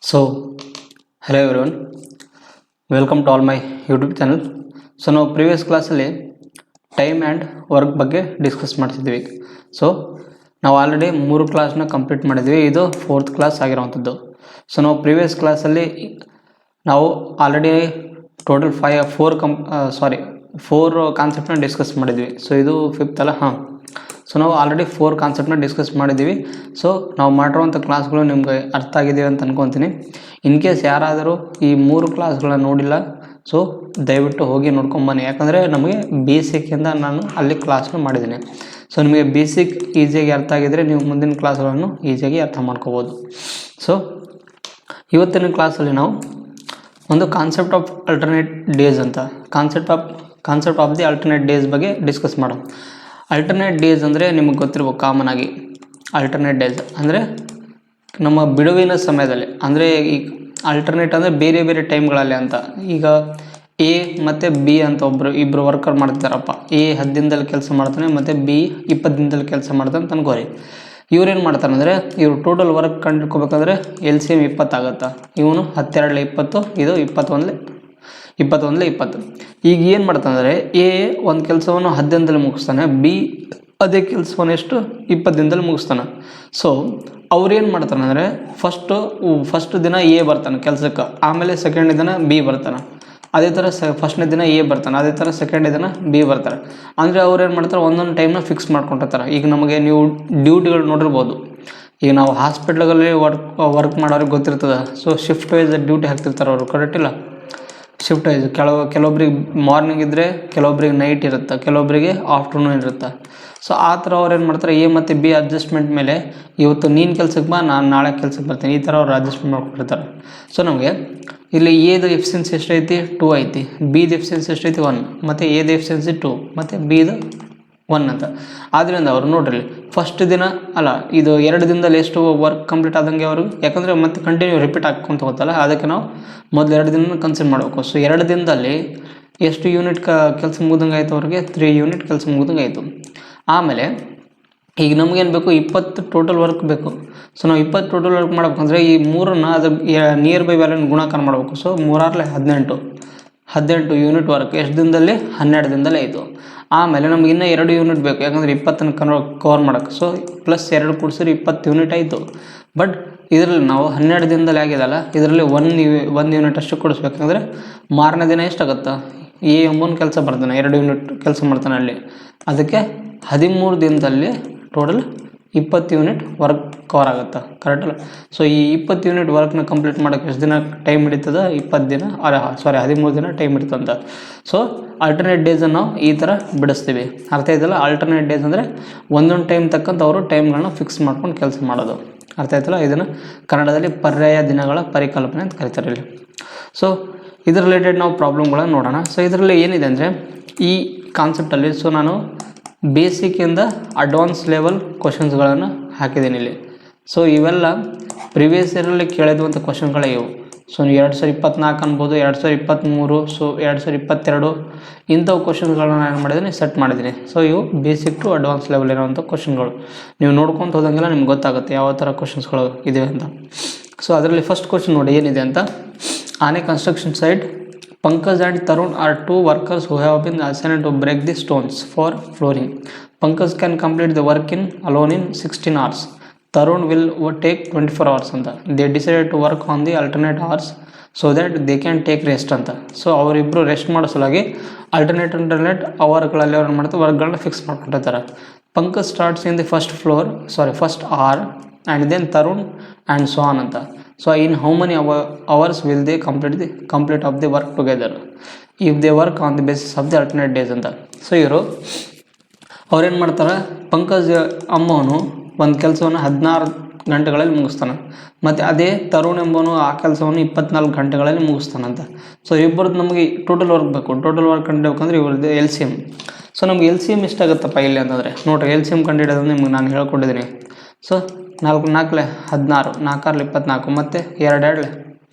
So, hello everyone, welcome to all my YouTube channel. So, ನಾವು previous ಕ್ಲಾಸಲ್ಲಿ time and work ಬಗ್ಗೆ discuss ಮಾಡ್ತಿದ್ವಿ. So ನಾವು already 3 ಕ್ಲಾಸ್ನ ಕಂಪ್ಲೀಟ್ ಮಾಡಿದ್ವಿ. ಇದು 4th ಕ್ಲಾಸ್ ಆಗಿರೋವಂಥದ್ದು. ಸೊ ನಾವು ಪ್ರೀವಿಯಸ್ ಕ್ಲಾಸಲ್ಲಿ ನಾವು ಆಲ್ರೆಡಿ ಟೋಟಲ್ 4 ಕಾನ್ಸೆಪ್ಟ್ನ ಡಿಸ್ಕಸ್ ಮಾಡಿದ್ವಿ. ಸೊ ಇದು 5th ಅಲ್ಲ. ಸೊ ನಾವು ಆಲ್ರೆಡಿ 4 ಕಾನ್ಸೆಪ್ಟ್ನ ಡಿಸ್ಕಸ್ ಮಾಡಿದ್ದೀವಿ. ಸೊ ನಾವು ಮಾಡಿರುವಂಥ ಕ್ಲಾಸ್ಗಳು ನಿಮಗೆ ಅರ್ಥ ಆಗಿದ್ದೀವಿ ಅಂತ ಅನ್ಕೊತೀನಿ. ಇನ್ ಕೇಸ್ ಯಾರಾದರೂ ಈ 3 ಕ್ಲಾಸ್ಗಳನ್ನ ನೋಡಿಲ್ಲ, ಸೊ ದಯವಿಟ್ಟು ಹೋಗಿ ನೋಡ್ಕೊಂಬನ್ನಿ. ಯಾಕಂದರೆ ನಮಗೆ ಬೇಸಿಕ್ಕಿಂದ ನಾನು ಅಲ್ಲಿ ಕ್ಲಾಸ್ನ ಮಾಡಿದ್ದೀನಿ. ಸೊ ನಿಮಗೆ ಬೇಸಿಕ್ ಈಸಿಯಾಗಿ ಅರ್ಥ ಆಗಿದ್ದರೆ ನೀವು ಮುಂದಿನ ಕ್ಲಾಸ್ಗಳನ್ನು ಈಸಿಯಾಗಿ ಅರ್ಥ ಮಾಡ್ಕೋಬೋದು. ಸೊ ಇವತ್ತಿನ ಕ್ಲಾಸಲ್ಲಿ ನಾವು ಒಂದು ಕಾನ್ಸೆಪ್ಟ್ ಆಫ್ ಅಲ್ಟರ್ನೇಟ್ ಡೇಸ್ ಅಂತ concept of the alternate days ಬಗ್ಗೆ ಡಿಸ್ಕಸ್ ಮಾಡೋಣ. ಅಲ್ಟರ್ನೇಟ್ ಡೇಸ್ ಅಂದರೆ ನಿಮಗೆ ಗೊತ್ತಿರ್ಬೇಕು, ಕಾಮನ್ ಆಗಿ ಅಲ್ಟರ್ನೇಟ್ ಡೇಸ್ ಅಂದರೆ ನಮ್ಮ ಬಿಡುವಿನ ಸಮಯದಲ್ಲಿ, ಅಂದರೆ ಈಗ ಅಲ್ಟರ್ನೇಟ್ ಅಂದರೆ ಬೇರೆ ಬೇರೆ ಟೈಮ್ಗಳಲ್ಲಿ ಅಂತ. ಈಗ ಎ ಮತ್ತು ಬಿ ಅಂತ ಇಬ್ಬರು ವರ್ಕರ್ ಮಾಡ್ತಿದ್ದಾರಪ್ಪ. ಎ 10 ದಿನದಲ್ಲಿ ಕೆಲಸ ಮಾಡ್ತಾನೆ ಮತ್ತು ಬಿ 20 ದಿನದಲ್ಲಿ ಕೆಲಸ ಮಾಡ್ತಾನೆ ಅಂತ ಅನ್ಕೋರಿ. ಇವ್ರೇನು ಮಾಡ್ತಾನೆ ಅಂದರೆ, ಇವ್ರು ಟೋಟಲ್ ವರ್ಕ್ ಕಂಡುಹಿಡ್ಕೋಬೇಕಂದ್ರೆ LCM 20 ಆಗುತ್ತೆ. ಇವನು 12 20, ಇದು 21 20. ಈಗ ಏನು ಮಾಡ್ತಾನಂದರೆ, ಎ ಒಂದು ಕೆಲಸವನ್ನು 10 ದಿನದಲ್ಲಿ ಮುಗಿಸ್ತಾನೆ, ಬಿ ಅದೇ ಕೆಲಸವನ್ನು 20 ದಿನದಲ್ಲಿ ಮುಗಿಸ್ತಾನೆ. ಸೊ ಅವ್ರೇನು ಮಾಡ್ತಾನೆ ಅಂದರೆ, ಫಸ್ಟ್ ದಿನ ಎ ಬರ್ತಾನೆ ಕೆಲಸಕ್ಕೆ, ಆಮೇಲೆ ಸೆಕೆಂಡ್ ದಿನ ಬಿ ಬರ್ತಾನೆ. ಅದೇ ಥರ ಫಸ್ಟ್ನೇ ದಿನ ಎ ಬರ್ತಾನೆ, ಅದೇ ಥರ ಸೆಕೆಂಡ್ ದಿನ ಬಿ ಬರ್ತಾರೆ. ಅಂದರೆ ಅವ್ರು ಏನು ಮಾಡ್ತಾರೆ, ಒಂದೊಂದು ಟೈಮ್ನ ಫಿಕ್ಸ್ ಮಾಡ್ಕೊಂಡಿರ್ತಾರೆ. ಈಗ ನಮಗೆ ನೀವು ಡ್ಯೂಟಿಗಳು ನೋಡಿರ್ಬೋದು. ಈಗ ನಾವು ಹಾಸ್ಪಿಟ್ಲ್ಗಳಲ್ಲಿ ವರ್ಕ್ ಮಾಡೋರಿಗೆ ಗೊತ್ತಿರ್ತದೆ. ಸೊ ಶಿಫ್ಟ್ ವೈಸ್ ಡ್ಯೂಟಿ ಹಾಕ್ತಿರ್ತಾರೆ ಅವರು, ಕರೆಕ್ಟ್ ಇಲ್ಲ? ಶಿಫ್ಟ್ ವೈಸ್ ಕೆಲವೊಬ್ರಿಗೆ ಮಾರ್ನಿಂಗ್ ಇದ್ದರೆ, ಕೆಲವೊಬ್ರಿಗೆ ನೈಟ್ ಇರುತ್ತೆ, ಕೆಲವೊಬ್ಬರಿಗೆ ಆಫ್ಟರ್ನೂನ್ ಇರುತ್ತೆ. ಸೊ ಆ ಥರ ಅವ್ರು ಏನು ಮಾಡ್ತಾರೆ, ಎ ಮತ್ತು ಬಿ ಅಡ್ಜಸ್ಟ್ಮೆಂಟ್ ಮೇಲೆ ಇವತ್ತು ನೀನು ಕೆಲ್ಸಕ್ಕೆ ಬಾ, ನಾನು ನಾಳೆ ಕೆಲ್ಸಕ್ಕೆ ಬರ್ತೀನಿ, ಈ ಥರ ಅವ್ರು ಅಡ್ಜಸ್ಟ್ಮೆಂಟ್ ಮಾಡ್ಕೊಂಡಿರ್ತಾರೆ. ಸೊ ನಮಗೆ ಇಲ್ಲಿ ಎದು ಎಫಿಷಿಯನ್ಸಿ ಎಷ್ಟೈತಿ, 2 ಐತಿ, ಬಿದು ಎಫಿಷಿಯನ್ಸಿ ಎಷ್ಟೈತಿ, 1, ಮತ್ತು ಎದು ಎಫಿಷಿಯನ್ಸಿ 2 ಮತ್ತು ಬಿದು 1 ಅಂತ. ಆದ್ದರಿಂದ ಅವರು ನೋಡ್ರಿ, ಫಸ್ಟ್ ದಿನ ಅಲ್ಲ, ಇದು 2 ದಿನದಲ್ಲಿ ಎಷ್ಟು ವರ್ಕ್ ಕಂಪ್ಲೀಟ್ ಆದಂಗೆ ಅವ್ರಿಗೆ, ಯಾಕಂದರೆ ಮತ್ತೆ ಕಂಟಿನ್ಯೂ ರಿಪೀಟ್ ಹಾಕ್ಕೊಂತ ಹೋಗ್ತಲ್ಲ, ಅದಕ್ಕೆ ನಾವು ಮೊದಲು 2 ದಿನ ಕನ್ಸಿಡರ್ ಮಾಡಬೇಕು. ಸೊ 2 ದಿನದಲ್ಲಿ ಎಷ್ಟು ಯೂನಿಟ್ ಕೆಲಸ ಮುಗ್ದಂಗೆ ಆಯಿತು ಅವ್ರಿಗೆ, 3 ಯೂನಿಟ್ ಕೆಲಸ ಮುಗ್ದಂಗೆ ಆಯಿತು. ಆಮೇಲೆ ಈಗ ನಮಗೇನು ಬೇಕು, 20 ಟೋಟಲ್ ವರ್ಕ್ ಬೇಕು. ಸೊ ನಾವು 20 ಟೋಟಲ್ ವರ್ಕ್ ಮಾಡ್ಬೇಕಂದ್ರೆ ಈ 3ನ್ನ ಅದು ನಿಯರ್ ಬೈ ವ್ಯಾಲ್ಯೂನ ಗುಣಾಕಾರ ಮಾಡಬೇಕು. ಸೊ 3 18 ಯೂನಿಟ್ ವರ್ಕ್ ಎಷ್ಟು ದಿನದಲ್ಲಿ, 12 ದಿನದಲ್ಲಿ ಆಯಿತು. ಆಮೇಲೆ ನಮ್ಗೆ ಇನ್ನೂ 2 ಯೂನಿಟ್ ಬೇಕು, ಯಾಕಂದರೆ 20ನ್ನು ಕವರ್ ಮಾಡೋಕ್ಕೆ. ಸೊ ಪ್ಲಸ್ 2 ಕೂಡಿಸಿದ್ರೆ 20 ಯೂನಿಟ್ ಆಯಿತು. ಬಟ್ ಇದರಲ್ಲಿ ನಾವು 12 ದಿನದಲ್ಲಿ ಆಗಿದಲ್ಲ, ಇದರಲ್ಲಿ 1 ಯೂನಿಟ್ ಅಷ್ಟು ಕೊಡಿಸ್ಬೇಕಂದ್ರೆ ಮಾರನೇ ದಿನ ಎಷ್ಟಾಗುತ್ತೆ, ಎ ಎಂಬೊಂದು ಕೆಲಸ ಬರ್ತಾನೆ, 2 ಯೂನಿಟ್ ಕೆಲಸ ಮಾಡ್ತಾನೆ ಅಲ್ಲಿ. ಅದಕ್ಕೆ 13 ದಿನದಲ್ಲಿ ಟೋಟಲ್ 20 ಯೂನಿಟ್ ವರ್ಕ್ ಕವರ್ ಆಗುತ್ತೆ, ಕರೆಕ್ಟ್ ಅಲ್ಲ? ಸೊ ಈ 20 ಯೂನಿಟ್ ವರ್ಕ್ನ ಕಂಪ್ಲೀಟ್ ಮಾಡೋಕ್ಕೆ ಎಷ್ಟು ದಿನ ಟೈಮ್ ಹಿಡಿತದೆ, 13 ದಿನ ಟೈಮ್ ಹಿಡಿತಂತ. ಸೊ ಅಲ್ಟರ್ನೇಟ್ ಡೇಸನ್ನು ನಾವು ಈ ಥರ ಬಿಡಿಸ್ತೀವಿ, ಅರ್ಥ ಆಯ್ತಲ್ಲ? ಅಲ್ಟರ್ನೇಟ್ ಡೇಸ್ ಅಂದರೆ ಒಂದೊಂದು ಟೈಮ್ ತಕ್ಕಂತ ಅವರು ಟೈಮ್ಗಳನ್ನ ಫಿಕ್ಸ್ ಮಾಡ್ಕೊಂಡು ಕೆಲಸ ಮಾಡೋದು, ಅರ್ಥ ಆಯ್ತಲ್ಲ? ಇದನ್ನು ಕನ್ನಡದಲ್ಲಿ ಪರ್ಯಾಯ ದಿನಗಳ ಪರಿಕಲ್ಪನೆ ಅಂತ ಕರೀತಾರೆ ಇಲ್ಲಿ. ಸೊ ಇದ್ರ ರಿಲೇಟೆಡ್ ನಾವು ಪ್ರಾಬ್ಲಮ್ಗಳನ್ನು ನೋಡೋಣ. ಸೊ ಇದರಲ್ಲಿ ಏನಿದೆ ಅಂದರೆ, ಈ ಕಾನ್ಸೆಪ್ಟಲ್ಲಿ ಸೊ ನಾನು ಬೇಸಿಕ್ಕಿಂದ ಅಡ್ವಾನ್ಸ್ ಲೆವೆಲ್ ಕ್ವಶನ್ಸ್ಗಳನ್ನು ಹಾಕಿದ್ದೀನಿ ಇಲ್ಲಿ. ಸೊ ಇವೆಲ್ಲ ಪ್ರಿವಿಯಸ್ ಇಯರಲ್ಲಿ ಕೇಳಿರುವಂಥ ಕ್ವಶನ್ಗಳೇ ಇವು. ಸೊ 2024 ಅನ್ಬೋದು, 2023, ಸೊ 2022 ಇಂಥವು ಕ್ವಶನ್ಸ್ಗಳನ್ನ ನಾನು ಏನು ಮಾಡಿದ್ದೀನಿ, ಸೆಟ್ ಮಾಡಿದ್ದೀನಿ. ಸೊ ಇವು ಬೇಸಿಕ್ ಟು ಅಡ್ವಾನ್ಸ್ ಲೆವೆಲ್ ಇರೋವಂಥ ಕ್ವಶನ್ಗಳು. ನೀವು ನೋಡ್ಕೊತ ಹೋದಂಗೆಲ್ಲ ನಿಮ್ಗೆ ಗೊತ್ತಾಗುತ್ತೆ ಯಾವ ಥರ ಕ್ವಶನ್ಸ್ಗಳು ಇವೆ ಅಂತ. ಸೊ ಅದರಲ್ಲಿ ಫಸ್ಟ್ ಕ್ವಶನ್ ನೋಡಿ ಏನಿದೆ ಅಂತ. On A construction site, Pankaj and Tarun are 2 workers who have been assigned to break the stones for flooring. Pankaj can complete the work alone in 16 hours. Tarun will take 24 hours ಅಂತ. They decided to work on the alternate hours so that they can take rest ಅಂತ. So ಅವರಿಬ್ಬರು rest ಮಾಡೋ ಸಲುವಾಗಿ alternate ಅವರ್ಗಳಲ್ಲಿ ಅವ್ರು ಮಾಡ್ತಾರೆ, ವರ್ಕ್ಗಳನ್ನ fix ಮಾಡ್ಕೊಂಡಿರ್ತಾರೆ. Pankaj starts in the first hour and then Tarun and so on ಅಂತ. So in how many hours will they complete of the work together if they work on the basis of the alternate days ಅಂತ. So ಅವ್ರೇನು ಮಾಡ್ತಾರೆ, ಪಂಕಜ್ ಅಮ್ಮವನು ಒಂದು ಕೆಲಸವನ್ನು 16 ಗಂಟೆಗಳಲ್ಲಿ ಮುಗಿಸ್ತಾನೆ, ಮತ್ತು ಅದೇ ತರುಣ್ ಎಂಬವನು ಆ ಕೆಲಸವನ್ನು 24 ಗಂಟೆಗಳಲ್ಲಿ ಮುಗಿಸ್ತಾನಂತ. ಸೊ ಇಬ್ಬರದ್ದು ನಮಗೆ ಟೋಟಲ್ ವರ್ಕ್ ಬೇಕು. ಟೋಟಲ್ ವರ್ಕ್ ಕಂಡುಹಿಡ್ಬೇಕಂದ್ರೆ ಇವ್ರದ್ದು LCM. ಸೊ ನಮ್ಗೆ LCM ಎಷ್ಟಾಗುತ್ತಪ್ಪ ಇಲ್ಲಿ ಅಂತಂದರೆ ನೋಡಿರಿ, LCM ಕಂಡುಹಿಡಿಯೋದು ನಿಮ್ಗೆ ನಾನು ಹೇಳ್ಕೊಟ್ಟಿದ್ದೀನಿ. ಸೊ 4 4 16, 4 24, ಮತ್ತು 2 2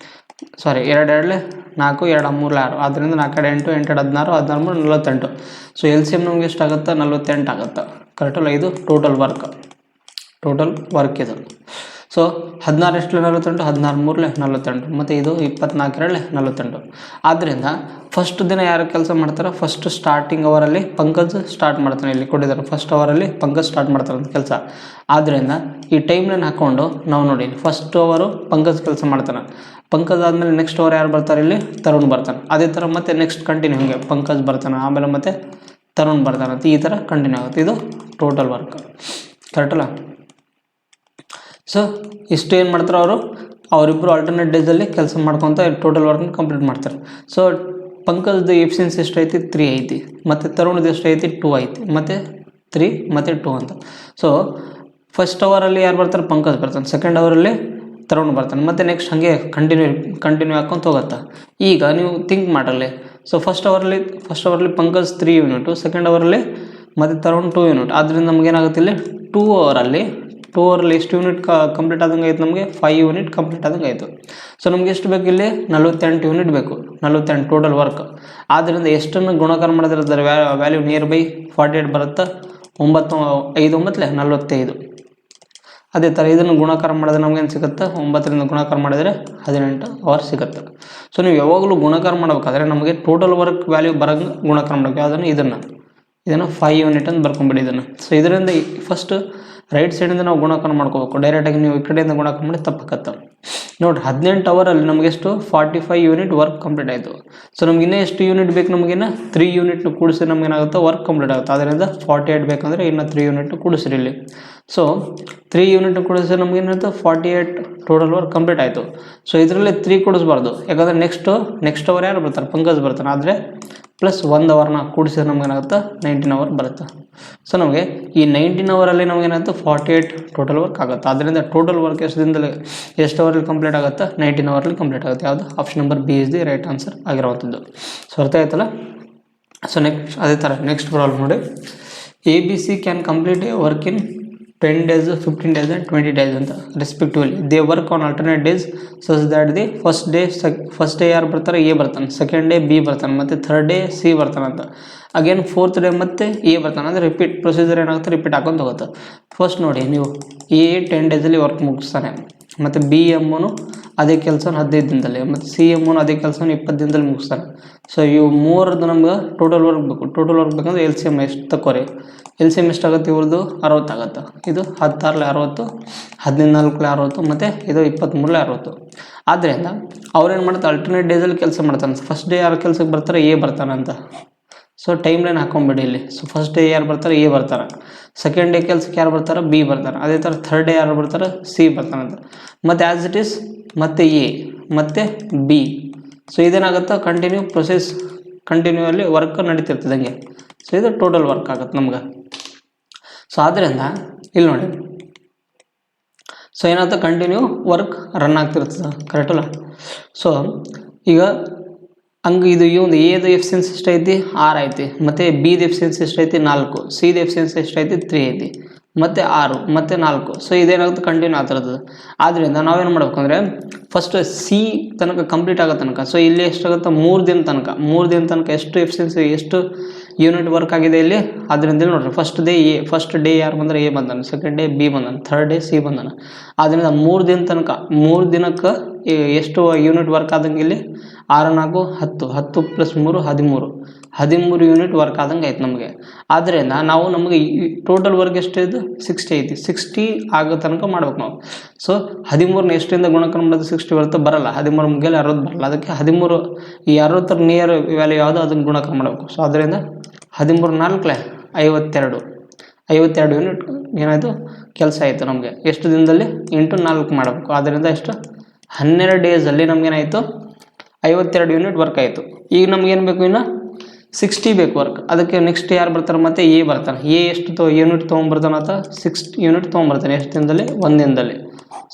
4, 2 3 6, ಆದ್ದರಿಂದ 4 8 8 16, 16 48. ಸೊ LCM ನಮ್ಗೆ ಎಷ್ಟಾಗುತ್ತೆ, 48 ಆಗುತ್ತೆ, ಕರೆಕ್ಟಲ್ಲ? ಇದು ಟೋಟಲ್ ವರ್ಕ್ ಇದು. ಸೊ ಸೊ 16 ಎಷ್ಟಲೆ 48, 16 3 48, ಮತ್ತು ಇದು 24 48. ಆದ್ದರಿಂದ ಫಸ್ಟ್ ದಿನ ಯಾರು ಕೆಲಸ ಮಾಡ್ತಾರೆ, ಫಸ್ಟ್ ಸ್ಟಾರ್ಟಿಂಗ್ ಅವರಲ್ಲಿ ಪಂಕಜ್ ಸ್ಟಾರ್ಟ್ ಮಾಡ್ತಾನೆ. ಇಲ್ಲಿ ಕೊಟ್ಟಿದ್ದಾರೆ ಫಸ್ಟ್ ಅವರಲ್ಲಿ ಪಂಕಜ್ ಸ್ಟಾರ್ಟ್ ಮಾಡ್ತಾರೆ ಅಂತ ಕೆಲಸ. ಆದ್ದರಿಂದ ಈ ಟೈಮ್ ಲೈನ್ ಹಾಕ್ಕೊಂಡು ನಾವು ನೋಡಿ ಫಸ್ಟ್ ಅವರು ಪಂಕಜ್ ಕೆಲಸ ಮಾಡ್ತಾನೆ. ಪಂಕಜ್ ಆದಮೇಲೆ ನೆಕ್ಸ್ಟ್ ಅವರ್ ಯಾರು ಬರ್ತಾರೆ, ಇಲ್ಲಿ ತರುಣ್ ಬರ್ತಾನೆ. ಅದೇ ಥರ ಮತ್ತೆ ನೆಕ್ಸ್ಟ್ ಕಂಟಿನ್ಯೂ ಹಿಂಗೆ ಪಂಕಜ್ ಬರ್ತಾನೆ, ಆಮೇಲೆ ಮತ್ತೆ ತರುಣ್ ಬರ್ತಾನೆ ಅಂತ ಈ ಥರ ಕಂಟಿನ್ಯೂ ಆಗುತ್ತೆ. ಇದು ಟೋಟಲ್ ವರ್ಕ್, ಕರೆಕ್ಟಲ್ಲ? ಸೊ ಇಷ್ಟು ಏನು ಮಾಡ್ತಾರೆ ಅವರಿಬ್ಬರು ಆಲ್ಟರ್ನೇಟ್ ಡೇಸಲ್ಲಿ ಕೆಲಸ ಮಾಡ್ಕೊತ ಟೋಟಲ್ ವರ್ಕ್ನ ಕಂಪ್ಲೀಟ್ ಮಾಡ್ತಾರೆ. ಸೊ ಪಂಕಜ್ದು ಎಫಿಷಿಯನ್ಸಿ ಎಷ್ಟು ಐತಿ, 3 ಐತಿ, ಮತ್ತು ತರುಣ್ದು ಎಷ್ಟು ಐತಿ, 2 ಐತಿ, ಮತ್ತು 3 ಮತ್ತು 2 ಅಂತ. ಸೊ ಫಸ್ಟ್ ಅವರಲ್ಲಿ ಯಾರು ಬರ್ತಾರೆ, ಪಂಕಜ್ ಬರ್ತಾನೆ. ಸೆಕೆಂಡ್ ಅವರಲ್ಲಿ ತರುಣ್ ಬರ್ತಾನೆ. ಮತ್ತು ನೆಕ್ಸ್ಟ್ ಹಾಗೆ ಕಂಟಿನ್ಯೂ ಹಾಕ್ಕೊಂತ ಹೋಗುತ್ತೆ. ಈಗ ನೀವು ಥಿಂಕ್ ಮಾಡಲಿ. ಸೊ ಫಸ್ಟ್ ಅವರಲ್ಲಿ ಪಂಕಜ್ 3 ಯೂನಿಟು, ಸೆಕೆಂಡ್ ಅವರಲ್ಲಿ ಮತ್ತು ತರುಣ್ 2 ಯೂನಿಟ್. ಆದ್ದರಿಂದ ನಮಗೇನಾಗುತ್ತೆ ಇಲ್ಲಿ 2 ಅವರಲ್ಲಿ ಎಷ್ಟು ಯೂನಿಟ್ ಕಂಪ್ಲೀಟ್ ಆದಂಗೆ ಆಯ್ತು, ನಮಗೆ 5 ಯೂನಿಟ್ ಕಂಪ್ಲೀಟ್ ಆದಂಗೆ ಆಯಿತು. ಸೊ ನಮ್ಗೆ ಎಷ್ಟು ಬೇಕು, ಇಲ್ಲಿ 48 ಯೂನಿಟ್ ಬೇಕು, 48 ಟೋಟಲ್ ವರ್ಕ್. ಆದ್ದರಿಂದ ಎಷ್ಟನ್ನು ಗುಣಾಕಾರ ಮಾಡಿದ್ರೆ ಅದರ ವ್ಯಾಲ್ಯೂ ನಿಯರ್ ಬೈ 48 ಬರುತ್ತೆ. 9 5 9 45. ಅದೇ ಥರ ಇದನ್ನು ಗುಣಾಕಾರ ಮಾಡಿದ್ರೆ ನಮಗೇನು ಸಿಗುತ್ತೆ, 9ರಿಂದ ಗುಣಾಕಾರ ಮಾಡಿದರೆ 18 ಅವರ್ ಸಿಗುತ್ತೆ. ಸೊ ನೀವು ಯಾವಾಗಲೂ ಗುಣಾಕಾರ ಮಾಡಬೇಕಾದ್ರೆ ನಮಗೆ ಟೋಟಲ್ ವರ್ಕ್ ವ್ಯಾಲ್ಯೂ ಬರೋಂಗೆ ಗುಣಾಕಾರ ಮಾಡಬೇಕು. ಯಾವುದನ್ನು ಇದನ್ನು 5 ಯೂನಿಟ್ ಅಂತ ಬರ್ಕೊಂಬಿಡಿ ಇದನ್ನು. ಸೊ ಇದರಿಂದ ಫಸ್ಟ್ ರೈಟ್ ಸೈಡಿಂದ ನಾವು ಗುಣಾಕಾರ ಮಾಡ್ಕೋಬೇಕು. ಡೈರೆಕ್ಟಾಗಿ ನೀವು ಈ ಕಡೆಯಿಂದ ಗುಣಾಕಾರ ಮಾಡಿ ತಪ್ಪಾಗತ್ತೆ. ನೋಡಿರಿ 18 ಅವರಲ್ಲಿ ನಮಗೆಷ್ಟು 45 ಯೂನಿಟ್ ವರ್ಕ್ ಕಂಪ್ಲೀಟ್ ಆಯಿತು. ಸೊ ನಮ್ಗೆ ಇನ್ನೂ ಎಷ್ಟು ಯೂನಿಟ್ ಬೇಕು, ನಮಗಿನ್ನ 3 ಯೂನಿಟ್ನ ಕೂಡಿಸಿ ನಮಗೇನಾಗುತ್ತೆ ವರ್ಕ್ ಕಂಪ್ಲೀಟ್ ಆಗುತ್ತೆ. ಅದರಿಂದ 48 ಬೇಕಂದರೆ ಇನ್ನು 3 ಯೂನಿಟ್ನ ಕೂಡಿಸ್ರಿ ಇಲ್ಲಿ. ಸೊ 3 ಯೂನಿಟ್ನ ಕೂಡಿಸಿ ನಮಗೇನಾಗುತ್ತೆ 48 ಟೋಟಲ್ ವರ್ಕ್ ಕಂಪ್ಲೀಟ್ ಆಯಿತು. ಸೊ ಇದರಲ್ಲಿ 3 ಕೂಡಿಸ್ಬಾರ್ದು, ಯಾಕಂದರೆ ನೆಕ್ಸ್ಟ್ ಅವರ್ ಯಾರು ಬರ್ತಾರೆ, ಪಂಕಜ್ ಬರ್ತಾನೆ. ಆದರೆ ಪ್ಲಸ್ 1 ಅವರ್ನ ಕೂಡಿಸಿದ್ರೆ ನಮಗೇನಾಗುತ್ತೆ 19 ಅವರ್ ಬರುತ್ತೆ. ಸೊ ನಮಗೆ ಈ 19 ಅವರಲ್ಲಿ ನಮಗೇನಾಗುತ್ತೆ 48 ಟೋಟಲ್ ವರ್ಕ್ ಆಗುತ್ತೆ. ಆದ್ದರಿಂದ ಟೋಟಲ್ ವರ್ಕ್ ಎಷ್ಟು ದಿನದಲ್ಲಿ ಎಷ್ಟು ಅವರಲ್ಲಿ ಕಂಪ್ಲೀಟ್ ಆಗುತ್ತೆ, 19 ಅವರಲ್ಲಿ ಕಂಪ್ಲೀಟ್ ಆಗುತ್ತೆ. ಯಾವುದು option number B is the right answer ಆಗಿರುವಂಥದ್ದು. ಸೊ ಅರ್ಥ ಆಯ್ತಲ್ಲ? ಸೊ ನೆಕ್ಸ್ಟ್ ಅದೇ ಥರ ನೆಕ್ಸ್ಟ್ ಪ್ರಾಬ್ಲಮ್ ನೋಡಿ. ABC can complete A work in 10 days, 15 days and 20 days ಅಂತ respectively. They work on alternate days ಸಸ್ that the first day ಯಾರು ಬರ್ತಾರೆ, A ಬರ್ತಾನೆ. ಸೆಕೆಂಡ್ ಡೇ ಬಿ ಬರ್ತಾನೆ, ಮತ್ತು ಥರ್ಡ್ ಡೇ ಸಿ ಬರ್ತಾನೆ ಅಂತ. ಅಗೇನ್ ಫೋರ್ತ್ ಡೇ ಮತ್ತೆ ಎ ಬರ್ತಾನೆ. ಅಂದರೆ ರಿಪೀಟ್ ಪ್ರೊಸೀಜರ್ ಏನಾಗುತ್ತೆ, ರಿಪೀಟ್ ಹಾಕೊಂಡು ಹೋಗುತ್ತೆ. ಫಸ್ಟ್ ನೋಡಿ ನೀವು ಎ 10 ಡೇಸಲ್ಲಿ ವರ್ಕ್ ಮುಗಿಸ್ತಾನೆ, ಮತ್ತು ಬಿ ಎಮ್ಮನು ಅದೇ ಕೆಲಸ 15 ದಿನದಲ್ಲಿ, ಮತ್ತು ಸಿ ಎಮ್ಮನು ಅದೇ ಕೆಲಸ 20 ದಿನದಲ್ಲಿ ಮುಗಿಸ್ತಾನೆ. ಸೊ ಇವು ಮೂರದ್ದು ನಮ್ಗೆ ಟೋಟಲ್ ವರ್ಕ್ ಬೇಕು. ಟೋಟಲ್ ವರ್ಕ್ ಬೇಕಂದ್ರೆ ಎಲ್ ಸಿ ಎಮ್ ಎಷ್ಟು ತಗೋರಿ. ಎಲ್ ಸಿ ಎಮ್ ಎಷ್ಟಾಗುತ್ತೆ, ಇವ್ರದ್ದು 60 ಆಗುತ್ತೆ. ಇದು 16 60, 14 60, ಮತ್ತು ಇದು 23 60. ಆದ್ದರಿಂದ ಅವ್ರೇನು ಮಾಡ್ತಾರೆ, ಅಲ್ಟರ್ನೇಟ್ ಡೇಸಲ್ಲಿ ಕೆಲಸ ಮಾಡ್ತಾನೆ. ಫಸ್ಟ್ ಡೇ ಯಾರು ಕೆಲಸಕ್ಕೆ ಬರ್ತಾರೆ, ಎ ಬರ್ತಾನೆ ಅಂತ. ಸೊ ಟೈಮ್ ಲೈನ್ ಹಾಕೊಂಬಿಡಿ ಇಲ್ಲಿ. ಸೊ ಫಸ್ಟ್ ಡೇ ಯಾರು ಬರ್ತಾರೆ, ಎ ಬರ್ತಾರೆ. ಸೆಕೆಂಡ್ ಡೇ ಕೆಲಸಕ್ಕೆ ಯಾರು ಬರ್ತಾರೆ, ಬಿ ಬರ್ತಾರೆ. ಅದೇ ಥರ ಥರ್ಡ್ ಡೇ ಯಾರು ಬರ್ತಾರೆ, ಸಿ ಬರ್ತಾನೆ ಅಂತ. ಮತ್ತು ಆ್ಯಸ್ ಇಟ್ ಈಸ್ ಮತ್ತು ಎ ಮತ್ತು ಬಿ. ಸೊ ಇದೇನಾಗುತ್ತೆ, ಕಂಟಿನ್ಯೂ ಅಲ್ಲಿ ವರ್ಕ್ ನಡೀತಿರ್ತದೆ ಹಂಗೆ. ಸೊ ಇದು ಟೋಟಲ್ ವರ್ಕ್ ಆಗುತ್ತೆ ನಮ್ಗೆ. ಸೊ ಆದ್ದರಿಂದ ಇಲ್ಲಿ ನೋಡಿ, ಸೊ ಏನಾಗುತ್ತೆ, ಕಂಟಿನ್ಯೂ ವರ್ಕ್ ರನ್ ಆಗ್ತಿರ್ತದೆ, ಕರೆಕ್ಟಲ್ಲ? ಸೊ ಈಗ ಹಂಗೆ ಇದು ಒಂದು ಎದು ಎಫಿಷಿಯನ್ಸಿ ಎಷ್ಟು ಐತಿ, 6 ಐತಿ, ಮತ್ತು ಬಿದು ಎಫಿಷಿಯನ್ಸಿ ಎಷ್ಟು ಐತಿ, 4, ಸಿದು ಎಫಿಷಿಯನ್ಸಿ ಎಷ್ಟು ಐತಿ, 3 ಐತಿ, ಮತ್ತು 6 ಮತ್ತು 4. ಸೊ ಇದೇನಾಗುತ್ತೆ, ಕಂಟಿನ್ಯೂ ಆಗ್ತಿರ್ತದೆ. ಆದ್ದರಿಂದ ನಾವೇನು ಮಾಡ್ಬೇಕಂದ್ರೆ ಫಸ್ಟ್ ಸಿ ತನಕ ಕಂಪ್ಲೀಟ್ ಆಗೋ ತನಕ, ಸೊ ಇಲ್ಲಿ ಎಷ್ಟಾಗುತ್ತೆ 3 ದಿನ ತನಕ ಎಷ್ಟು ಎಫಿಷಿಯನ್ಸಿ ಎಷ್ಟು ಯೂನಿಟ್ ವರ್ಕ್ ಆಗಿದೆ ಇಲ್ಲಿ. ಅದರಿಂದ ನೋಡಿರಿ ಫಸ್ಟ್ ಡೇ ಯಾರು ಬಂದರೆ ಎ ಬಂದಾನೆ, ಸೆಕೆಂಡ್ ಡೇ ಬಿ ಬಂದಾನೆ, ಥರ್ಡ್ ಡೇ ಸಿ ಬಂದಾನೆ. ಆದ್ದರಿಂದ 3 ದಿನಕ್ಕೆ ಎಷ್ಟು ಯೂನಿಟ್ ವರ್ಕ್ ಆದಂಗೆ ಇಲ್ಲಿ 6 4 10 ಪ್ಲಸ್ 3 13 ಯೂನಿಟ್ ವರ್ಕ್ ಆದಂಗೆ ಆಯ್ತು ನಮಗೆ. ಆದ್ದರಿಂದ ನಮಗೆ ಟೋಟಲ್ ವರ್ಕ್ ಎಷ್ಟು ಇದು 60 ಐತಿ. 60 ಆಗೋ ತನಕ ಮಾಡ್ಬೇಕು ನಾವು. ಸೊ 13ನ ಎಷ್ಟರಿಂದ ಗುಣಾಕಾರ ಮಾಡೋದು 60 ಬರುತ್ತೆ, ಬರಲ್ಲ. 13 ಮುಗಿಯಲ್ಲಿ 60 ಬರಲ್ಲ. ಅದಕ್ಕೆ 13 ಈ 60ರ ನಿಯರ್ ವ್ಯಾಲ್ಯೂ ಯಾವುದು ಅದನ್ನು ಗುಣಾಕಾರ ಮಾಡಬೇಕು. ಸೊ ಅದರಿಂದ 13 4 52 ಯೂನಿಟ್ ಏನಾಯಿತು ಕೆಲಸ ಆಯಿತು ನಮಗೆ. ಎಷ್ಟು ದಿನದಲ್ಲಿ ಇಂಟು 4 ಮಾಡಬೇಕು. ಆದ್ದರಿಂದ ಎಷ್ಟು 12 ಡೇಸಲ್ಲಿ ನಮಗೇನಾಯಿತು 52 ಯೂನಿಟ್ ವರ್ಕ್ ಆಯಿತು. ಈಗ ನಮಗೇನು ಬೇಕು, ಇನ್ನು 60 ಬೇಕು ವರ್ಕ್. ಅದಕ್ಕೆ ನೆಕ್ಸ್ಟ್ ಯಾರು ಬರ್ತಾರೆ, ಮತ್ತು ಎ ಬರ್ತಾನೆ. ಎ ಎಷ್ಟು ಯೂನಿಟ್ ತೊಗೊಂಬರ್ತಾನೆ ಅಂತ 6 ಯೂನಿಟ್ ತೊಗೊಂಬರ್ತಾನೆ. ಎಷ್ಟು ದಿನದಲ್ಲಿ, 1 ದಿನದಲ್ಲಿ.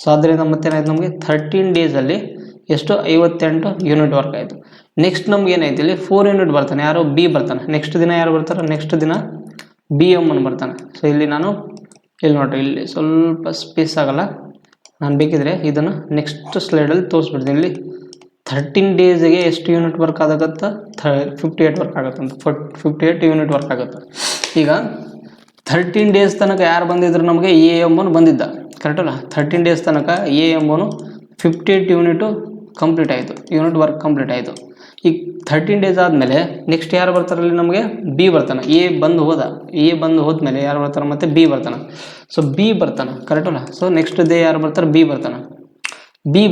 ಸೊ ಅದರಿಂದ ಮತ್ತೇನಾಯ್ತು, ನಮಗೆ 13 ಡೇಸಲ್ಲಿ ಎಷ್ಟು 58 ಯೂನಿಟ್ ವರ್ಕ್ ಆಯಿತು. ನೆಕ್ಸ್ಟ್ ನಮ್ಗೆ ಏನಾಯ್ತು, ಇಲ್ಲಿ 4 ಯೂನಿಟ್ ಬರ್ತಾನೆ. ಯಾರು, ಬಿ ಬರ್ತಾನೆ. ನೆಕ್ಸ್ಟ್ ದಿನ ಯಾರು ಬರ್ತಾರೆ, ನೆಕ್ಸ್ಟ್ ದಿನ ಬಿ ಎಮ್ಮನ್ ಬರ್ತಾನೆ. ಸೊ ಇಲ್ಲಿ ನೋಡಿರಿ, ಇಲ್ಲಿ ಸ್ವಲ್ಪ ಸ್ಪೇಸ್ ಆಗಲ್ಲ. ನಾನು ಬೇಕಿದ್ರೆ ಇದನ್ನು ನೆಕ್ಸ್ಟ್ ಸ್ಲೈಡಲ್ಲಿ ತೋರಿಸ್ಬಿಡ್ತೀನಿ. ಇಲ್ಲಿ 13 ಡೇಸ್ಗೆ ಎಷ್ಟು ಯೂನಿಟ್ ವರ್ಕ್ ಆಗುತ್ತೆ, 58 ವರ್ಕ್ ಆಗುತ್ತೆ ಅಂತ. 58 ಯೂನಿಟ್ ವರ್ಕ್ ಆಗುತ್ತೆ. ಈಗ 13 ಡೇಸ್ ತನಕ ಯಾರು ಬಂದಿದ್ರು, ನಮಗೆ ಎ ಎಮ್ಮನ್ ಬಂದಿದ್ದ, ಕರೆಕ್ಟ್ ಅಲ್ಲ. 13 ಡೇಸ್ ತನಕ ಎ ಎಂಬೋನು 58 ಯೂನಿಟು ಕಂಪ್ಲೀಟ್ ಆಯಿತು, ಯೂನಿಟ್ ವರ್ಕ್ ಕಂಪ್ಲೀಟ್ ಆಯಿತು. ಈಗ 13 ಡೇಸ್ ಆದಮೇಲೆ ನೆಕ್ಸ್ಟ್ ಯಾರು ಬರ್ತಾರಲ್ಲಿ ನಮಗೆ ಬಿ ಬರ್ತಾನೆ. ಎ ಬಂದು ಹೋದ್ಮೇಲೆ ಯಾರು ಬರ್ತಾರೆ ಮತ್ತು ಬಿ ಬರ್ತಾನೆ. ಸೊ ಬಿ ಬರ್ತಾನೆ ಕರೆಕ್ಟ್ ಅಲ್ಲ. ಸೊ ನೆಕ್ಸ್ಟ್ ಡೇ ಯಾರು ಬರ್ತಾರೆ ಬಿ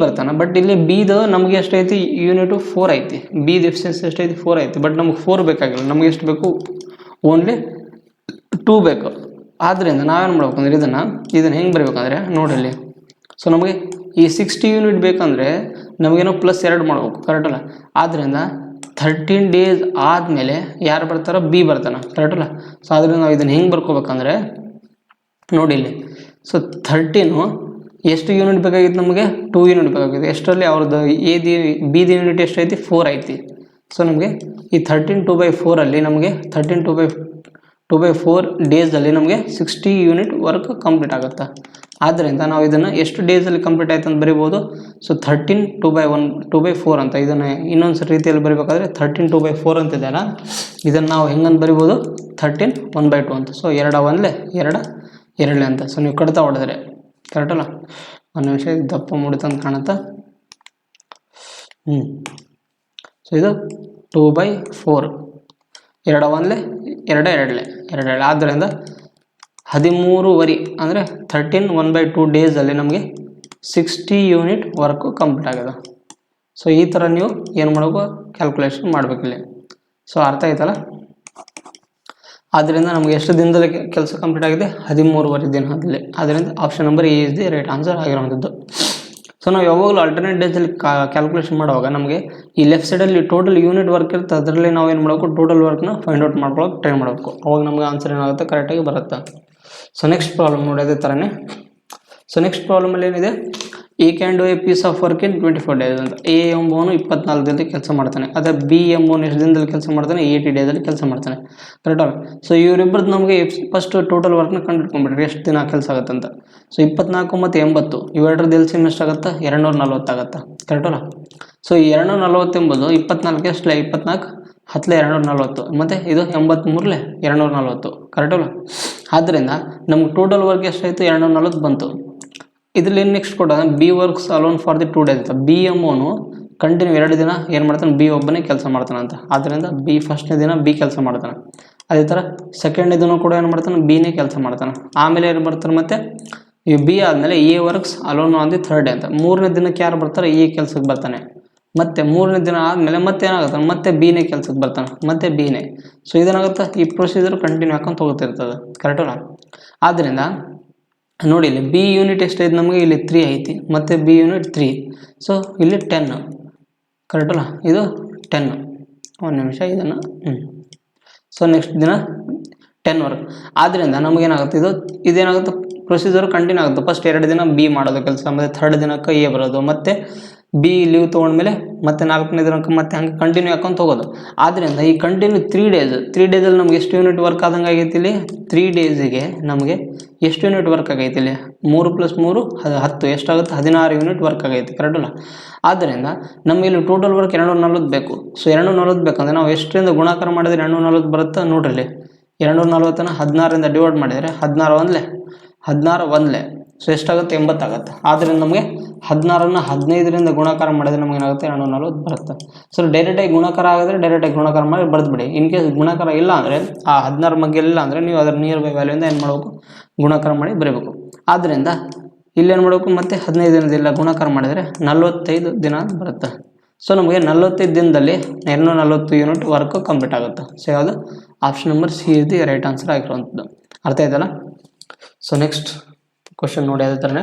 ಬರ್ತಾನೆ. ಬಟ್ ಇಲ್ಲಿ ಬಿದು ನಮಗೆ ಎಷ್ಟೈತಿ ಯೂನಿಟು 4 ಐತಿ. ಬಿದು ಎಫಿಷಿಯನ್ಸಿ ಎಷ್ಟೈತಿ 4 ಐತಿ. ಬಟ್ ನಮಗೆ 4 ಬೇಕಾಗಿಲ್ಲ, ನಮಗೆ ಎಷ್ಟು ಬೇಕು ಓನ್ಲಿ 2 ಬೇಕು. ಆದ್ದರಿಂದ ನಾವೇನು ಮಾಡ್ಬೇಕಂದ್ರೆ ಇದನ್ನು ಹೆಂಗೆ ಬರಬೇಕಂದ್ರೆ ನೋಡಿಲ್ಲಿ. ಸೊ ನಮಗೆ ಈ 60 ಯೂನಿಟ್ ಬೇಕಂದರೆ ನಮಗೇನೋ +2 ಮಾಡ್ಬೇಕು ಕರೆಕ್ಟ್ ಅಲ್ಲ. ಆದ್ದರಿಂದ 13 ಡೇಸ್ ಆದಮೇಲೆ ಯಾರು ಬರ್ತಾರೋ ಬಿ ಬರ್ತಾನೆ ಕರೆಕ್ಟ್ ಅಲ್ಲ. ಸೊ ಆದ್ದರಿಂದ ನಾವು ಇದನ್ನು ಹೆಂಗೆ ಬರ್ಕೋಬೇಕಂದ್ರೆ ನೋಡಿ ಇಲ್ಲಿ. ಸೊ 13 ಎಷ್ಟು ಯೂನಿಟ್ ಬೇಕಾಗಿತ್ತು ನಮಗೆ 2 ಯೂನಿಟ್ ಬೇಕಾಗಿದೆ. ಎಷ್ಟರಲ್ಲಿ ಅವ್ರದ್ದು ಬಿದು ಯೂನಿಟ್ ಎಷ್ಟೈತಿ 4 ಐತಿ. ಸೊ ನಮಗೆ ಈ 13 2/4 ನಮಗೆ 13 2/4 ಡೇಸಲ್ಲಿ ನಮಗೆ 60 ಯೂನಿಟ್ ವರ್ಕ್ ಕಂಪ್ಲೀಟ್ ಆಗುತ್ತೆ. ಆದ್ದರಿಂದ ನಾವು ಇದನ್ನು ಎಷ್ಟು ಡೇಸಲ್ಲಿ ಕಂಪ್ಲೀಟ್ ಆಯ್ತು ಅಂತ ಬರಿಬೋದು. ಸೊ 13 2/4 ಅಂತ ಇದನ್ನು ಇನ್ನೊಂದು ರೀತಿಯಲ್ಲಿ ಬರಿಬೇಕಾದ್ರೆ 13 2/4 ಅಂತಿದೆಯಲ್ಲ, ಇದನ್ನು ನಾವು ಹೆಂಗಂತ ಬರಿಬೋದು 13 1/2 ಅಂತ. ಸೊ 2 1 2 ಅಂತ. ಸೊ ನೀವು ಕಡ್ತಾ ಹೊಡೆದ್ರೆ ಕರೆಕ್ಟ್ ಅಲ್ಲ. ಒಂದು ನಿಮಿಷ ದಪ್ಪ ಮೂಡಿತಂತ ಕಾಣುತ್ತಾ. ಸೊ ಇದು 2/4 2 1 2 ಆದ್ದರಿಂದ 13 ಅಂದರೆ 13 1/2 ಡೇಸಲ್ಲಿ ನಮಗೆ 60 ಯೂನಿಟ್ ವರ್ಕು ಕಂಪ್ಲೀಟ್ ಆಗಿದೆ. ಸೊ ಈ ಥರ ನೀವು ಏನು ಮಾಡಬೇಕು ಕ್ಯಾಲ್ಕುಲೇಷನ್ ಮಾಡಬೇಕಿಲ್ಲಿ. ಸೊ ಅರ್ಥ ಆಯ್ತಲ್ಲ. ಆದ್ದರಿಂದ ನಮಗೆ ಎಷ್ಟು ದಿನದಲ್ಲಿ ಕೆಲಸ ಕಂಪ್ಲೀಟ್ ಆಗಿದೆ 13 ದಿನದಲ್ಲಿ. ಆದ್ದರಿಂದ option number A is the right answer ಆಗಿರುವಂಥದ್ದು. ಸೊ ನಾವು ಯಾವಾಗಲೂ ಆಲ್ಟರ್ನೇಟ್ ಡೇಸಲ್ಲಿ ಕ್ಯಾಲ್ಕುಲೇಷನ್ ಮಾಡುವಾಗ ನಮಗೆ ಈ ಲೆಫ್ಟ್ ಸೈಡಲ್ಲಿ ಟೋಟಲ್ ಯೂನಿಟ್ ವರ್ಕ್ ಇರುತ್ತೆ, ಅದರಲ್ಲಿ ನಾವು ಏನು ಮಾಡಬೇಕು ಟೋಟಲ್ ವರ್ಕ್ನ ಫೈಂಡ್ ಔಟ್ ಮಾಡ್ಕೊಳ್ಳೋಕೆ ಟ್ರೈ ಮಾಡಬೇಕು. ಅವಾಗ ನಮಗೆ ಆನ್ಸರ್ ಏನಾಗುತ್ತೆ ಕರೆಕ್ಟಾಗಿ ಬರುತ್ತೆ. ಸೊ ನೆಕ್ಸ್ಟ್ ಪ್ರಾಬ್ಲಮ್ ನೋಡಿ ಅದೇ ಥರನೇ. ಸೊ ನೆಕ್ಸ್ಟ್ ಪ್ರಾಬ್ಲಮಲ್ಲಿ ಏನಿದೆ, A can do a piece of work in 24 days ಅಂತ. ಎ ಎಂಬುವನು 24 ದಿನದಲ್ಲಿ ಕೆಲಸ ಮಾಡ್ತಾನೆ. ಅದೇ ಬಿ ಎಂಬುವನು ಎಷ್ಟು ದಿನದಲ್ಲಿ ಕೆಲಸ ಮಾಡ್ತಾನೆ 80 ಡೇಸಲ್ಲಿ ಕೆಲಸ ಮಾಡ್ತಾನೆ ಕರೆಕ್ಟ್ ಅಲ್ಲ. ಸೊ ಇವರಿಬ್ಬರದ್ದು ನಮಗೆ ಫಸ್ಟ್ ಟೋಟಲ್ ವರ್ಕ್ನ ಕಂಡುಹಿಡ್ಕೊಂಡ್ಬಿಟ್ರಿ ಎಷ್ಟು ದಿನ ಕೆಲಸ ಆಗುತ್ತೆ ಅಂತ. ಸೊ 24 ಮತ್ತು 80 ಇವೆರಡರದ್ದು LCM ಎಷ್ಟಾಗುತ್ತೆ 240 ಆಗುತ್ತೆ ಕರೆಕ್ಟ್ ಅಲ್ಲ. ಸೊ ಈ 240 ಎಂಬುದು 24 ಎಷ್ಟಲೆ 24 10 240 ಮತ್ತು ಇದು 83 240 ಕರೆಕ್ಟ್ ಅಲ್ಲ. ಆದ್ದರಿಂದ ನಮ್ಗೆ ಟೋಟಲ್ ವರ್ಕ್ ಎಷ್ಟಾಯಿತು 240 ಬಂತು. ಇದರಲ್ಲಿ ನೆಕ್ಸ್ಟ್ ಕೊಟ್ಟಾಗ B works alone for the 2 days ಅಂತ. ಬಿ ಎಂಬುವನು ಕಂಟಿನ್ಯೂ 2 ದಿನ ಏನು ಮಾಡ್ತಾನೆ ಬಿ ಒಬ್ಬನೇ ಕೆಲಸ ಮಾಡ್ತಾನೆ ಅಂತ. ಆದ್ದರಿಂದ ಬಿ ಫಸ್ಟ್ನೇ ದಿನ ಬಿ ಕೆಲಸ ಮಾಡ್ತಾನೆ. ಅದೇ ಥರ ಸೆಕೆಂಡ್ನೇ ದಿನ ಕೂಡ ಏನು ಮಾಡ್ತಾನೆ ಬಿನೇ ಕೆಲಸ ಮಾಡ್ತಾನೆ. ಆಮೇಲೆ ಏನು ಬರ್ತಾರೆ ಮತ್ತು ಈ ಬಿ ಆದಮೇಲೆ A works alone on the 3rd day ಅಂತ. 3ನೇ ದಿನಕ್ಕೆ ಯಾರು ಬರ್ತಾರೆ ಎ ಕೆಲಸಕ್ಕೆ ಬರ್ತಾನೆ. ಮತ್ತು 3ನೇ ದಿನ ಆದಮೇಲೆ ಮತ್ತೆ ಏನಾಗುತ್ತೆ ಮತ್ತೆ ಬಿನೇ ಕೆಲಸಕ್ಕೆ ಬರ್ತಾನೆ ಮತ್ತೆ ಬಿನೇ. ಸೊ ಇದೇನಾಗುತ್ತೆ ಈ ಪ್ರೊಸೀಜರ್ ಕಂಟಿನ್ಯೂ ಹಾಕೊಂಡು ಹೋಗ್ತಿರ್ತದೆ ಕರೆಕ್ಟ್ ಅಲ್ಲ. ಆದ್ದರಿಂದ ನೋಡಿ ಇಲ್ಲಿ ಬಿ ಯೂನಿಟ್ ಎಷ್ಟೈತೆ ನಮಗೆ ಇಲ್ಲಿ 3 ಐತಿ ಮತ್ತು ಬಿ ಯೂನಿಟ್ 3. ಸೊ ಇಲ್ಲಿ 10 ಕರೆಕ್ಟ್ ಅಲ್ಲ. ಇದು 10 ಒಂದು ನಿಮಿಷ ಇದನ್ನು ಸೊ ನೆಕ್ಸ್ಟ್ ದಿನ 10 ವರ್ಕ್. ಆದ್ದರಿಂದ ನಮಗೇನಾಗುತ್ತೆ ಇದೇನಾಗುತ್ತೆ ಪ್ರೊಸೀಜರ್ ಕಂಟಿನ್ಯೂ ಆಗುತ್ತೆ. ಫಸ್ಟ್ 2 ದಿನ ಬಿ ಮಾಡೋದು ಕೆಲಸ, ಮತ್ತು 3rd ದಿನಕ್ಕೆ ಎ ಬರೋದು, ಮತ್ತು ಬಿ ಲೀವ್ ತೊಗೊಂಡ್ಮೇಲೆ ಮತ್ತೆ 4ನೇ ದಿನಕ್ಕೆ ಮತ್ತೆ ಹಂಗೆ ಕಂಟಿನ್ಯೂ ಹಾಕೊಂಡು ಹೋಗೋದು. ಆದ್ದರಿಂದ ಈ ಕಂಟಿನ್ಯೂ 3 ಡೇಸಲ್ಲಿ ನಮ್ಗೆ ಎಷ್ಟು ಯೂನಿಟ್ ವರ್ಕ್ ಆದಂಗೆ ಆಗೈತಿ ಇಲ್ಲಿ 3 ಡೇಸಿಗೆ ನಮಗೆ ಎಷ್ಟು ಯೂನಿಟ್ ವರ್ಕ್ ಆಗೈತಿ ಇಲ್ಲಿ 3 + 3 10 ಎಷ್ಟಾಗುತ್ತೆ 16 ಯೂನಿಟ್ ವರ್ಕ್ ಆಗೈತಿ ಕರೆಕ್ಟ್ ಅಲ್ಲ. ಆದ್ದರಿಂದ ನಮಗೆ ಇಲ್ಲಿ ಟೋಟಲ್ ವರ್ಕ್ 240 ಬೇಕು. ಸೊ 240 ಬೇಕಂದ್ರೆ ನಾವು ಎಷ್ಟರಿಂದ ಗುಣಾಕಾರ ಮಾಡಿದ್ರೆ 240 ಬರುತ್ತೆ ನೋಡ್ರಿ. 240ನ 16ರಿಂದ ಡಿವೈಡ್ ಮಾಡಿದರೆ 16 1 ಸೊ ಎಷ್ಟಾಗುತ್ತೆ 80 ಆಗುತ್ತೆ. ಆದ್ದರಿಂದ ನಮಗೆ 16ನ್ನು 15ರಿಂದ ಗುಣಾಕಾರ ಮಾಡಿದ್ರೆ ನಮಗೆ ಏನಾಗುತ್ತೆ 240 ಬರುತ್ತೆ. ಸೊ ಡೈರೆಕ್ಟಾಗಿ ಗುಣಾಕಾರ ಆಗಿದ್ರೆ ಡೈರೆಕ್ಟಾಗಿ ಗುಣಾಕಾರ ಮಾಡಿ ಬರೆದ್ಬಿಡಿ. ಇನ್ ಕೇಸ್ ಗುಣಾಕಾರ ಇಲ್ಲ ಅಂದರೆ ಆ 16 ಮಗ್ಗೆ ಇಲ್ಲ ಅಂದರೆ ನೀವು ಅದರ ನಿಯರ್ ಬೈ ವ್ಯಾಲ್ಯೂಯಿಂದ ಏನು ಮಾಡಬೇಕು ಗುಣಾಕಾರ ಮಾಡಿ ಬರೀಬೇಕು. ಆದ್ದರಿಂದ ಇಲ್ಲೇನು ಮಾಡಬೇಕು ಮತ್ತೆ 15 ದಿನದಿಂದ ಗುಣಾಕಾರ ಮಾಡಿದರೆ 45 ದಿನ ಬರುತ್ತೆ. ಸೊ ನಮಗೆ 45 ದಿನದಲ್ಲಿ 240 ಯೂನಿಟ್ ವರ್ಕ್ ಕಂಪ್ಲೀಟ್ ಆಗುತ್ತೆ. ಸೊ ಯಾವುದು option number C is the right answer ಆಗಿರುವಂಥದ್ದು. ಅರ್ಥ ಆಯ್ತಲ್ಲ. ಸೊ ನೆಕ್ಸ್ಟ್ ಕ್ವಶನ್ ನೋಡಿ ಅದೇ ಥರನೇ.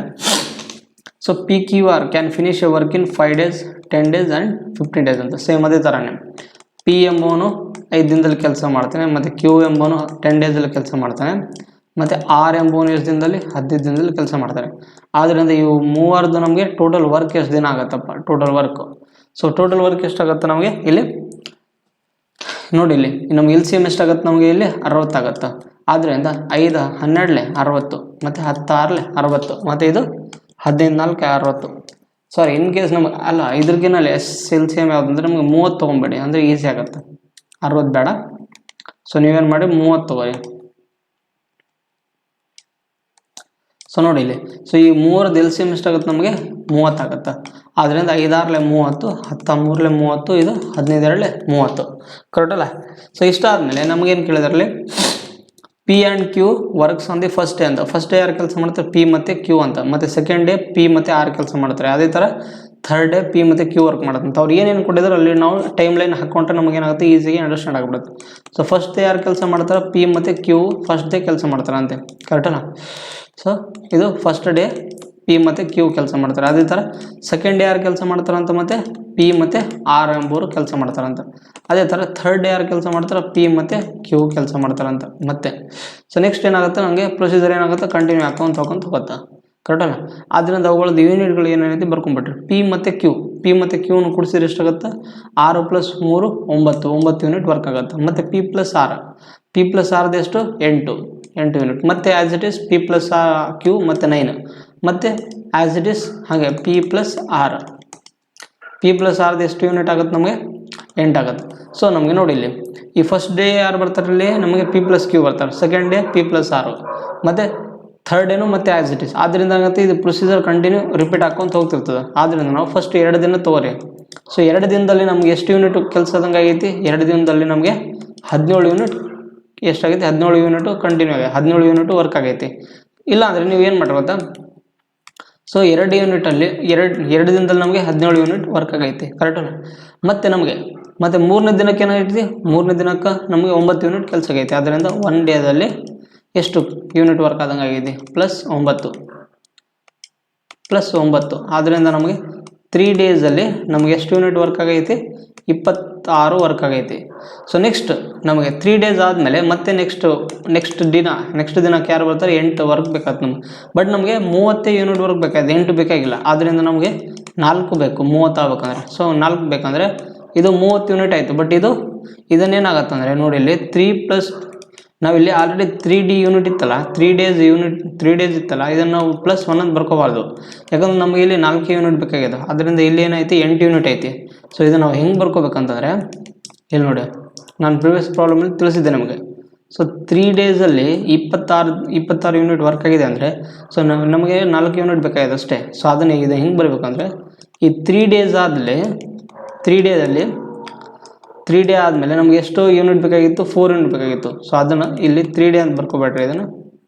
So PQR can finish A work in 5 days 10 days and 15 days ಅಂತ. ಸೇಮ್ ಅದೇ ಥರನೇ ಪಿ ಎಂಬವನು 5 ದಿನದಲ್ಲಿ ಕೆಲಸ ಮಾಡ್ತಾನೆ, ಮತ್ತು ಕ್ಯೂ ಎಂಬವನು 10 ಡೇಸಲ್ಲಿ ಕೆಲಸ ಮಾಡ್ತಾನೆ, ಮತ್ತು ಆರ್ ಎಂಬವನು ಎಷ್ಟು ದಿನದಲ್ಲಿ 15 ದಿನದಲ್ಲಿ ಕೆಲಸ ಮಾಡ್ತಾರೆ. ಆದ್ದರಿಂದ ಇವು ಮೂವರದ್ದು ನಮಗೆ ಟೋಟಲ್ ವರ್ಕ್ ಎಷ್ಟು ದಿನ ಆಗುತ್ತಪ್ಪ total work. So total work ಎಷ್ಟಾಗುತ್ತೆ ನಮಗೆ ಇಲ್ಲಿ ನೋಡಿ. ಇಲ್ಲಿ ನಮ್ಗೆ LCM ಎಷ್ಟಾಗುತ್ತೆ ನಮಗೆ ಇಲ್ಲಿ 60 ಆಗುತ್ತೆ. ಆದ್ದರಿಂದ 5 12 60 ಮತ್ತು 10 6 60 ಮತ್ತು ಇದು 15 4 60. ಸಾರಿ ಇನ್ ಕೇಸ್ ನಮಗೆ ಅಲ್ಲ ಇದ್ರಿಗಿನಲ್ಲಿ LCM ಯಾವುದಂದ್ರೆ ನಮಗೆ 30 ತೊಗೊಬೇಡಿ ಅಂದರೆ ಈಸಿ ಆಗುತ್ತೆ. 60 ಬೇಡ. ಸೊ ನೀವೇನು ಮಾಡಿ 30 ತೊಗೊಳ್ಳಿ. ಸೊ ಸೊ ನೋಡಿ ಇಲ್ಲಿ, ಸೊ ಈ 3 ಎಲ್ ಸಿ ಎಮ್ ಎಷ್ಟಾಗುತ್ತೆ ನಮಗೆ 30 ಆಗುತ್ತೆ. ಆದ್ದರಿಂದ 5 6 30, 10 3 30, ಇದು 15 2 30, ಕರೆಕ್ಟ್ ಅಲ್ಲ. ಸೊ ಇಷ್ಟಾದಮೇಲೆ ನಮಗೇನು ಕೇಳಿದ್ರಲ್ಲಿ P and Q works on the first day ಅಂತ. ಫಸ್ಟ್ ಡೇ ಯಾರು ಕೆಲಸ ಮಾಡ್ತಾರೆ, ಪಿ ಮತ್ತು ಕ್ಯೂ ಅಂತ. ಮತ್ತು ಸೆಕೆಂಡ್ ಡೇ ಪಿ ಮತ್ತು ಆರ್ ಕೆಲಸ ಮಾಡ್ತಾರೆ. ಅದೇ ಥರ ಥರ್ಡ್ ಡೇ ಪಿ ಮತ್ತು ಕ್ಯೂ ವರ್ಕ್ ಮಾಡುತ್ತೆ ಅಂತ. ಅವ್ರು ಏನೇನು ಕೊಟ್ಟಿದ್ರು ಅಲ್ಲಿ ನಾವು ಟೈಮ್ ಲೈನ್ ಹಾಕ್ಕೊಂಡ್ರೆ ನಮಗೇನಾಗುತ್ತೆ, ಈಸಿಯಾಗಿ ಅಂಡರ್ಸ್ಟ್ಯಾಂಡ್ ಆಗಿಬಿಡುತ್ತೆ. ಸೊ ಫಸ್ಟ್ ಡೇ ಯಾರು ಕೆಲಸ ಮಾಡ್ತಾರೆ, ಪಿ ಮತ್ತು ಕ್ಯೂ ಫಸ್ಟ್ ಡೇ ಕೆಲಸ ಮಾಡ್ತಾರೆ ಅಂತೆ, ಕರೆಕ್ಟಲ್ಲ. ಸೊ ಇದು ಫಸ್ಟ್ ಡೇ ಪಿ ಮತ್ತು ಕ್ಯೂ ಕೆಲಸ ಮಾಡ್ತಾರೆ. ಅದೇ ಥರ ಸೆಕೆಂಡ್ ಡೇ ಯಾರು ಕೆಲಸ ಮಾಡ್ತಾರಂತ, ಮತ್ತು ಪಿ ಮತ್ತು ಆರ್ ಎಂಬುವರು ಕೆಲಸ ಮಾಡ್ತಾರಂತ. ಅದೇ ಥರ ಥರ್ಡ್ ಡೇ ಯಾರು ಕೆಲಸ ಮಾಡ್ತಾರೆ, ಪಿ ಮತ್ತು ಕ್ಯೂ ಕೆಲಸ ಮಾಡ್ತಾರಂತ ಮತ್ತೆ. ಸೊ ನೆಕ್ಸ್ಟ್ ಏನಾಗುತ್ತೆ, ನನಗೆ ಪ್ರೊಸೀಜರ್ ಏನಾಗುತ್ತೆ, ಕಂಟಿನ್ಯೂ ಹಾಕೊಂತ ಹೋಗುತ್ತೆ, ಕರೆಕ್ಟಲ್ಲ. ಆದ್ದರಿಂದ ಅವುಗಳದ್ದು ಯೂನಿಟ್ಗಳು ಏನೇನೈತಿ ಬರ್ಕೊಂಡ್ಬಿಟ್ರಿ. ಪಿ ಮತ್ತು ಕ್ಯೂನ ಕೂಡಿಸಿದ್ರೆ ಎಷ್ಟಾಗುತ್ತೆ, 6 + 3 9 ಯೂನಿಟ್ ವರ್ಕ್ ಆಗುತ್ತೆ. ಮತ್ತು ಪಿ ಪ್ಲಸ್ ಆರ್ದು ಎಷ್ಟು 8 ಯೂನಿಟ್. ಮತ್ತು as it is P plus Q ಮತ್ತು 9, ಮತ್ತು ಆ್ಯಸ್ ಇಟ್ ಈಸ್ ಹಾಗೆ ಪಿ ಪ್ಲಸ್ ಆರ್ದು ಎಷ್ಟು ಯೂನಿಟ್ ಆಗುತ್ತೆ ನಮಗೆ 8 ಆಗುತ್ತೆ. ಸೊ ನಮಗೆ ನೋಡಿ ಇಲ್ಲಿ ಈ ಫಸ್ಟ್ ಡೇ ಯಾರು ಬರ್ತಾರೆ, ಇಲ್ಲಿ ನಮಗೆ ಪಿ ಪ್ಲಸ್ ಕ್ಯೂ ಬರ್ತಾರೆ. Second day P plus R, ಮತ್ತು ಥರ್ಡ್ ಡೇನು ಮತ್ತು ಆ್ಯಸ್ ಇಟ್ ಈಸ್. ಆದ್ದರಿಂದ ಆಗುತ್ತೆ ಇದು ಪ್ರೊಸೀಜರ್ ಕಂಟಿನ್ಯೂ ರಿಪೀಟ್ ಹಾಕ್ಕೊಂತ ಹೋಗ್ತಿರ್ತದೆ. ಆದ್ದರಿಂದ ನಾವು ಫಸ್ಟ್ 2 ದಿನ ತಗೋರಿ. ಸೊ 2 ದಿನದಲ್ಲಿ ನಮ್ಗೆ ಎಷ್ಟು ಯೂನಿಟ್ ಕೆಲಸದಂಗೆ ಆಗೈತಿ, 2 ದಿನದಲ್ಲಿ ನಮಗೆ 17 ಯೂನಿಟ್ ಎಷ್ಟಾಗೈತಿ, 17 ಯೂನಿಟು ಕಂಟಿನ್ಯೂ ಆಗಿದೆ, 17 ಯೂನಿಟು ವರ್ಕ್ ಆಗೈತಿ. ಇಲ್ಲ ಅಂದರೆ ನೀವು ಏನು ಮಾಡ್ರಿ ಗೊತ್ತಾ, ಸೊ 2 ಯೂನಿಟಲ್ಲಿ ಎರಡು ದಿನದಲ್ಲಿ ನಮಗೆ 17 ಯೂನಿಟ್ ವರ್ಕ್ ಆಗೈತಿ, ಕರೆಕ್ಟಲ್ಲ. ಮತ್ತು 3ನೇ ದಿನಕ್ಕೆ ಏನಾಗೈತಿ, 3ನೇ ದಿನಕ್ಕೆ ನಮಗೆ 9 ಯೂನಿಟ್ ಕೆಲಸ ಆಗೈತಿ. ಆದ್ದರಿಂದ 1 ಡೇದಲ್ಲಿ ಎಷ್ಟು ಯೂನಿಟ್ ವರ್ಕ್ ಆದಂಗೆ ಆಗೈತಿ, +9. ಆದ್ದರಿಂದ ನಮಗೆ 3 ಡೇಸಲ್ಲಿ ನಮಗೆ ಎಷ್ಟು ಯೂನಿಟ್ ವರ್ಕ್ ಆಗೈತಿ, 26 ವರ್ಕ್ ಆಗೈತಿ. ಸೊ ನೆಕ್ಸ್ಟ್ ನಮಗೆ 3 ಡೇಸ್ ಆದಮೇಲೆ ಮತ್ತೆ ನೆಕ್ಸ್ಟ್ ದಿನಕ್ಕೆ ಯಾರು ಬರ್ತಾರೆ, 8 ವರ್ಕ್ ಬೇಕಾಯ್ತು ನಮ್ಗೆ. ಬಟ್ ನಮಗೆ 30 ಯೂನಿಟ್ ವರ್ಕ್ ಬೇಕಾಯ್ತು, 8 ಬೇಕಾಗಿಲ್ಲ. ಆದ್ದರಿಂದ ನಮಗೆ 4 ಬೇಕು, 30 ಆಗ್ಬೇಕಂದ್ರೆ. ಸೊ 4 ಬೇಕಂದರೆ ಇದು 30 ಯೂನಿಟ್ ಆಯಿತು. ಬಟ್ ಇದನ್ನೇನಾಗತ್ತೆ ಅಂದರೆ ನೋಡಿ ಇಲ್ಲಿ 3+ ನಾವಿಲ್ಲಿ ಆಲ್ರೆಡಿ 3D ಯೂನಿಟ್ ಇತ್ತಲ್ಲ, 3 ಡೇಸ್ ಇತ್ತಲ್ಲ, ಇದನ್ನು ನಾವು +1 ಅಂತ ಬರ್ಕೋಬಾರ್ದು. ಯಾಕಂದ್ರೆ ನಮಗೆ ಇಲ್ಲಿ 4 ಯೂನಿಟ್ ಬೇಕಾಗಿದೆ. ಅದರಿಂದ ಇಲ್ಲಿ ಏನೈತಿ 8 ಯೂನಿಟ್ ಐತಿ. ಸೊ ಇದು ನಾವು ಹೆಂಗೆ ಬರ್ಕೋಬೇಕಂತಂದರೆ ಇಲ್ಲಿ ನೋಡಿ, ನಾನು ಪ್ರಿವಿಯಸ್ ಪ್ರಾಬ್ಲಮಲ್ಲಿ ತಿಳಿಸಿದ್ದೆ ನಮಗೆ. ಸೊ 3 ಡೇಸಲ್ಲಿ 26 ಯೂನಿಟ್ ವರ್ಕ್ ಆಗಿದೆ ಅಂದರೆ ಸೊ ನಮಗೆ 4 ಯೂನಿಟ್ ಬೇಕಾಗಿದೆ ಅಷ್ಟೇ. ಸೊ ಅದನ್ನು ಇದು ಹೆಂಗೆ ಬರಬೇಕಂದ್ರೆ ಈ 3 ಡೇಸ್ ಆದಮೇಲೆ 3 ಡೇ ಆದಮೇಲೆ ನಮಗೆ ಎಷ್ಟು ಯೂನಿಟ್ ಬೇಕಾಗಿತ್ತು, 4 ಯೂನಿಟ್ ಬೇಕಾಗಿತ್ತು. ಸೊ ಅದನ್ನು ಇಲ್ಲಿ 3 ಡೇ ಅಂತ ಬರ್ಕೋಬೇಡ್ರಿ,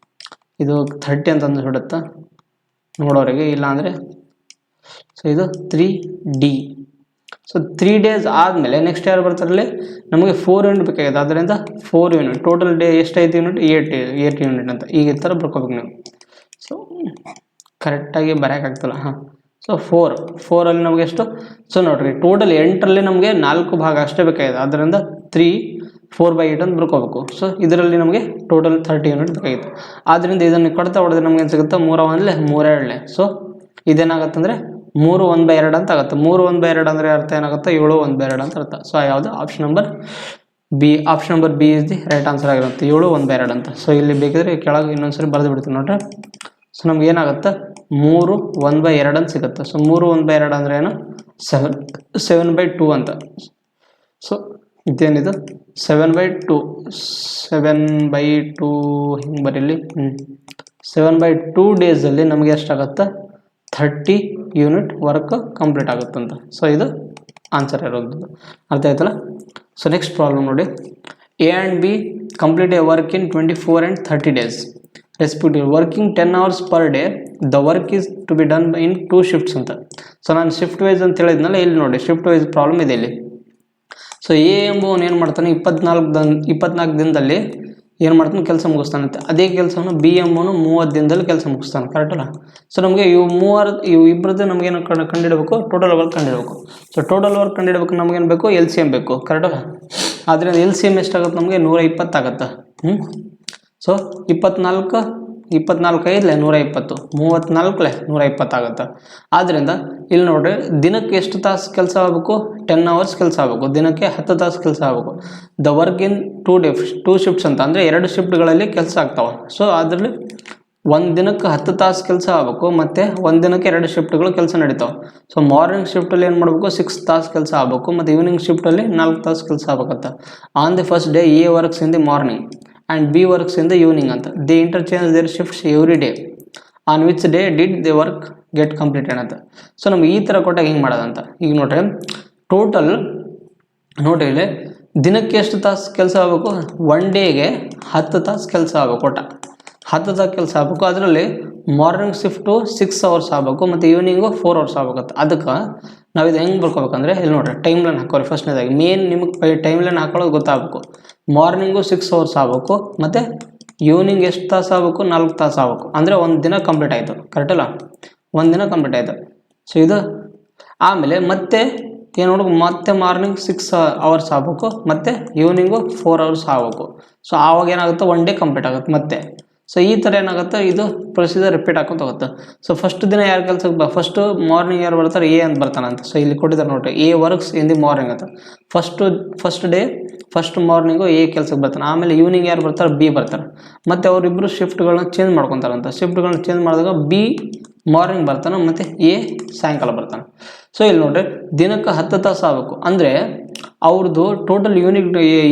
ಇದು 30 ಅಂತ ಅಂದ್ಬಿಡುತ್ತೆ ನೋಡೋರಿಗೆ. ಇಲ್ಲಾಂದರೆ ಸೊ ಇದು 3D. ಸೊ 3 ಡೇಸ್ ಆದಮೇಲೆ ನೆಕ್ಸ್ಟ್ ಯಾರು ಬರ್ತಾರಲ್ಲಿ, ನಮಗೆ 4 ಯೂನಿಟ್ ಬೇಕಾಗಿದೆ. ಅದರಿಂದ 4 ಯೂನಿಟ್ ಟೋಟಲ್ ಡೇ ಎಷ್ಟೈತಿ ಯೂನಿಟ್, 8 ಯೂನಿಟ್ ಅಂತ ಈಗ ಈ ಥರ ಬರ್ಕೋಬೇಕು ನೀವು. ಸೊ ಕರೆಕ್ಟಾಗಿ ಬರೋಕ್ಕಾಗ್ತಲ್ಲ. ಸೊ 4 ನಮಗೆ ಎಷ್ಟು, ಸೊ ನೋಡ್ರಿ ಟೋಟಲ್ 8ರಲ್ಲಿ ನಮಗೆ 4 ಭಾಗ ಅಷ್ಟೇ ಬೇಕಾಗಿದೆ. ಅದರಿಂದ 4/8 ಅಂತ ಬರ್ಕೋಬೇಕು. ಸೊ ಇದರಲ್ಲಿ ನಮಗೆ ಟೋಟಲ್ 30 ಯೂನಿಟ್ ಬೇಕಾಗಿತ್ತು. ಆದ್ದರಿಂದ ಇದನ್ನು ಕೊಡ್ತಾ ಹೊಡೆದ್ರೆ ನಮ್ಗೆ ಏನು ಸಿಗುತ್ತೆ, 3 1 3 2. ಸೊ ಇದೇನಾಗುತ್ತೆ ಅಂದರೆ 3 1/2 ಅಂತ ಆಗುತ್ತೆ. 3 1/2 ಅಂದರೆ ಅರ್ಥ ಏನಾಗುತ್ತೆ, 7 1/2 ಅಂತ ಅರ್ಥ. ಸೊ ಯಾವುದು option number B is the right answer ಆಗಿರುತ್ತೆ, 7 1/2 ಅಂತ. ಸೊ ಇಲ್ಲಿ ಬೇಕಿದ್ರೆ ಕೆಳಗೆ ಇನ್ನೊಂದ್ಸರಿ ಬರೆದು ಬಿಡ್ತೀನಿ ನೋಡ್ರಿ. ಸೊ ನಮ್ಗೆ ಏನಾಗುತ್ತೆ 3 1/2 ಅಂತ ಸಿಗುತ್ತೆ. ಸೊ 3 1/2 ಅಂದರೆ ಏನು, 7/2 ಅಂತ. ಸೊ ಇದೇನಿದು 7/2 ಹಿಂಗೆ ಬರೀಲಿ. 7/2 ಡೇಸಲ್ಲಿ ನಮಗೆ ಎಷ್ಟಾಗುತ್ತೆ, 30 ಯೂನಿಟ್ ವರ್ಕ್ ಕಂಪ್ಲೀಟ್ ಆಗುತ್ತಂತ. ಸೊ ಇದು ಆನ್ಸರ್ ಇರೋದು, ಅರ್ಥ ಆಯ್ತಲ್ಲ. ಸೊ ನೆಕ್ಸ್ಟ್ ಪ್ರಾಬ್ಲಮ್ ನೋಡಿ, A and B complete a work in 24 and 30 days respectively. Working 10 hours per day, the work is to be done in 2 shifts ಅಂತ. ಸೊ ನಾನು shift wise ಅಂತ ಹೇಳಿದ್ನಲ್ಲ, ಇಲ್ಲಿ ನೋಡಿ ಶಿಫ್ಟ್ ವೈಸ್ ಪ್ರಾಬ್ಲಮ್ ಇದೆ ಇಲ್ಲಿ. So A ಎಂಬುವನು ಏನು ಮಾಡ್ತಾನೆ, 24 ದಿನದಲ್ಲಿ ಏನು ಮಾಡ್ತಾನೆ, ಕೆಲಸ ಮುಗಿಸ್ತಾನಂತೆ. ಅದೇ ಕೆಲಸವನ್ನು ಬಿ ಎಂಬುವನು 30 ದಿನದಲ್ಲಿ ಕೆಲಸ ಮುಗಿಸ್ತಾನೆ, ಕರೆಕ್ಟಲ್ಲ. ಸೊ ನಮಗೆ ಇವು ಇಬ್ಬರದ್ದು ನಮಗೇನು ಕಂಡುಹಿಡಬೇಕು, ಟೋಟಲ್ ವರ್ಕ್ ಕಂಡುಹಿಡಬೇಕು. ಸೊ ಟೋಟಲ್ ವರ್ಕ್ ಕಂಡುಹಿಡಬೇಕು ನಮಗೇನು ಬೇಕು, LCM ಬೇಕು, ಕರೆಕ್ಟಲ್ಲ. ಆದ್ದರಿಂದ LCM ಎಷ್ಟಾಗುತ್ತೆ ನಮಗೆ, 120 ಆಗುತ್ತೆ. ಸೊ 24 5 120, 34 120 ಆಗುತ್ತೆ. ಆದ್ದರಿಂದ ಇಲ್ಲಿ ನೋಡ್ರಿ, ದಿನಕ್ಕೆ ಎಷ್ಟು ತಾಸು ಕೆಲಸ ಆಗಬೇಕು, 10 ಅವರ್ಸ್ ಕೆಲಸ ಆಗಬೇಕು. ದಿನಕ್ಕೆ 10 ತಾಸು ಕೆಲಸ ಆಗಬೇಕು. ದ ವರ್ಕ್ ಇನ್ 2 ಶಿಫ್ಟ್ಸ್ ಅಂತ ಅಂದರೆ 2 ಶಿಫ್ಟ್ಗಳಲ್ಲಿ ಕೆಲಸ ಆಗ್ತಾವೆ. ಸೊ ಅದರಲ್ಲಿ ಒಂದು ದಿನಕ್ಕೆ 10 ತಾಸು ಕೆಲಸ ಆಗಬೇಕು, ಮತ್ತು ಒಂದು ದಿನಕ್ಕೆ 2 ಶಿಫ್ಟ್ಗಳು ಕೆಲಸ ನಡೀತಾವೆ. ಸೊ ಮಾರ್ನಿಂಗ್ ಶಿಫ್ಟಲ್ಲಿ ಏನು ಮಾಡಬೇಕು, 6 ತಾಸು ಕೆಲಸ ಆಗಬೇಕು, ಮತ್ತು ಈವ್ನಿಂಗ್ ಶಿಫ್ಟಲ್ಲಿ 4 ತಾಸು ಕೆಲಸ ಆಗಬೇಕಂತ. On the first day A works in the morning and B works in the evening ಅಂತ. They interchange their shifts every day on which day did the work get completed ಅಂತ. ಸೊ ನಮ್ಗೆ ಈ ಥರ ಕೊಟ್ಟಾಗ ಹಿಂಗೆ ಮಾಡೋದಂತ. ಈಗ ನೋಡ್ರಿ ಟೋಟಲ್ ನೋಡ್ರಿ ಇಲ್ಲಿ ದಿನಕ್ಕೆ ಎಷ್ಟು ತಾಸು ಕೆಲಸ ಆಗಬೇಕು, 1 ಡೇಗೆ 10 ತಾಸು ಕೆಲಸ ಆಗಬೇಕು. ಒಟ್ಟು 10 ತಾಸು ಕೆಲಸ ಆಗಬೇಕು. ಅದರಲ್ಲಿ ಮಾರ್ನಿಂಗ್ ಶಿಫ್ಟು 6 ಅವರ್ಸ್ ಆಗಬೇಕು ಮತ್ತು ಈವ್ನಿಂಗು 4 ಅವರ್ಸ್ ಆಗ್ಬೇಕಂತ. ಅದಕ್ಕೆ ನಾವು ಇದು ಹೆಂಗೆ ಬರ್ಕೋಬೇಕಂದ್ರೆ ಇಲ್ಲಿ ನೋಡ್ರಿ ಟೈಮ್ ಲೈನ್ ಹಾಕೋರಿ. ಫಸ್ಟ್ನೇದಾಗಿ ಮೇನ್ ನಿಮಗೆ ಟೈಮ್ ಲೈನ್ ಹಾಕೊಳ್ಳೋದು ಗೊತ್ತಾಗಬೇಕು. ಮಾರ್ನಿಂಗು 6 ಅವರ್ಸ್ ಆಗಬೇಕು ಮತ್ತು ಈವ್ನಿಂಗ್ ಎಷ್ಟು ತಾಸು ಆಗಬೇಕು, 4 ತಾಸು ಆಗಬೇಕು. ಅಂದರೆ ಒಂದು ದಿನ ಕಂಪ್ಲೀಟ್ ಆಯಿತು, ಕರೆಕ್ಟಲ್ಲ, ಒಂದು ದಿನ ಕಂಪ್ಲೀಟ್ ಆಯಿತು. ಸೊ ಇದು ಆಮೇಲೆ ಮತ್ತೆ ಏನು ನೋಡ್ಬೇಕು, ಮತ್ತೆ ಮಾರ್ನಿಂಗ್ 6 ಅವರ್ಸ್ ಆಗಬೇಕು ಮತ್ತು ಈವ್ನಿಂಗು 4 ಅವರ್ಸ್ ಆಗಬೇಕು. ಸೊ ಆವಾಗ ಏನಾಗುತ್ತೆ, 1 ಡೇ ಕಂಪ್ಲೀಟ್ ಆಗುತ್ತೆ ಮತ್ತೆ. ಸೊ ಈ ಥರ ಏನಾಗುತ್ತೆ, ಇದು ಪ್ರೊಸೀಜರ್ ರಿಪೀಟ್ ಹಾಕೊಂತ ಹೋಗುತ್ತೆ. ಸೊ ಫಸ್ಟ್ ದಿನ ಯಾರು ಕೆಲಸಕ್ಕೆ ಫಸ್ಟು ಮಾರ್ನಿಂಗ್ ಯಾರು ಬರ್ತಾರೆ, ಎ ಅಂತ ಬರ್ತಾನಂತ. ಸೊ ಇಲ್ಲಿ ಕೊಟ್ಟಿದ್ದಾರೆ ನೋಡ್ರಿ, A works in the morning ಅಂತ. First day first morning A ಕೆಲಸಕ್ಕೆ ಬರ್ತಾನೆ. ಆಮೇಲೆ ಈವ್ನಿಂಗ್ ಯಾರು ಬರ್ತಾರೆ, ಬಿ ಬರ್ತಾರೆ. ಮತ್ತು ಅವರಿಬ್ಬರು ಶಿಫ್ಟ್ಗಳನ್ನ ಚೇಂಜ್ ಮಾಡ್ಕೊತಾರಂತ. ಶಿಫ್ಟ್ಗಳನ್ನ ಚೇಂಜ್ ಮಾಡಿದಾಗ ಬಿ ಮಾರ್ನಿಂಗ್ ಬರ್ತಾನೆ ಮತ್ತು ಎ ಸಾಯಂಕಾಲ ಬರ್ತಾನೆ. ಸೊ ಇಲ್ಲಿ ನೋಡ್ರಿ ದಿನಕ್ಕೆ 10 ತಾಸು ಆಗಬೇಕು. ಅಂದರೆ ಅವ್ರದ್ದು ಟೋಟಲ್ ಯೂನಿಟ್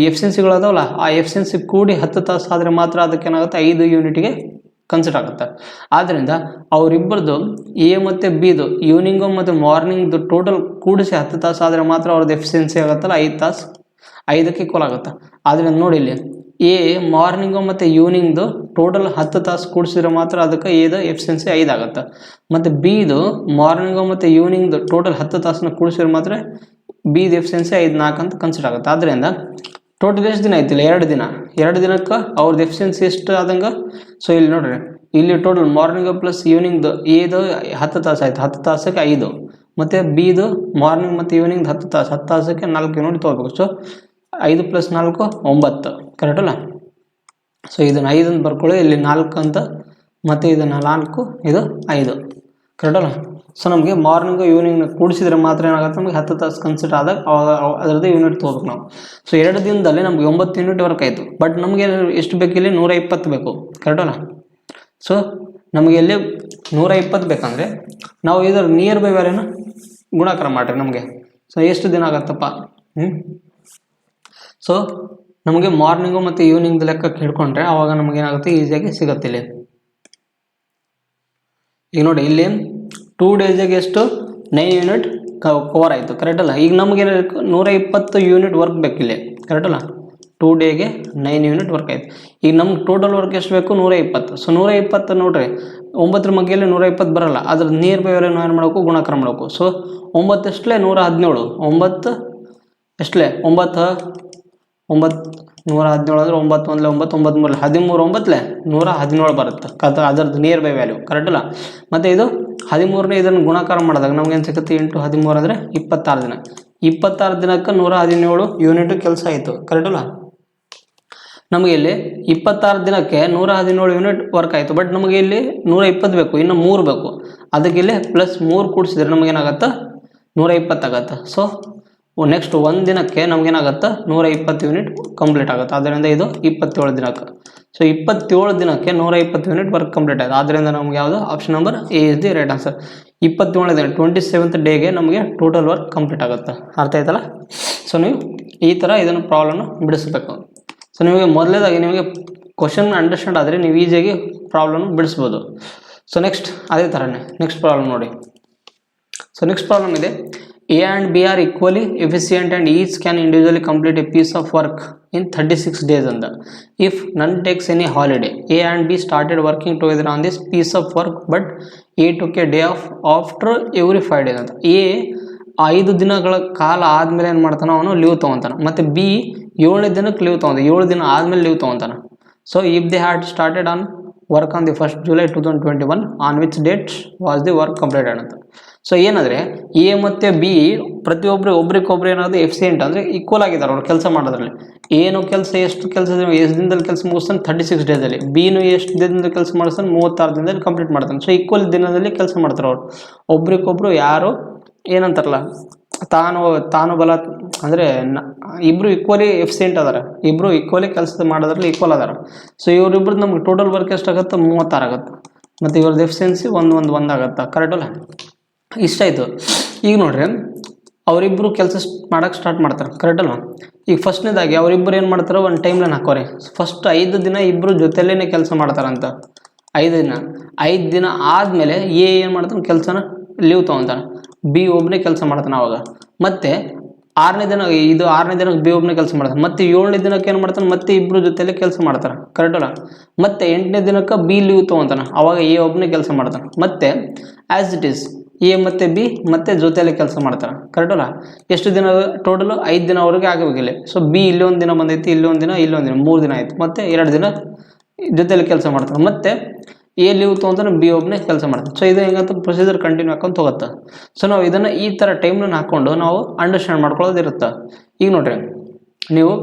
ಎಫಿಷಿಯನ್ಸಿಗಳದಾವಲ್ಲ, ಆ ಎಫಿಷಿಯನ್ಸಿ ಕೂಡಿ 10 ತಾಸು ಆದರೆ ಮಾತ್ರ ಅದಕ್ಕೇನಾಗುತ್ತೆ 5 ಯೂನಿಟ್ಗೆ ಕನ್ಸಿಡರ್ ಆಗುತ್ತೆ. ಆದ್ದರಿಂದ ಅವರಿಬ್ಬರದು ಎ ಮತ್ತು ಬಿದು ಈವ್ನಿಂಗು ಮತ್ತು ಮಾರ್ನಿಂಗ್ದು ಟೋಟಲ್ ಕೂಡಿಸಿ 10 ತಾಸು ಆದರೆ ಮಾತ್ರ ಅವ್ರದ್ದು ಎಫಿಷಿಯನ್ಸಿ ಆಗುತ್ತಲ್ಲ 5 ತಾಸು 5ಕ್ಕೆ ಈಕ್ವಲ್ ಆಗುತ್ತೆ. ಆದ್ದರಿಂದ ನೋಡಿ ಇಲ್ಲಿ ಎ ಮಾರ್ನಿಂಗು ಮತ್ತು ಈವ್ನಿಂಗ್ದು ಟೋಟಲ್ 10 ತಾಸು ಕೂಡಿಸಿದ್ರೆ ಮಾತ್ರ ಅದಕ್ಕೆ ಎದು ಎಫಿಷಿಯನ್ಸಿ 5 ಆಗುತ್ತೆ. ಮತ್ತು ಬಿದು ಮಾರ್ನಿಂಗು ಮತ್ತು ಈವ್ನಿಂಗ್ದು ಟೋಟಲ್ 10 ತಾಸನ್ನ ಕೂಡಿಸಿದ್ರೆ ಮಾತ್ರ ಬಿದು ಎಫಿಷಿಯನ್ಸಿ 5-4 ಅಂತ ಕನ್ಸಿಡರ್ ಆಗುತ್ತೆ. ಆದ್ದರಿಂದ ಟೋಟಲ್ ಎಷ್ಟು ದಿನ ಆಯ್ತಿಲ್ಲ, 2 ದಿನ. 2 ದಿನಕ್ಕೆ ಅವ್ರದ್ದು ಎಫಿಷಿಯನ್ಸಿ ಎಷ್ಟು ಆದಂಗೆ. ಸೊ ಇಲ್ಲಿ ನೋಡ್ರಿ, ಇಲ್ಲಿ ಟೋಟಲ್ ಮಾರ್ನಿಂಗು ಪ್ಲಸ್ ಈವ್ನಿಂಗ್ದು ಎದು 10 ತಾಸು ಆಯ್ತು, 10 ತಾಸಕ್ಕೆ 5. ಮತ್ತು ಬಿದು ಮಾರ್ನಿಂಗ್ ಮತ್ತು ಈವ್ನಿಂಗ್ 10 ತಾಸು, 10 ತಾಸಕ್ಕೆ 4 ಯೂನಿಟ್ ತೊಗೋಬೇಕು. ಸೊ 5 + 4 9, ಕರೆಕ್ಟಲ್ಲ. ಸೊ ಇದನ್ನು 5 ಅಂತ ಬರ್ಕೊಳ್ಳಿ, ಇಲ್ಲಿ 4 ಅಂತ, ಮತ್ತು ಇದನ್ನು 4 ಇದು 5, ಕರೆಕ್ಟಲ್ಲ. ಸೊ ನಮಗೆ ಮಾರ್ನಿಂಗು ಈವ್ನಿಂಗ್ನ ಕೂಡಿಸಿದ್ರೆ ಮಾತ್ರ ಏನಾಗುತ್ತೆ, ನಮಗೆ 10 ತಾಸು ಕನ್ಸಿಡರ್ ಆದಾಗ ಅದರದ್ದು ಯೂನಿಟ್ ತೊಗೋಬೇಕು ನಾವು. ಸೊ 2 ದಿನದಲ್ಲಿ ನಮಗೆ 9 ಯೂನಿಟ್ ವರ್ಕ್ ಆಯಿತು. ಬಟ್ ನಮಗೆ ಎಷ್ಟು ಬೇಕು, ಇಲ್ಲಿ 120 ಬೇಕು, ಕರೆಕ್ಟಲ್ಲ. ಸೊ ನಮಗೆ ಇಲ್ಲಿ 120 ಬೇಕಂದರೆ ನಾವು ಇದರ ನಿಯರ್ ಬೈ ವ್ಯಾಲ್ಯೂನ ಗುಣಾಕಾರ ಮಾಡಿರಿ ನಮಗೆ. ಸೊ ಎಷ್ಟು ದಿನ ಆಗತ್ತಪ್ಪ. ಸೊ ನಮಗೆ ಮಾರ್ನಿಂಗು ಮತ್ತು ಈವ್ನಿಂಗ್ ಲೆಕ್ಕಕ್ಕೆ ಹಿಡ್ಕೊಂಡ್ರೆ ಆವಾಗ ನಮಗೇನಾಗುತ್ತೆ, ಈಸಿಯಾಗಿ ಸಿಗುತ್ತೆ. ಇಲ್ಲಿ ಈಗ ನೋಡಿ, ಇಲ್ಲಿ 2 ಡೇಸಿಗೆ ಎಷ್ಟು 9 ಯೂನಿಟ್ ಕವರ್ ಆಯಿತು, ಕರೆಕ್ಟಲ್ಲ. ಈಗ ನಮಗೇನು 120 ಯೂನಿಟ್ ವರ್ಕ್ ಬೇಕಿಲ್ಲಿ, ಕರೆಕ್ಟಲ್ಲ. 2 ಡೇಗೆ 9 ಯೂನಿಟ್ ವರ್ಕ್ ಆಯಿತು. ಈಗ ನಮ್ಗೆ ಟೋಟಲ್ ವರ್ಕ್ ಎಷ್ಟು ಬೇಕು, 120. ಸೊ 120 ನೋಡ್ರಿ, 9ರ ಮಗ್ಗೆಯಲ್ಲಿ 120 ಬರೋಲ್ಲ. ಅದ್ರ ನಿಯರ್ ಬೈ ವ್ಯಾಲ್ಯೂ ಏನು ಮಾಡಬೇಕು, ಗುಣಾಕಾರ ಮಾಡಬೇಕು. ಸೊ 9 ಎಷ್ಟಲೇ 117, 9 ಎಷ್ಟಲೇ 9 117 ಅಂದರೆ 9 1 9 9 3 13 117 ಬರುತ್ತೆ ಅದರದ್ದು ನಿಯರ್ ಬೈ ವ್ಯಾಲ್ಯೂ, ಕರೆಕ್ಟಲ್ಲ. ಮತ್ತು ಇದು 13ನೇ ಇದನ್ನು ಗುಣಾಕಾರ ಮಾಡಿದಾಗ ನಮ್ಗೆ ಏನು ಸಿಗುತ್ತೆ, 8 13 ಅಂದರೆ 26 ದಿನ. 26 ದಿನಕ್ಕೆ 117 ಯೂನಿಟ್ ಕೆಲಸ ಆಯಿತು, ಕರೆಕ್ಟಲ್ಲ. ನಮಗೆ ಇಲ್ಲಿ 26 ದಿನಕ್ಕೆ 117 ಯೂನಿಟ್ ವರ್ಕ್ ಆಯಿತು. ಬಟ್ ನಮಗೆ ಇಲ್ಲಿ 120 ಬೇಕು, ಇನ್ನು 3 ಬೇಕು. ಅದಕ್ಕೆ ಇಲ್ಲಿ +3 ಕೂಡಿಸಿದ್ರೆ ನಮಗೇನಾಗತ್ತೆ, 120 ಆಗುತ್ತೆ. ಸೊ ನೆಕ್ಸ್ಟ್ 1 ದಿನಕ್ಕೆ ನಮಗೇನಾಗುತ್ತೆ, 120 ಯೂನಿಟ್ ಕಂಪ್ಲೀಟ್ ಆಗುತ್ತೆ. ಆದ್ದರಿಂದ ಇದು 27 ದಿನಕ್ಕೆ. ಸೊ 27 ದಿನಕ್ಕೆ 120 ಯೂನಿಟ್ ವರ್ಕ್ ಕಂಪ್ಲೀಟ್ ಆಯಿತು. ಆದ್ದರಿಂದ ನಮ್ಗೆ ಯಾವುದು, option number A is the right answer. 27ನೇ ದಿನ 27th ಡೇಗೆ ನಮಗೆ ಟೋಟಲ್ ವರ್ಕ್ ಕಂಪ್ಲೀಟ್ ಆಗುತ್ತೆ. ಅರ್ಥ ಆಯ್ತಲ್ಲ. ಸೊ ನೀವು ಈ ಥರ ಇದನ್ನು ಪ್ರಾಬ್ಲಮ್ನ ಬಿಡಿಸ್ಬೇಕು. ಸೊ ನಿಮಗೆ ಮೊದಲೇದಾಗಿ ನಿಮಗೆ ಕ್ವಶನ್ ಅಂಡರ್ಸ್ಟ್ಯಾಂಡ್ ಆದರೆ ನೀವು ಈಸಿಯಾಗಿ ಪ್ರಾಬ್ಲಮ್ ಬಿಡಿಸ್ಬೋದು. ಸೊ ನೆಕ್ಸ್ಟ್ ಅದೇ ಥರನೇ ನೆಕ್ಸ್ಟ್ ಪ್ರಾಬ್ಲಮ್ ನೋಡಿ. ಸೊ ನೆಕ್ಸ್ಟ್ ಪ್ರಾಬ್ಲಮ್ ಇದೆ, A and B are equally efficient and each can individually complete a piece of work in 36 days and if none takes any holiday. A and B started working together on this piece of work but A took a day off after every 5 days ಅಂತ. A 5 ದಿನಗಳ ಕಾಲ ಆದಮೇಲೆ ಏನು ಮಾಡ್ತಾನೆ, ಅವನು leave ತೊಗೊತಾನೆ. ಮತ್ತು B 7ನೇ ದಿನಕ್ಕೆ leave ತೊಗೊಂತ, 7 ದಿನ ಆದಮೇಲೆ ಲೀವ್ ತೊಗೊತಾನೆ. So if they had started on work on the 1st July 2021 on which date was the work completed ಅಂತ. ಸೊ ಏನಂದರೆ ಎ ಮತ್ತು ಬಿ ಒಬ್ರಿಗೊಬ್ರು ಏನಾದರೂ ಎಫಿಷಿಯೆಂಟ್ ಅಂದರೆ ಈಕ್ವಲ್ ಆಗಿದ್ದಾರೆ ಅವ್ರು ಕೆಲಸ ಮಾಡೋದ್ರಲ್ಲಿ. ಏನು ಕೆಲಸ ಎಷ್ಟು ದಿನದಲ್ಲಿ ಕೆಲಸ ಮುಗಿಸ್ತಾನೆ, 36 ಡೇಸಲ್ಲಿ. ಬಿನು ಎಷ್ಟು ದಿನದಲ್ಲಿ ಕೆಲಸ ಮಾಡಿಸ್ತಾನೆ, 36 ದಿನದಲ್ಲಿ ಕಂಪ್ಲೀಟ್ ಮಾಡ್ತಾನೆ. ಸೊ ಈಕ್ವಲ್ ದಿನದಲ್ಲಿ ಕೆಲಸ ಮಾಡ್ತಾರೆ ಅವ್ರು. ಒಬ್ರಿಗೊಬ್ರು ಯಾರು ಏನಂತಾರಲ್ಲ, ತಾನು ಬಲ ಅಂದರೆ ಇಬ್ಬರು ಈಕ್ವಲಿ ಎಫಿಷಿಯೆಂಟ್ ಅದಾರೆ, ಇಬ್ಬರು ಈಕ್ವಲಿ ಕೆಲಸ ಮಾಡೋದ್ರಲ್ಲಿ ಈಕ್ವಲ್ ಅದಾರ. ಸೊ ಇವರಿಬ್ರದ್ದು ನಮ್ಗೆ ಟೋಟಲ್ ವರ್ಕ್ ಎಷ್ಟಾಗುತ್ತೆ, 36 ಆಗುತ್ತೆ. ಮತ್ತು ಇವ್ರದ್ದು ಎಫಿಷಿಯನ್ಸಿ 1 ಆಗುತ್ತೆ, ಕರೆಕ್ಟಲ್ಲ. ಇಷ್ಟ ಆಯಿತು. ಈಗ ನೋಡ್ರಿ, ಅವರಿಬ್ಬರು ಕೆಲಸ ಮಾಡೋಕ್ಕೆ ಸ್ಟಾರ್ಟ್ ಮಾಡ್ತಾರೆ, ಕರೆಕ್ಟಲ್ಲ. ಈಗ ಫಸ್ಟ್ನೇದಾಗಿ ಅವರಿಬ್ಬರು ಏನು ಮಾಡ್ತಾರೆ, ಒಂದು ಟೈಮ್ ಲೈನ್ ಹಾಕೋರಿ. ಫಸ್ಟ್ 5 ದಿನ ಇಬ್ಬರು ಜೊತೆಯಲ್ಲೇ ಕೆಲಸ ಮಾಡ್ತಾರಂತ. 5 ದಿನ. 5 ದಿನ ಆದಮೇಲೆ ಎ ಏನು ಮಾಡ್ತಾನೆ, ಕೆಲಸನ ಲೀವ್ ತೊಗೊತಾನೆ. ಬಿ ಒಬ್ಬನೇ ಕೆಲಸ ಮಾಡ್ತಾನೆ ಅವಾಗ. ಮತ್ತೆ 6ನೇ ದಿನ, ಇದು 6ನೇ ದಿನಕ್ಕೆ ಬಿ ಒಬ್ಬನೇ ಕೆಲಸ ಮಾಡ್ತಾನೆ. ಮತ್ತೆ 7ನೇ ದಿನಕ್ಕೆ ಏನು ಮಾಡ್ತಾನೆ, ಮತ್ತೆ ಇಬ್ಬರು ಜೊತೆಯಲ್ಲಿ ಕೆಲಸ ಮಾಡ್ತಾರೆ, ಕರೆಕ್ಟ್ ಅಲ್ಲ. ಮತ್ತೆ 8ನೇ ದಿನಕ್ಕೆ ಬಿ ಲೀವ್ ತೊಗೊತಾನೆ, ಅವಾಗ ಎ ಒಬ್ಬನೇ ಕೆಲಸ ಮಾಡ್ತಾನೆ. ಮತ್ತೆ ಆ್ಯಸ್ ಇಟ್ ಈಸ್ ಎ ಮತ್ತು ಬಿ ಮತ್ತೆ ಜೊತೆಯಲ್ಲಿ ಕೆಲಸ ಮಾಡ್ತಾರೆ, ಕರೆಕ್ಟ್ ಅಲ್ಲ. ಎಷ್ಟು ದಿನ ಟೋಟಲು 5 ದಿನವರೆಗೆ ಆಗಬೇಕಿಲ್ಲ. ಸೊ ಬಿ ಇಲ್ಲಿ ಒಂದು ದಿನ ಬಂದೈತಿ, ಇಲ್ಲೊಂದು ದಿನ, ಇಲ್ಲೊಂದು ದಿನ, 3 ದಿನ ಆಯಿತು. ಮತ್ತೆ 2 ದಿನ ಜೊತೆಯಲ್ಲಿ ಕೆಲಸ ಮಾಡ್ತಾರೆ. ಮತ್ತೆ ಎ ಲೀವ್ ತೊಗೊಂತಾನೆ, ಬಿ ಒಬ್ಬನೇ ಕೆಲಸ ಮಾಡ್ತಾನೆ. ಸೊ ಇದು ಹೆಂಗಂತ ಪ್ರೊಸೀಜರ್ ಕಂಟಿನ್ಯೂ ಹಾಕೊಂಡು ಹೋಗುತ್ತೆ. ಸೊ ನಾವು ಇದನ್ನು ಈ ಥರ ಟೈಮ್ನ ಹಾಕ್ಕೊಂಡು ನಾವು ಅಂಡರ್ಸ್ಟ್ಯಾಂಡ್ ಮಾಡ್ಕೊಳ್ಳೋದಿರುತ್ತೆ. ಈಗ ನೋಡ್ರಿ, ನೀವು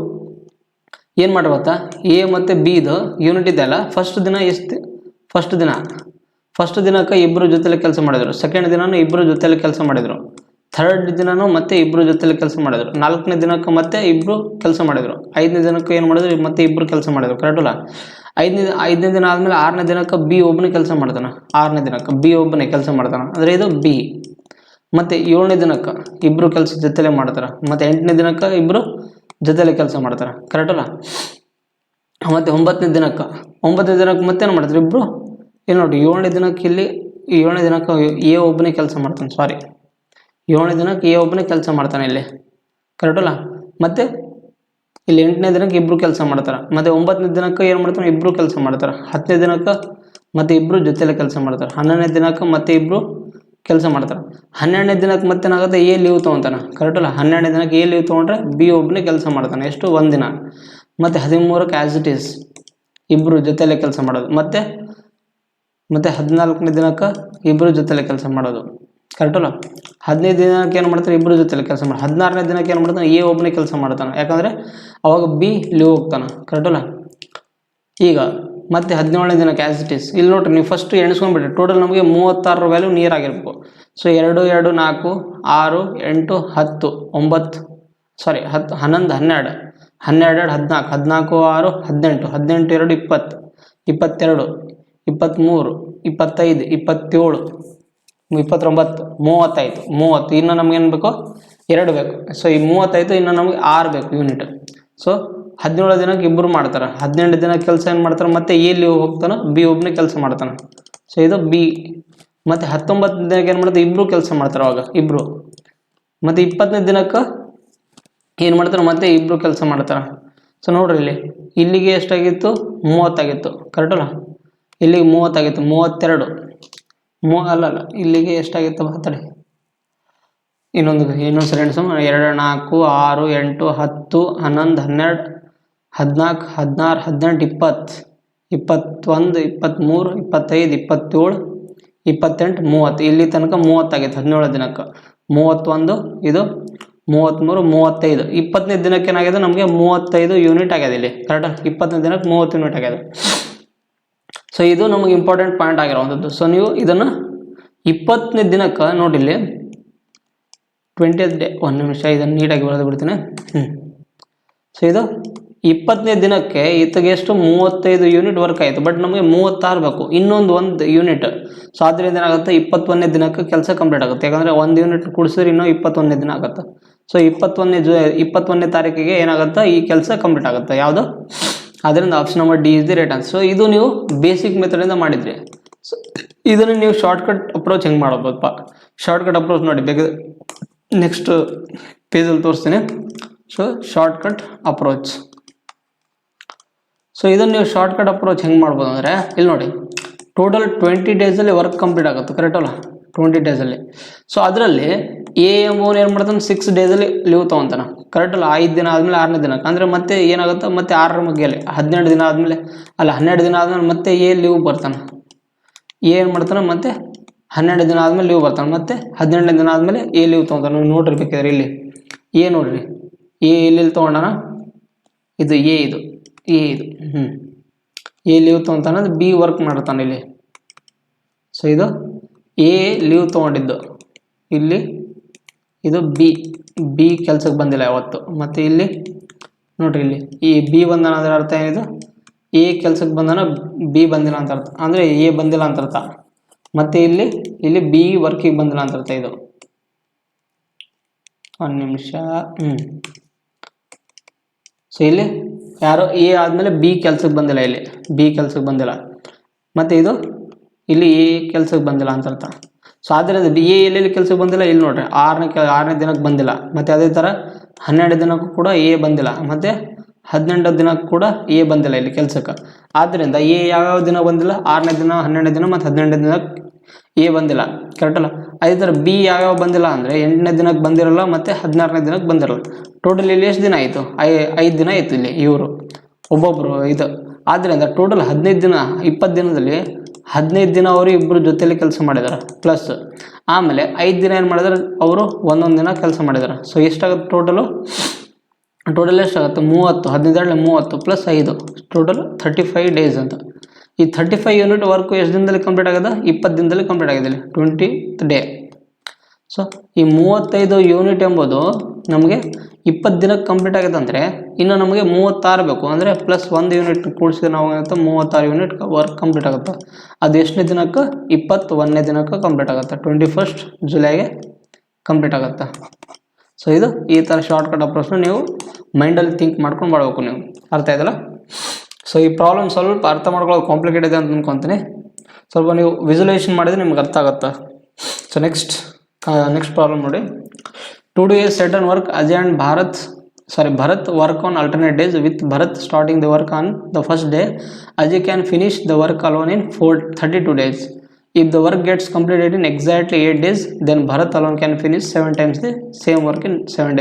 ಏನು ಮಾಡಿ ಗೊತ್ತಾ, ಎ ಮತ್ತು ಬಿದು ಯೂನಿಟ್ ಇದೆಯಲ್ಲ, ಫಸ್ಟ್ ದಿನಕ್ಕೆ ಇಬ್ಬರು ಜೊತೆಲಿ ಕೆಲಸ ಮಾಡಿದರು. ಸೆಕೆಂಡ್ ದಿನನೂ ಇಬ್ಬರು ಜೊತೆಲಿ ಕೆಲಸ ಮಾಡಿದರು. ಥರ್ಡ್ ದಿನನೂ ಮತ್ತೆ ಇಬ್ಬರು ಜೊತೆಲಿ ಕೆಲಸ ಮಾಡಿದರು. 4ನೇ ದಿನಕ್ಕೆ ಮತ್ತೆ ಇಬ್ಬರು ಕೆಲಸ ಮಾಡಿದರು. 5ನೇ ದಿನಕ್ಕೆ ಏನು ಮಾಡಿದ್ರು, ಮತ್ತೆ ಇಬ್ಬರು ಕೆಲಸ ಮಾಡಿದರು, ಕರೆಕ್ಟ್ ಅಲ್ಲ. 5ನೇ ದಿನ ಆದಮೇಲೆ 6ನೇ ದಿನಕ್ಕೆ ಬಿ ಒಬ್ಬನೇ ಕೆಲಸ ಮಾಡ್ತಾನೆ. 6ನೇ ದಿನಕ್ಕೆ ಬಿ ಒಬ್ಬನೇ ಕೆಲಸ ಮಾಡ್ತಾನೆ, ಅಂದರೆ ಇದು ಬಿ. ಮತ್ತು 7ನೇ ದಿನಕ್ಕೆ ಇಬ್ಬರು ಕೆಲಸ ಜೊತೆಲೇ ಮಾಡ್ತಾರೆ. ಮತ್ತು 8ನೇ ದಿನಕ್ಕೆ ಇಬ್ಬರು ಜೊತೆಲೇ ಕೆಲಸ ಮಾಡ್ತಾರೆ, ಕರೆಕ್ಟ್ ಅಲ್ಲ. ಮತ್ತು 9ನೇ ದಿನಕ್ಕೆ ಮತ್ತೇನು ಮಾಡ್ತಾರೆ ಇಬ್ಬರು. ಇಲ್ಲಿ ನೋಡಿ, 7ನೇ ದಿನಕ್ಕೆ ಇಲ್ಲಿ 7ನೇ ದಿನಕ್ಕೆ ಎ ಒಬ್ಬನೇ ಕೆಲಸ ಮಾಡ್ತಾನೆ, 7ನೇ ದಿನಕ್ಕೆ ಎ ಒಬ್ಬನೇ ಕೆಲಸ ಮಾಡ್ತಾನೆ ಇಲ್ಲಿ, ಕರೆಕ್ಟ್ ಅಲ್ಲ. ಮತ್ತು ಇಲ್ಲಿ 8ನೇ ದಿನಕ್ಕೆ ಇಬ್ಬರು ಕೆಲಸ ಮಾಡ್ತಾರೆ. ಮತ್ತು 9ನೇ ದಿನಕ್ಕೆ ಏನು ಮಾಡ್ತಾನೆ, ಇಬ್ಬರು ಕೆಲಸ ಮಾಡ್ತಾರೆ. 10ನೇ ದಿನಕ್ಕೆ ಮತ್ತೆ ಇಬ್ಬರು ಜೊತೆಲೆ ಕೆಲಸ ಮಾಡ್ತಾರೆ. 11ನೇ ದಿನಕ್ಕೆ ಮತ್ತೆ ಇಬ್ಬರು ಕೆಲಸ ಮಾಡ್ತಾರೆ. 12ನೇ ದಿನಕ್ಕೆ ಮತ್ತೇನಾಗುತ್ತೆ, ಎ ಲೀವ್ ತೊಗೊತಾನೆ, ಕರೆಕ್ಟ್ ಅಲ್ಲ. 12ನೇ ದಿನಕ್ಕೆ ಎ ಲೀವ್ ತೊಗೊಂಡ್ರೆ ಬಿ ಒಬ್ಬನೇ ಕೆಲಸ ಮಾಡ್ತಾನೆ, ಎಷ್ಟು, 1 ದಿನ. ಮತ್ತು 13ಕ್ಕೆ ಆ್ಯಸ್ ಇಟ್ ಈಸ್ ಇಬ್ಬರು ಜೊತೆಲೆ ಕೆಲಸ ಮಾಡೋದು. ಮತ್ತು 14ನೇ ದಿನಕ್ಕೆ ಇಬ್ಬರು ಜೊತೆಲೆ ಕೆಲಸ ಮಾಡೋದು, ಕರೆಕ್ಟ್ ಅಲ್ಲ. 15ನೇ ದಿನಕ್ಕೆ ಏನು ಮಾಡ್ತಾರೆ, ಇಬ್ಬರು ಜೊತೆಲೆ ಕೆಲಸ ಮಾಡಿ. 16ನೇ ದಿನಕ್ಕೆ ಏನು ಮಾಡ್ತಾನೆ, ಎ ಒಬ್ಬನೇ ಕೆಲಸ ಮಾಡ್ತಾನೆ, ಯಾಕಂದರೆ ಅವಾಗ ಬಿ ಲೀವ್ ಹೋಗ್ತಾನೆ, ಕರೆಕ್ಟ್ ಅಲ್ಲ. ಈಗ ಮತ್ತೆ 17ನೇ ದಿನಕ್ಕೆ ಆ್ಯಸ್ ಇಟ್ ಈಸ್. ಇಲ್ಲಿ ನೋಡ್ರಿ, ನೀವು ಫಸ್ಟ್ ಎಣಿಸ್ಕೊಂಡ್ಬಿಟ್ರಿ, ಟೋಟಲ್ ನಮಗೆ 36 ವ್ಯಾಲ್ಯೂ ನೀರಾಗಿರ್ಬೇಕು. ಸೊ 2, 2, 4, 6, 8, 10, 9, 10, 11, 12, 12, 14, 14, 6, 18, 18, 2, 20, 22, 23, 25, 27, 29, 30 ಆಯಿತು. 30 ಇನ್ನು ನಮಗೇನು ಬೇಕು, 2 ಬೇಕು. ಸೊ ಈ 30 ಆಯಿತು, ಇನ್ನು ನಮಗೆ 6 ಬೇಕು ಯೂನಿಟ್. ಸೊ 17 ದಿನಕ್ಕೆ ಇಬ್ಬರು ಮಾಡ್ತಾರೆ. 18 ದಿನಕ್ಕೆ ಕೆಲಸ ಏನು ಮಾಡ್ತಾರೆ, ಮತ್ತೆ ಎ ಲೀವ್ ಹೋಗ್ತಾನೆ, ಬಿ ಒಬ್ಬನೇ ಕೆಲಸ ಮಾಡ್ತಾನೆ. ಸೊ ಇದು ಬಿ. ಮತ್ತು 19 ದಿನಕ್ಕೆ ಏನು ಮಾಡ್ತಾರೆ, ಇಬ್ಬರು ಕೆಲಸ ಮಾಡ್ತಾರೆ ಅವಾಗ ಇಬ್ಬರು. ಮತ್ತು 20ನೇ ದಿನಕ್ಕೆ ಏನು ಮಾಡ್ತಾರೆ, ಮತ್ತೆ ಇಬ್ಬರು ಕೆಲಸ ಮಾಡ್ತಾರೆ. ಸೊ ನೋಡ್ರಿ, ಇಲ್ಲಿಗೆ ಎಷ್ಟಾಗಿತ್ತು, 30 ಆಗಿತ್ತು, ಕರೆಕ್ಟ್ ಅಲ್ಲ. ಇಲ್ಲಿಗೆ 30 ಆಗಿತ್ತು, 32 ಅಲ್ಲ ಇಲ್ಲಿಗೆ ಎಷ್ಟಾಗಿತ್ತು ಮಾತಾಡಿ, ಇನ್ನೊಂದು ಸರಿ ಎಣಿಸು. 2, 4, 6, 8, 10, 11, 12, 14, 16, 18, 20, 21, 23, 25, 27, 28, 30. ಇಲ್ಲಿ ತನಕ 30 ಆಗಿತ್ತು 17 ದಿನಕ್ಕೆ. 31, ಇದು 33, 35. 20ನೇ ದಿನಕ್ಕೆ ಏನಾಗಿದೆ, ನಮಗೆ 35 ಯೂನಿಟ್ ಆಗ್ಯದ ಇಲ್ಲಿ, ಕರೆಕ್ಟ್. 20ನೇ ದಿನಕ್ಕೆ 30 ಯೂನಿಟ್ ಆಗ್ಯದ. ಸೊ ಇದು ನಮಗೆ ಇಂಪಾರ್ಟೆಂಟ್ ಪಾಯಿಂಟ್ ಆಗಿರೋವಂಥದ್ದು. ಸೊ ನೀವು ಇದನ್ನು 20ನೇ ದಿನಕ್ಕೆ ನೋಡಿ, ಇಲ್ಲಿ 20th ಡೇ, 1 ನಿಮಿಷ ಇದನ್ನು ನೀಟಾಗಿ ಬರೆದು ಬಿಡ್ತೀನಿ. ಸೊ ಇದು 20ನೇ ದಿನಕ್ಕೆ ಈತಗೆ ಎಷ್ಟು, 35 ಯೂನಿಟ್ ವರ್ಕ್ ಆಯಿತು. ಬಟ್ ನಮಗೆ 36 ಬೇಕು, ಒಂದು ಯೂನಿಟ್. ಸೊ ಆದ್ದರಿಂದ ಏನಾಗುತ್ತೆ, 21ನೇ ದಿನಕ್ಕೆ ಕೆಲಸ ಕಂಪ್ಲೀಟ್ ಆಗುತ್ತೆ. ಯಾಕಂದರೆ 1 ಯೂನಿಟ್ ಕೂಡಿಸಿದ್ರೆ ಇನ್ನೂ 21ನೇ ದಿನ ಆಗುತ್ತೆ. ಸೊ 21ನೇ ತಾರೀಕಿಗೆ ಏನಾಗುತ್ತೆ, ಈ ಕೆಲಸ ಕಂಪ್ಲೀಟ್ ಆಗುತ್ತೆ. ಯಾವುದು, ಅದರಿಂದ option number D is the right answer. So ಇದು ನೀವು ಬೇಸಿಕ್ ಮೆಥಡಿಂದ ಮಾಡಿದ್ರಿ. ಸೊ ಇದನ್ನು ನೀವು ಶಾರ್ಟ್ಕಟ್ ಅಪ್ರೋಚ್ ಹೆಂಗೆ ಮಾಡ್ಬೋದಪ್ಪ. ಶಾರ್ಟ್ಕಟ್ ಅಪ್ರೋಚ್ ನೋಡಿ, ಬೇಗ ನೆಕ್ಸ್ಟ್ ಪೇಜಲ್ಲಿ ತೋರಿಸ್ತೀನಿ. So shortcut approach. ಸೊ ಇದನ್ನು ನೀವು ಶಾರ್ಟ್ಕಟ್ ಅಪ್ರೋಚ್ ಹೆಂಗೆ ಮಾಡ್ಬೋದು ಅಂದರೆ, ಇಲ್ಲಿ ನೋಡಿ, ಟೋಟಲ್ 20 ಡೇಸಲ್ಲಿ ವರ್ಕ್ ಕಂಪ್ಲೀಟ್ ಆಗುತ್ತೆ, ಕರೆಕ್ಟ್ ಅಲ್ಲ, 20 ಡೇಸಲ್ಲಿ. ಸೊ ಅದರಲ್ಲಿ ಎ ಎಂಬುವನು ಏನು ಮಾಡ್ತಾನೆ, 6 ಡೇಸಲ್ಲಿ ಲೀವ್ ತೊಗೊತಾನೆ, ಕರೆಕ್ಟ್ ಅಲ್ಲ. 5 ದಿನ ಆದಮೇಲೆ 6ನೇ ದಿನಕ್ಕೆ, ಅಂದರೆ ಮತ್ತೆ ಏನಾಗುತ್ತೆ, ಮತ್ತೆ 6ರ ಮಗ್ಗೆಯಲ್ಲಿ 12 ದಿನ ಆದಮೇಲೆ, ಅಲ್ಲ 12 ದಿನ ಆದಮೇಲೆ ಮತ್ತೆ ಎ ಲೀವ್ ಬರ್ತಾನೆ. ಏನು ಮಾಡ್ತಾನೆ, ಮತ್ತೆ 12 ದಿನ ಆದಮೇಲೆ ಲೀವ್ ಬರ್ತಾನೆ. ಮತ್ತೆ 18ನೇ ದಿನ ಆದಮೇಲೆ ಎ ಲೀವ್ ತೊಗೊತಾನೆ. ನೋಡಿರ್ಬೇಕಾದ್ರೆ ಇಲ್ಲಿ ಎ ನೋಡ್ರಿ, ಎ ಎಲ್ಲಿ ತೊಗೊಂಡಾನ, ಇದು ಎ, ಇದು ಎ ಲೀವ್ ತೊಗೊತಾನೆ, ಅದು ಬಿ ವರ್ಕ್ ಮಾಡ್ತಾನೆ ಇಲ್ಲಿ. ಸೊ ಇದು ಎ ಲೀವ್ ತೊಗೊಂಡಿದ್ದು, ಇಲ್ಲಿ ಇದು ಬಿ ಕೆಲ್ಸಕ್ಕೆ ಬಂದಿಲ್ಲ ಯಾವತ್ತು. ಮತ್ತು ಇಲ್ಲಿ ನೋಡ್ರಿ, ಇಲ್ಲಿ ಈ ಬಿ ಬಂದನ ಅಂದ್ರೆ ಅರ್ಥ ಏನಿದು, ಎ ಕೆಲ್ಸಕ್ಕೆ ಬಂದನ, ಬಿ ಬಂದಿಲ್ಲ ಅಂತ ಅರ್ಥ, ಅಂದರೆ ಎ ಬಂದಿಲ್ಲ ಅಂತ ಅರ್ಥ. ಮತ್ತು ಇಲ್ಲಿ ಬಿ ವರ್ಕಿಗೆ ಬಂದಿಲ್ಲ ಅಂತ ಅರ್ಥ. ಇದು 1 ನಿಮಿಷ. ಸೊ ಇಲ್ಲಿ ಯಾರೋ ಎ ಆದಮೇಲೆ ಬಿ ಕೆಲ್ಸಕ್ಕೆ ಬಂದಿಲ್ಲ, ಇಲ್ಲಿ ಬಿ ಕೆಲ್ಸಕ್ಕೆ ಬಂದಿಲ್ಲ. ಮತ್ತು ಇದು ಇಲ್ಲಿ ಎ ಕೆಲಸಕ್ಕೆ ಬಂದಿಲ್ಲ ಅಂತ ಅರ್ಥ. ಸೊ ಆದ್ದರಿಂದ ಬಿ ಎ ಎಲ್ಲೆಲ್ಲಿ ಕೆಲಸಕ್ಕೆ ಬಂದಿಲ್ಲ ಇಲ್ಲಿ ನೋಡ್ರಿ, ಆರನೇ ದಿನಕ್ಕೆ ಬಂದಿಲ್ಲ. ಮತ್ತು ಅದೇ ಥರ 12 ದಿನಕ್ಕೂ ಕೂಡ ಎ ಬಂದಿಲ್ಲ, ಮತ್ತು 18 ದಿನಕ್ಕೂ ಕೂಡ ಎ ಬಂದಿಲ್ಲ ಇಲ್ಲಿ ಕೆಲಸಕ್ಕೆ. ಆದ್ದರಿಂದ ಎ ಯಾವ್ಯಾವ ದಿನ ಬಂದಿಲ್ಲ, 6ನೇ ದಿನ, 12ನೇ ದಿನ ಮತ್ತು 18ನೇ ದಿನಕ್ಕೆ ಎ ಬಂದಿಲ್ಲ, ಕರೆಕ್ಟಲ್ಲ. ಅದೇ ಥರ ಬಿ ಯಾವ್ಯಾವ ಬಂದಿಲ್ಲ ಅಂದರೆ 8ನೇ ದಿನಕ್ಕೆ ಬಂದಿರಲ್ಲ ಮತ್ತು 16ನೇ ದಿನಕ್ಕೆ ಬಂದಿರಲ್ಲ. ಟೋಟಲ್ ಇಲ್ಲಿ ಎಷ್ಟು ದಿನ ಆಯಿತು, 5 ದಿನ ಆಯಿತು ಇಲ್ಲಿ ಇವರು ಒಬ್ಬೊಬ್ಬರು ಇದು. ಆದ್ದರಿಂದ ಟೋಟಲ್ 15 ದಿನ, 20 ದಿನದಲ್ಲಿ 15 ದಿನ ಅವರು ಇಬ್ಬರು ಜೊತೆಯಲ್ಲಿ ಕೆಲಸ ಮಾಡಿದ್ದಾರೆ ಪ್ಲಸ್ ಆಮೇಲೆ 5 ದಿನ ಏನು ಮಾಡಿದಾರೆ ಅವರು ಒಂದೊಂದು ದಿನ ಕೆಲಸ ಮಾಡಿದ್ದಾರೆ. ಸೊ ಎಷ್ಟಾಗುತ್ತೆ ಟೋಟಲ್ ಎಷ್ಟಾಗುತ್ತೆ 30, 15 30 ಪ್ಲಸ್ 5 ಟೋಟಲ್ 35 ಡೇಸ್ ಅಂತ. ಈ 35 ಯೂನಿಟ್ ವರ್ಕು ಎಷ್ಟು ದಿನದಲ್ಲಿ ಕಂಪ್ಲೀಟ್ ಆಗಿದೆ, 20 ದಿನದಲ್ಲಿ ಕಂಪ್ಲೀಟ್ ಆಗಿದೆ ಇಲ್ಲಿ 20th ಡೇ. ಸೊ ಈ 35 ಯೂನಿಟ್ ಎಂಬುದು ನಮಗೆ 20 ದಿನಕ್ಕೆ ಕಂಪ್ಲೀಟ್ ಆಗಿದೆ ಅಂದರೆ ಇನ್ನು ನಮಗೆ 36 ಬೇಕು, ಅಂದರೆ ಪ್ಲಸ್ 1 ಯೂನಿಟ್ ಕೂಡಿಸಿದ್ರೆ ನಾವು ಏನಾಗುತ್ತೆ 36 ಯೂನಿಟ್ ವರ್ಕ್ ಕಂಪ್ಲೀಟ್ ಆಗುತ್ತೆ. ಅದು ಎಷ್ಟನೇ ದಿನಕ್ಕೆ, 21ನೇ ದಿನಕ್ಕೆ ಕಂಪ್ಲೀಟ್ ಆಗುತ್ತೆ, 21st ಜುಲೈಗೆ ಕಂಪ್ಲೀಟ್ ಆಗುತ್ತೆ. ಸೊ ಇದು ಈ ಥರ ಶಾರ್ಟ್ಕಟ್ ಅಪ್ರೋಚ್ನ ನೀವು ಮೈಂಡಲ್ಲಿ ಥಿಂಕ್ ಮಾಡ್ಕೊಂಡು ಮಾಡಬೇಕು ನೀವು, ಅರ್ಥ ಆಯ್ತಲ್ಲ. ಸೊ ಈ ಪ್ರಾಬ್ಲಮ್ ಸ್ವಲ್ಪ ಅರ್ಥ ಮಾಡ್ಕೊಳ್ಳೋದು ಕಾಂಪ್ಲಿಕೇಟ್ ಇದೆ ಅಂತ ಅನ್ಕೊತೀನಿ. ಸ್ವಲ್ಪ ನೀವು ವಿಜುವಲೈಸೇಷನ್ ಮಾಡಿದರೆ ನಿಮ್ಗೆ ಅರ್ಥ ಆಗುತ್ತೆ. ಸೊ ನೆಕ್ಸ್ಟ್ ಪ್ರಾಬ್ಲಮ್ ನೋಡಿ. To do a certain work Ajay and Bharat work on alternate days with Bharat starting the work on the first day. Ajay can finish the work alone in 32 days. If the work gets completed in exactly 8 days, then Bharat alone can finish 7 times the same work in 7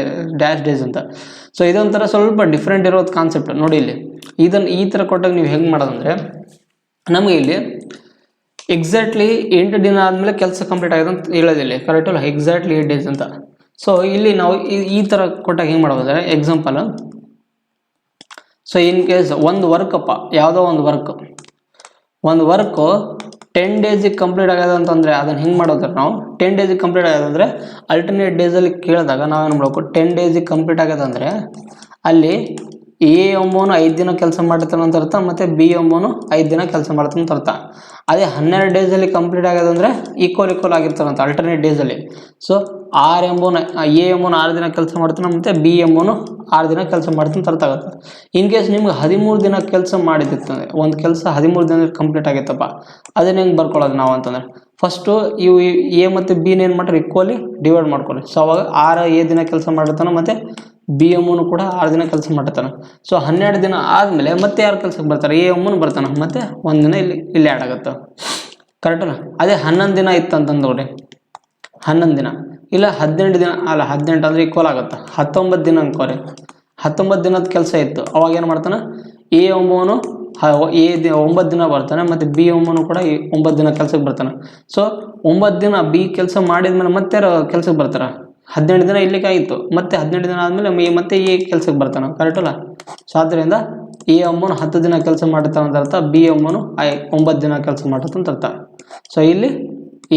days ಅಂತ. So ಇದೊಂಥರ ಸ್ವಲ್ಪ different ಇರೋದು concept ನೋಡಿ. ಇಲ್ಲಿ ಇದನ್ನು ಈ ಥರ ಕೊಟ್ಟಾಗ ನೀವು ಹೆಂಗೆ ಮಾಡೋದಂದರೆ, ನಮಗೆ ಇಲ್ಲಿ ಎಕ್ಸಾಕ್ಟ್ಲಿ 8 ದಿನ ಆದಮೇಲೆ ಕೆಲಸ ಕಂಪ್ಲೀಟ್ ಆಗಿದೆ ಅಂತ ಹೇಳೋದಿಲ್ಲ, ಕರೆಕ್ಟಲ್ಲ, ಎಕ್ಸಾಕ್ಟ್ಲಿ 8 ಡೇಸ್ ಅಂತ. ಸೊ ಇಲ್ಲಿ ನಾವು ಈ ಥರ ಕೊಟ್ಟಾಗ ಹೆಂಗೆ ಮಾಡೋದಂದರೆ, ಎಕ್ಸಾಂಪಲ್, ಸೊ ಇನ್ ಕೇಸ್ ಒಂದು ವರ್ಕಪ್ಪ, ಯಾವುದೋ ಒಂದು ವರ್ಕು 10 ಡೇಸಿಗೆ ಕಂಪ್ಲೀಟ್ ಆಗ್ಯದ ಅಂತಂದರೆ ಅದನ್ನು ಹೆಂಗೆ ಮಾಡೋದ್ರೆ ನಾವು 10 ಡೇಸಿಗೆ ಕಂಪ್ಲೀಟ್ ಆಗ್ಯದ ಅಂದರೆ ಅಲ್ಟರ್ನೇಟ್ ಡೇಸಲ್ಲಿ ಕೇಳಿದಾಗ ನಾವೇನು ಮಾಡಬೇಕು, 10 ಡೇಸಿಗೆ ಕಂಪ್ಲೀಟ್ ಆಗ್ಯದ ಅಂದರೆ ಅಲ್ಲಿ ಎ ಎಂಬೋನು 5 ದಿನ ಕೆಲಸ ಮಾಡ್ತಾನೆ ಅಂತ ಅರ್ಥ, ಮತ್ತು ಬಿ ಎಂಬೋನು 5 ದಿನ ಕೆಲಸ ಮಾಡ್ತಾನೆ ಅಂತ ಅರ್ಥ. ಅದೇ 12 ಡೇಸಲ್ಲಿ ಕಂಪ್ಲೀಟ್ ಆಗ್ಯದಂದರೆ ಈಕ್ವಲ್ ಆಗಿರ್ತಾರಂತ ಅಲ್ಟರ್ನೇಟ್ ಡೇಸಲ್ಲಿ. ಸೊ ಎ ಎಂಬೋನು 6 ದಿನ ಕೆಲಸ ಮಾಡ್ತಾನೆ, ಮತ್ತು ಬಿ ಎಂಬೋನು 6 ದಿನ ಕೆಲಸ ಮಾಡ್ತಾನೆ ಅಂತ ಅರ್ಥ ಆಗುತ್ತೆ. ಇನ್ ಕೇಸ್ ನಿಮ್ಗೆ 13 ದಿನ ಕೆಲಸ ಮಾಡಿದಿತ್ತಂದರೆ, ಒಂದು ಕೆಲಸ 13 ದಿನದಲ್ಲಿ ಕಂಪ್ಲೀಟ್ ಆಗೈತಪ್ಪ, ಅದನ್ನ ಹೆಂಗೆ ಬರ್ಕೊಳ್ಳೋದು ನಾವು ಅಂತಂದರೆ, ಫಸ್ಟು ಇವು ಎ ಮತ್ತು ಬಿನ ಏನು ಮಾಡ್ತಾರೆ ಈಕ್ವಲಿ ಡಿವೈಡ್ ಮಾಡ್ಕೊಳ್ಳಿ. ಸೊ ಅವಾಗ 6 ಎ ದಿನ ಕೆಲಸ ಮಾಡಿರ್ತಾನೆ, ಮತ್ತು ಬಿ ಎಮ್ಮನು ಕೂಡ 6 ದಿನ ಕೆಲಸ ಮಾಡ್ತಾನೆ. ಸೊ 12 ದಿನ ಆದಮೇಲೆ ಮತ್ತೆ ಯಾರು ಕೆಲಸಕ್ಕೆ ಬರ್ತಾರೆ, ಎ ಎಮ್ಮನು ಬರ್ತಾನೆ, ಮತ್ತು 1 ದಿನ ಇಲ್ಲಿ ಆ್ಯಡ್ ಆಗುತ್ತೆ, ಕರೆಕ್ಟಲ್ಲ. ಅದೇ 11 ದಿನ ಇತ್ತು ಅಂತಂದು ನೋಡಿ, 11 ದಿನ ಇಲ್ಲ 18 ದಿನ ಅಲ್ಲ, 18 ಅಂದರೆ ಈಕ್ವಲ್ ಆಗುತ್ತೆ, 19 ದಿನ ಅನ್ಕೋರಿ. 19 ದಿನದ ಕೆಲಸ ಇತ್ತು, ಅವಾಗ ಏನು ಮಾಡ್ತಾನೆ, ಎ ಎಂಬೋನು 9 ದಿನ ಬರ್ತಾನೆ, ಮತ್ತು ಬಿ ಎಂಬೋನು ಕೂಡ 9 ದಿನ ಕೆಲಸಕ್ಕೆ ಬರ್ತಾನೆ. ಸೊ 9 ದಿನ ಬಿ ಕೆಲಸ ಮಾಡಿದ್ಮೇಲೆ ಮತ್ತೆ ಕೆಲಸಕ್ಕೆ ಬರ್ತಾರೆ, 18 ದಿನ ಇಲ್ಲಿಗೆ ಆಯಿತು, ಮತ್ತೆ 18 ದಿನ ಆದಮೇಲೆ ಮತ್ತೆ ಎ ಕೆಲಸಕ್ಕೆ ಬರ್ತಾನೆ, ಕರೆಕ್ಟಲ್ಲ. ಸೊ ಆದ್ದರಿಂದ ಎ ಎಂಬೋನು 10 ದಿನ ಕೆಲಸ ಮಾಡ್ತಾನೆ ಅಂತ ಅರ್ಥ, ಬಿ ಎಂಬೋನು 9 ದಿನ ಕೆಲಸ ಮಾಡುತ್ತೆ ಅಂತ ಅರ್ಥ. ಸೊ ಇಲ್ಲಿ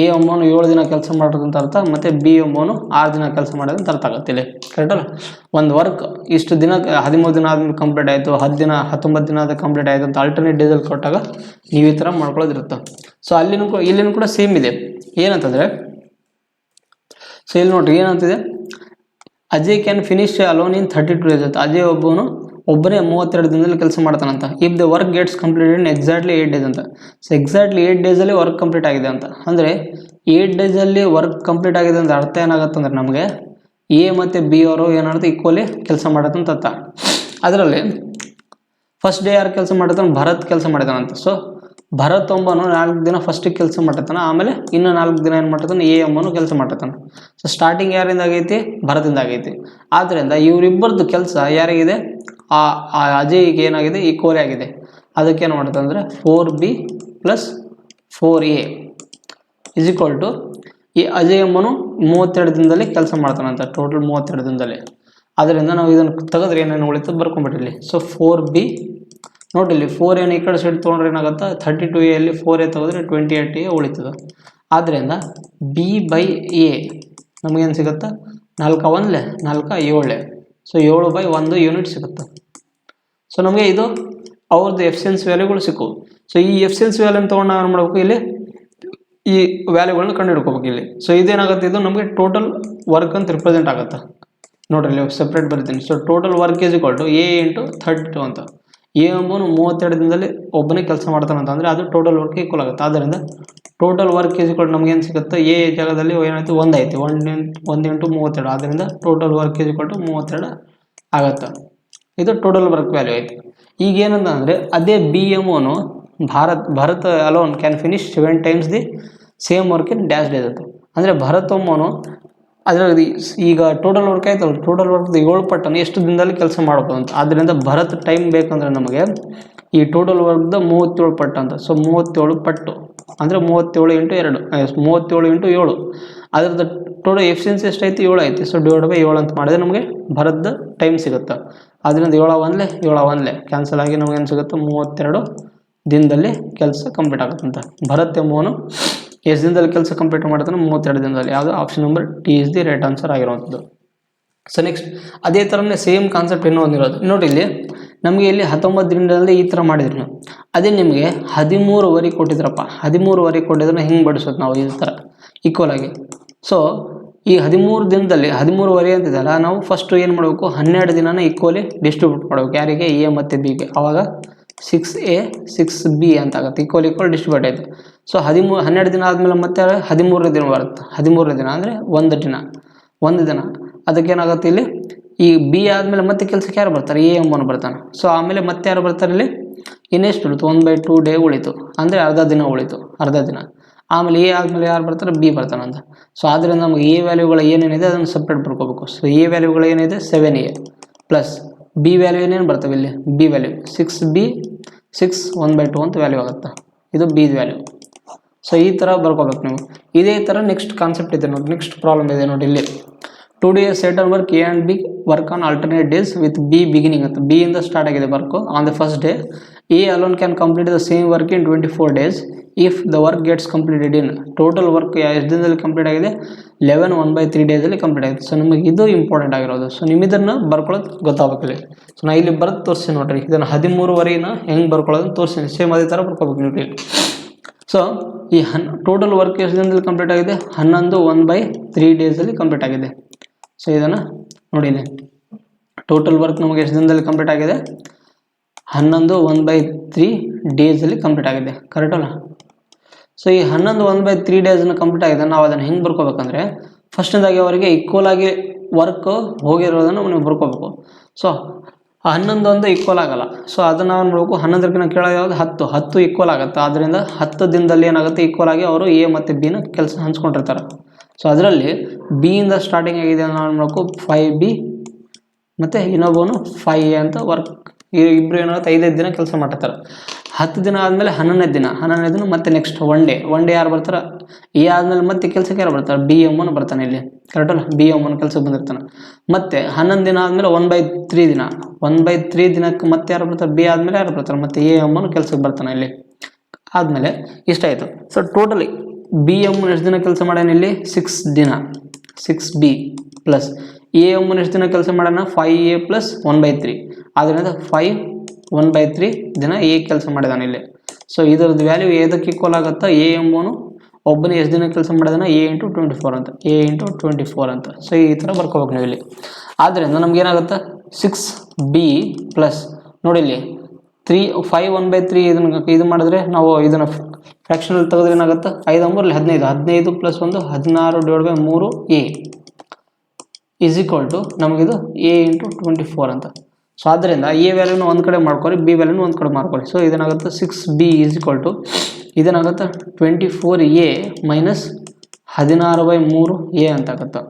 ಎ ಎಂಬೋನು 7 ದಿನ ಕೆಲಸ ಮಾಡೋದು ಅಂತ ಅರ್ಥ, ಮತ್ತು ಬಿ ಎಂಬೋನು 6 ದಿನ ಕೆಲಸ ಮಾಡೋದು ಅಂತ ಅರ್ಥ ಆಗುತ್ತೆ ಇಲ್ಲಿ, ಕರೆಕ್ಟಲ್ಲ. ಒಂದು ವರ್ಕ್ ಇಷ್ಟು ದಿನ 13 ದಿನ ಆದ್ಮೇಲೆ ಕಂಪ್ಲೀಟ್ ಆಯಿತು, 10 ದಿನ 19 ದಿನ ಆದ ಕಂಪ್ಲೀಟ್ ಆಯಿತು ಅಂತ ಆಲ್ಟರ್ನೇಟ್ ಡೇಸಲ್ಲಿ ಕೊಟ್ಟಾಗ ನೀವು ಈ ಥರ ಮಾಡ್ಕೊಳ್ಳೋದಿರುತ್ತೆ. ಸೊ ಇಲ್ಲಿನೂ ಕೂಡ ಸೇಮ್ ಇದೆ, ಏನಂತಂದರೆ, ಸೊ ಇಲ್ಲಿ ನೋಡ್ರಿ ಏನಂತಿದೆ, Ajay can finish alone in 32 days ಅಂತ. ಅಜಯ್ ಒಬ್ಬನೇ 32 ದಿನದಲ್ಲಿ ಕೆಲಸ ಮಾಡ್ತಾನಂತ. If the work gets completed in exactly 8 days ಅಂತ. ಸೊ ಎಕ್ಸಾಕ್ಟ್ಲಿ 8 ಡೇಸಲ್ಲಿ ವರ್ಕ್ ಕಂಪ್ಲೀಟ್ ಆಗಿದೆ ಅಂತ ಅಂದರೆ 8 ಡೇಸಲ್ಲಿ ವರ್ಕ್ ಕಂಪ್ಲೀಟ್ ಆಗಿದೆ ಅಂದರೆ ಅರ್ಥ ಏನಾಗುತ್ತೆ ಅಂದರೆ, ನಮಗೆ ಎ ಮತ್ತು ಬಿ ಅವರು ಏನಾಗುತ್ತೆ ಈಕ್ವಲಿ ಕೆಲಸ ಮಾಡತ್ತೆ ಅಂತ ಅರ್ಥ. ಅದರಲ್ಲಿ ಫಸ್ಟ್ ಡೇ ಯಾರು ಕೆಲಸ ಮಾಡ್ತಾನೆ, ಭರತ್ ಕೆಲಸ ಮಾಡಿದಾನಂತ. ಸೊ ಭರತ್ ಎಂಬನು 4 ದಿನ ಫಸ್ಟಿಗೆ ಕೆಲಸ ಮಾಡ್ತಾನೆ, ಆಮೇಲೆ ಇನ್ನು 4 ದಿನ ಏನು ಮಾಡ್ತಾನೆ, ಎ ಎಂಬನು ಕೆಲಸ ಮಾಡ್ತಾನೆ. ಸೊ ಸ್ಟಾರ್ಟಿಂಗ್ ಯಾರಿಂದ ಆಗೈತಿ, ಭರದಿಂದ ಆಗೈತಿ. ಆದ್ದರಿಂದ ಇವರಿಬ್ಬರದ್ದು ಕೆಲಸ ಯಾರಿಗಿದೆ, ಅಜಯ್ಗೆ ಏನಾಗಿದೆ ಈಕ್ವಲಿ ಆಗಿದೆ. ಅದಕ್ಕೇನು ಮಾಡ್ತಾರೆ ಅಂದರೆ 4b + 4a is equal to, ಈ ಅಜಯ್ ಎಂಬನು 32 ದಿನದಲ್ಲಿ ಕೆಲಸ ಮಾಡ್ತಾನಂತ, ಟೋಟಲ್ 32 ದಿನದಲ್ಲಿ. ಅದರಿಂದ ನಾವು ಇದನ್ನು ತೆಗೆದ್ರೆ ಏನೇನು ಉಳಿತದೆ ಬರ್ಕೊಂಡ್ಬಿಟ್ಟಿಲ್ಲಿ. ಸೊ 4b ನೋಡಿ, ಇಲ್ಲಿ 4a ಈ ಕಡೆ ಸೈಡ್ ತೊಗೊಂಡ್ರೆ ಏನಾಗುತ್ತೆ, 32a ಅಲ್ಲಿ 4a ತೆಗೆದ್ರೆ 28a ಉಳಿತದೆ. ಆದ್ದರಿಂದ b/a ನಮಗೇನು ಸಿಗುತ್ತೆ, 4 1 4 7, ಸೊ 7/1 ಯೂನಿಟ್ ಸಿಗುತ್ತೆ. ಸೊ ನಮಗೆ ಇದು ಅವ್ರದ್ದು ಎಫಿಷಿಯನ್ಸಿ ವ್ಯಾಲ್ಯೂಗಳು ಸಿಕ್ಕವು. ಸೊ ಈ ಎಫಿಷಿಯನ್ಸಿ ವ್ಯಾಲ್ಯೂನ ತೊಗೊಂಡು ನಾವು ಏನು ಮಾಡಬೇಕು, ಇಲ್ಲಿ ಈ ವ್ಯಾಲ್ಯೂಗಳನ್ನ ಕಂಡು ಹಿಡ್ಕೋಬೇಕು ಇಲ್ಲಿ. ಸೊ ಇದೇನಾಗುತ್ತೆ, ಇದು ನಮಗೆ ಟೋಟಲ್ ವರ್ಕ್ ಅಂತ ರಿಪ್ರೆಸೆಂಟ್ ಆಗುತ್ತೆ. ನೋಡ್ರಿ ಇಲ್ಲಿ ಸಪ್ರೇಟ್ ಬರ್ತೀನಿ. So total work is equal to a × 32 ಅಂತ. ಎ ಎಂಬುವನು 32 ದಿನದಲ್ಲಿ ಒಬ್ಬನೇ ಕೆಲಸ ಮಾಡ್ತಾನೆ ಅಂತಂದರೆ ಅದು ಟೋಟಲ್ ವರ್ಕ್ ಈಕ್ವಲ್ ಆಗುತ್ತೆ. ಆದ್ದರಿಂದ ಟೋಟಲ್ ವರ್ಕ್ ಈಸ್ ಈಕ್ವಲ್ ನಮಗೇನು ಸಿಗುತ್ತೆ, ಎ ಜಾಗದಲ್ಲಿ ಏನಾಯ್ತು 1 ಐತಿ, 1 ಇಂಟು 32. ಆದ್ದರಿಂದ total work is equal to 32 ಆಗುತ್ತೆ. ಇದು ಟೋಟಲ್ ವರ್ಕ್ ವ್ಯಾಲ್ಯೂ ಆಯಿತು. ಈಗ ಏನಂತಂದರೆ ಅದೇ ಬಿ ಎಂಬುವನು Bharat alone can finish 7 times the same work in dash days ಅಂತ. ಅಂದರೆ ಭರತ್ ಎಂಬುವನು ಅದರಲ್ಲಿ ಈಗ ಟೋಟಲ್ ವರ್ಕ್ ಆಯ್ತಲ್ಲ, ಟೋಟಲ್ ವರ್ಕ್ 7 ಪಟ್ಟನ್ನು ಎಷ್ಟು ದಿನದಲ್ಲಿ ಕೆಲಸ ಮಾಡ್ಬೋದು ಅಂತ. ಆದ್ದರಿಂದ ಭರತ್ ಟೈಮ್ ಬೇಕಂದ್ರೆ ನಮಗೆ ಈ ಟೋಟಲ್ ವರ್ಕ್ದ 37 ಪಟ್ಟು ಅಂತ. ಸೊ 37 ಪಟ್ಟು ಅಂದರೆ 37 ಇಂಟು 2 37 ಇಂಟು 7. ಅದರದ್ದು ಟೋಟಲ್ ಎಫಿಷಿಯನ್ಸಿ ಎಷ್ಟೈತಿ, 7 ಐತಿ. ಸೊ /7 ಅಂತ ಮಾಡಿದ್ರೆ ನಮಗೆ ಭರತ್ದ ಟೈಮ್ ಸಿಗುತ್ತೆ. ಅದರಿಂದ 7 ಕ್ಯಾನ್ಸಲ್ ಆಗಿ ನಮಗೆ ಏನು ಸಿಗುತ್ತೆ, 32 ದಿನದಲ್ಲಿ ಕೆಲಸ ಕಂಪ್ಲೀಟ್ ಆಗುತ್ತಂತ. ಭರತ್ ಎಂಬುವನು ಎಷ್ಟು ದಿನದಲ್ಲಿ ಕೆಲಸ ಕಂಪ್ಲೀಟ್ ಮಾಡ್ತಾನೆ, 32 ದಿನದಲ್ಲಿ. ಯಾವುದು option number T is the right answer ಆಗಿರುವಂಥದ್ದು. ಸೊ ನೆಕ್ಸ್ಟ್ ಅದೇ ಥರನೇ ಸೇಮ್ ಕಾನ್ಸೆಪ್ಟ್ ಇನ್ನೂ ಒಂದಿರೋದು ನೋಡಿ. ಇಲ್ಲಿ ನಮಗೆ ಇಲ್ಲಿ 19 ದಿನದಲ್ಲಿ ಈ ಥರ ಮಾಡಿದ್ರಿ ನೀವು. ಅದೇ ನಿಮಗೆ 13 ವರೆ ಕೊಟ್ಟಿದ್ರಪ್ಪ, 13 ವರೆ ಕೊಟ್ಟಿದ್ರೆ ಹಿಂಗೆ ಬಡಿಸೋದು ನಾವು ಈ ಥರ ಈಕ್ವಲ್ ಆಗಿ. ಸೊ ಈ 13 ದಿನದಲ್ಲಿ 13 ವರೆ ಅಂತಿದಲ್ಲ, ನಾವು ಫಸ್ಟು ಏನು ಮಾಡಬೇಕು, 12 ದಿನನ ಈಕ್ವಲಿ ಡಿಸ್ಟ್ರಿಬ್ಯೂಟ್ ಮಾಡಬೇಕು. ಯಾರಿಗೆ, ಎ ಮತ್ತು ಬಿಗೆ. ಆವಾಗ 6A 6B ಅಂತ ಆಗುತ್ತೆ. ಈಕ್ವಲ್ ಡಿಸ್ಟ್ರಿಬ್ಯೂಟ್ ಆಯಿತು. ಸೊ 12 ದಿನ ಆದಮೇಲೆ ಮತ್ತೆ 13ನೇ ದಿನ ಬರುತ್ತೆ. 13ನೇ ದಿನ ಅಂದರೆ ಒಂದು ದಿನ. ಅದಕ್ಕೇನಾಗುತ್ತೆ, ಇಲ್ಲಿ ಈ ಬಿ ಆದಮೇಲೆ ಮತ್ತೆ ಕೆಲಸಕ್ಕೆ ಯಾರು ಬರ್ತಾರೆ, ಎ ಎಂಬನು ಬರ್ತಾನೆ. ಸೊ ಆಮೇಲೆ ಮತ್ತೆ ಯಾರು ಬರ್ತಾರೆ, ಇಲ್ಲಿ ಇನ್ನೆಷ್ಟು ಉಳಿತು, 1/2 ಡೇ ಉಳಿತು, ಅಂದರೆ ಅರ್ಧ ದಿನ ಉಳಿತು, ಅರ್ಧ ದಿನ. ಆಮೇಲೆ ಎ ಆದಮೇಲೆ ಯಾರು ಬರ್ತಾರೆ, ಬಿ ಬರ್ತಾನೆ ಅಂತ. ಸೊ ಆದ್ದರಿಂದ ನಮಗೆ ಎ ವ್ಯಾಲ್ಯೂಗಳು ಏನೇನಿದೆ ಅದನ್ನು ಸಪ್ರೇಟ್ ಬರ್ಕೋಬೇಕು. ಸೊ ಎ ವ್ಯಾಲ್ಯೂಗಳು ಏನಿದೆ 7A ಪ್ಲಸ್ ಬಿ ವ್ಯಾಲ್ಯೂ ಏನೇನು ಬರ್ತವೆ, ಇಲ್ಲಿ ಬಿ ವ್ಯಾಲ್ಯೂ 6B 6 1/2 ಅಂತ ವ್ಯಾಲ್ಯೂ ಆಗುತ್ತೆ. ಇದು ಬಿ ವ್ಯಾಲ್ಯೂ. ಸೊ ಈ ಥರ ಬರ್ಕೋಬೇಕು ನೀವು. ಇದೇ ಥರ ನೆಕ್ಸ್ಟ್ ಕಾನ್ಸೆಪ್ಟ್ ಇದೆ ನೋಡಿ, ನೆಕ್ಸ್ಟ್ ಪ್ರಾಬ್ಲಮ್ ಇದೆ ನೋಡಿ. ಇಲ್ಲಿ 2 days certain work A and B work on alternate days with B beginning ಅಂತ. B ಇಂದ ಸ್ಟಾರ್ಟ್ ಆಗಿದೆ work. On the first day A alone can complete the same work in 24 days if the work gets completed in total work ಎಷ್ಟು ದಿನದಲ್ಲಿ complete ಆಗಿದೆ, 11 1/3 ಡೇಸಲ್ಲಿ complete ಆಗಿದೆ. So ನಿಮಗೆ ಇದು ಇಂಪಾರ್ಟೆಂಟ್ ಆಗಿರೋದು. ಸೊ ನಿಮ್ಮಿದನ್ನು ಬರ್ಕೊಳ್ಳೋದು ಗೊತ್ತಾಗಬೇಕಿಲ್ಲ. ಸೊ ನಾನು ಇಲ್ಲಿ ಬರೆದು ತೋರಿಸಿ ನೋಡ್ರಿ, ಇದನ್ನು 13 ವರೆನ ಹೆಂಗೆ ಬರ್ಕೊಳ್ಳೋದು ತೋರಿಸ್ತೀನಿ. ಸೇಮ್ ಅದೇ ಥರ ಬರ್ಕೋಬೇಕು ನೀವು. ಸೊ ಈ ಟೋಟಲ್ ವರ್ಕ್ ಎಷ್ಟು ದಿನದಲ್ಲಿ ಕಂಪ್ಲೀಟ್ ಆಗಿದೆ, 11 1/3 ಡೇಸಲ್ಲಿ ಕಂಪ್ಲೀಟ್ ಆಗಿದೆ. ಸೊ ಇದನ್ನು ನೋಡಿ, ಟೋಟಲ್ ವರ್ಕ್ ನಮಗೆ ಎಷ್ಟು ದಿನದಲ್ಲಿ ಕಂಪ್ಲೀಟ್ ಆಗಿದೆ, 11 1/3 ಡೇಸಲ್ಲಿ ಕಂಪ್ಲೀಟ್ ಆಗಿದೆ. ಕರೆಕ್ಟ್ ಅಲ್ಲ? ಸೊ ಈ 11 1/3 ಡೇಸನ್ನು ಕಂಪ್ಲೀಟ್ ಆಗಿದೆ. ನಾವು ಅದನ್ನು ಹೆಂಗೆ ಬರ್ಕೋಬೇಕಂದ್ರೆ, ಫಸ್ಟ್ನೇದಾಗಿ ಅವರಿಗೆ ಈಕ್ವಲ್ ಆಗಿ ವರ್ಕ್ ಹೋಗಿರೋದನ್ನು ನೀವು ಬರ್ಕೋಬೇಕು. ಸೊ 11 ಈಕ್ವಲ್ ಆಗಲ್ಲ. ಸೊ ಅದನ್ನು ನಾವು ನೋಡಬೇಕು. 11ಕ್ಕಿಂತ ಕೆಳಗೆ ಯಾವುದು 10 ಈಕ್ವಲ್ ಆಗುತ್ತೆ. ಆದ್ದರಿಂದ 10 ದಿನದಲ್ಲಿ ಏನಾಗುತ್ತೆ, ಈಕ್ವಲ್ ಆಗಿ ಅವರು ಎ ಮತ್ತು ಬಿನ ಕೆಲಸ ಹಂಚ್ಕೊಂಡಿರ್ತಾರೆ. ಸೊ ಅದರಲ್ಲಿ ಬಿ ಇಂದ ಸ್ಟಾರ್ಟಿಂಗ್ ಆಗಿದೆ ನಾವು ನೋಡಬೇಕು 5B ಮತ್ತು ಇನ್ನೊಬ್ಬನು 5A ಅಂತ ವರ್ಕ್. ಇಬ್ಬರು ಏನಾಗುತ್ತೆ 5 ದಿನ ಕೆಲಸ ಮಾಡಿರ್ತಾರೆ. 10 ದಿನ ಆದಮೇಲೆ 11ನೇ ದಿನ ಮತ್ತೆ ನೆಕ್ಸ್ಟ್ ಒನ್ ಡೇ ಯಾರು ಬರ್ತಾರೆ, ಎ ಆದಮೇಲೆ ಮತ್ತೆ ಕೆಲಸಕ್ಕೆ ಯಾರು ಬರ್ತಾರೆ, ಬಿ ಎಂಬನು ಬರ್ತಾನೆ ಇಲ್ಲಿ. ಕರೆಕ್ಟಲ್ಲ? ಬಿ ಎಂಬನು ಕೆಲಸಕ್ಕೆ ಬಂದಿರ್ತಾನೆ. ಮತ್ತೆ 11 ದಿನ ಆದಮೇಲೆ 1/3 ದಿನಕ್ಕೆ ಮತ್ತೆ ಯಾರು ಬರ್ತಾರೆ, ಬಿ ಆದಮೇಲೆ ಯಾರು ಬರ್ತಾರೆ, ಮತ್ತೆ ಎ ಎಂಬನು ಕೆಲಸಕ್ಕೆ ಬರ್ತಾನೆ ಇಲ್ಲಿ. ಆದಮೇಲೆ ಇಷ್ಟ ಆಯಿತು. ಸೊ ಟೋಟಲಿ ಬಿ ಎಂಬನು ಎಷ್ಟು ದಿನ ಕೆಲಸ ಮಾಡ್ಯಾನ ಇಲ್ಲಿ, 6 ದಿನ 6B ಪ್ಲಸ್ ಎ ಎಂಬನು ಎಷ್ಟು ದಿನ ಕೆಲಸ ಮಾಡ್ಯಾನ, 5A ಪ್ಲಸ್ 1/3. ಆದ್ದರಿಂದ 5 1/3 ದಿನ ಎ ಕೆಲಸ ಮಾಡಿದಾನೆ ಇಲ್ಲಿ. ಸೊ ಇದರದ್ದು ವ್ಯಾಲ್ಯೂ ಏದಕ್ಕೆ ಈಕ್ವಲ್ ಆಗುತ್ತಾ, ಎ ಎಂಬನು ಒಬ್ಬನೇ ಎಷ್ಟು ದಿನ ಕೆಲಸ ಮಾಡಿದಾನೆ, A × 24 ಅಂತ, A × 24 ಅಂತ. ಸೊ ಈ ಥರ ಬರ್ಕೋಬೇಕು ನೀವು ಇಲ್ಲಿ. ಆದ್ದರಿಂದ ನಮಗೇನಾಗುತ್ತೆ, 6B ಪ್ಲಸ್ ನೋಡಿ ಇಲ್ಲಿ 5 1/3 ಇದು ಮಾಡಿದ್ರೆ ನಾವು ಇದನ್ನು ಫ್ರ್ಯಾಕ್ಷನಲ್ಲಿ ತೆಗೆದ್ರೆ ಏನಾಗುತ್ತೆ, 5 3 15 plus 1 16/3A is equal to ನಮಗಿದು A × 24 ಅಂತ. ಸೊ ಆದ್ದರಿಂದ ಎ ವ್ಯಾಲ್ಯೂನ ಒಂದು ಕಡೆ ಮಾಡ್ಕೊಳ್ಳಿ, ಬಿ ವ್ಯಾಲ್ಯೂನ ಒಂದು ಕಡೆ ಮಾಡ್ಕೊಳ್ಳಿ. ಸೊ ಇದೇನಾಗುತ್ತೆ 6B ಈಸ್ ಈಕ್ವಲ್ ಟು ಇದೇನಾಗುತ್ತೆ 24A ಮೈನಸ್ 16/3A ಅಂತ ಆಗುತ್ತೆ.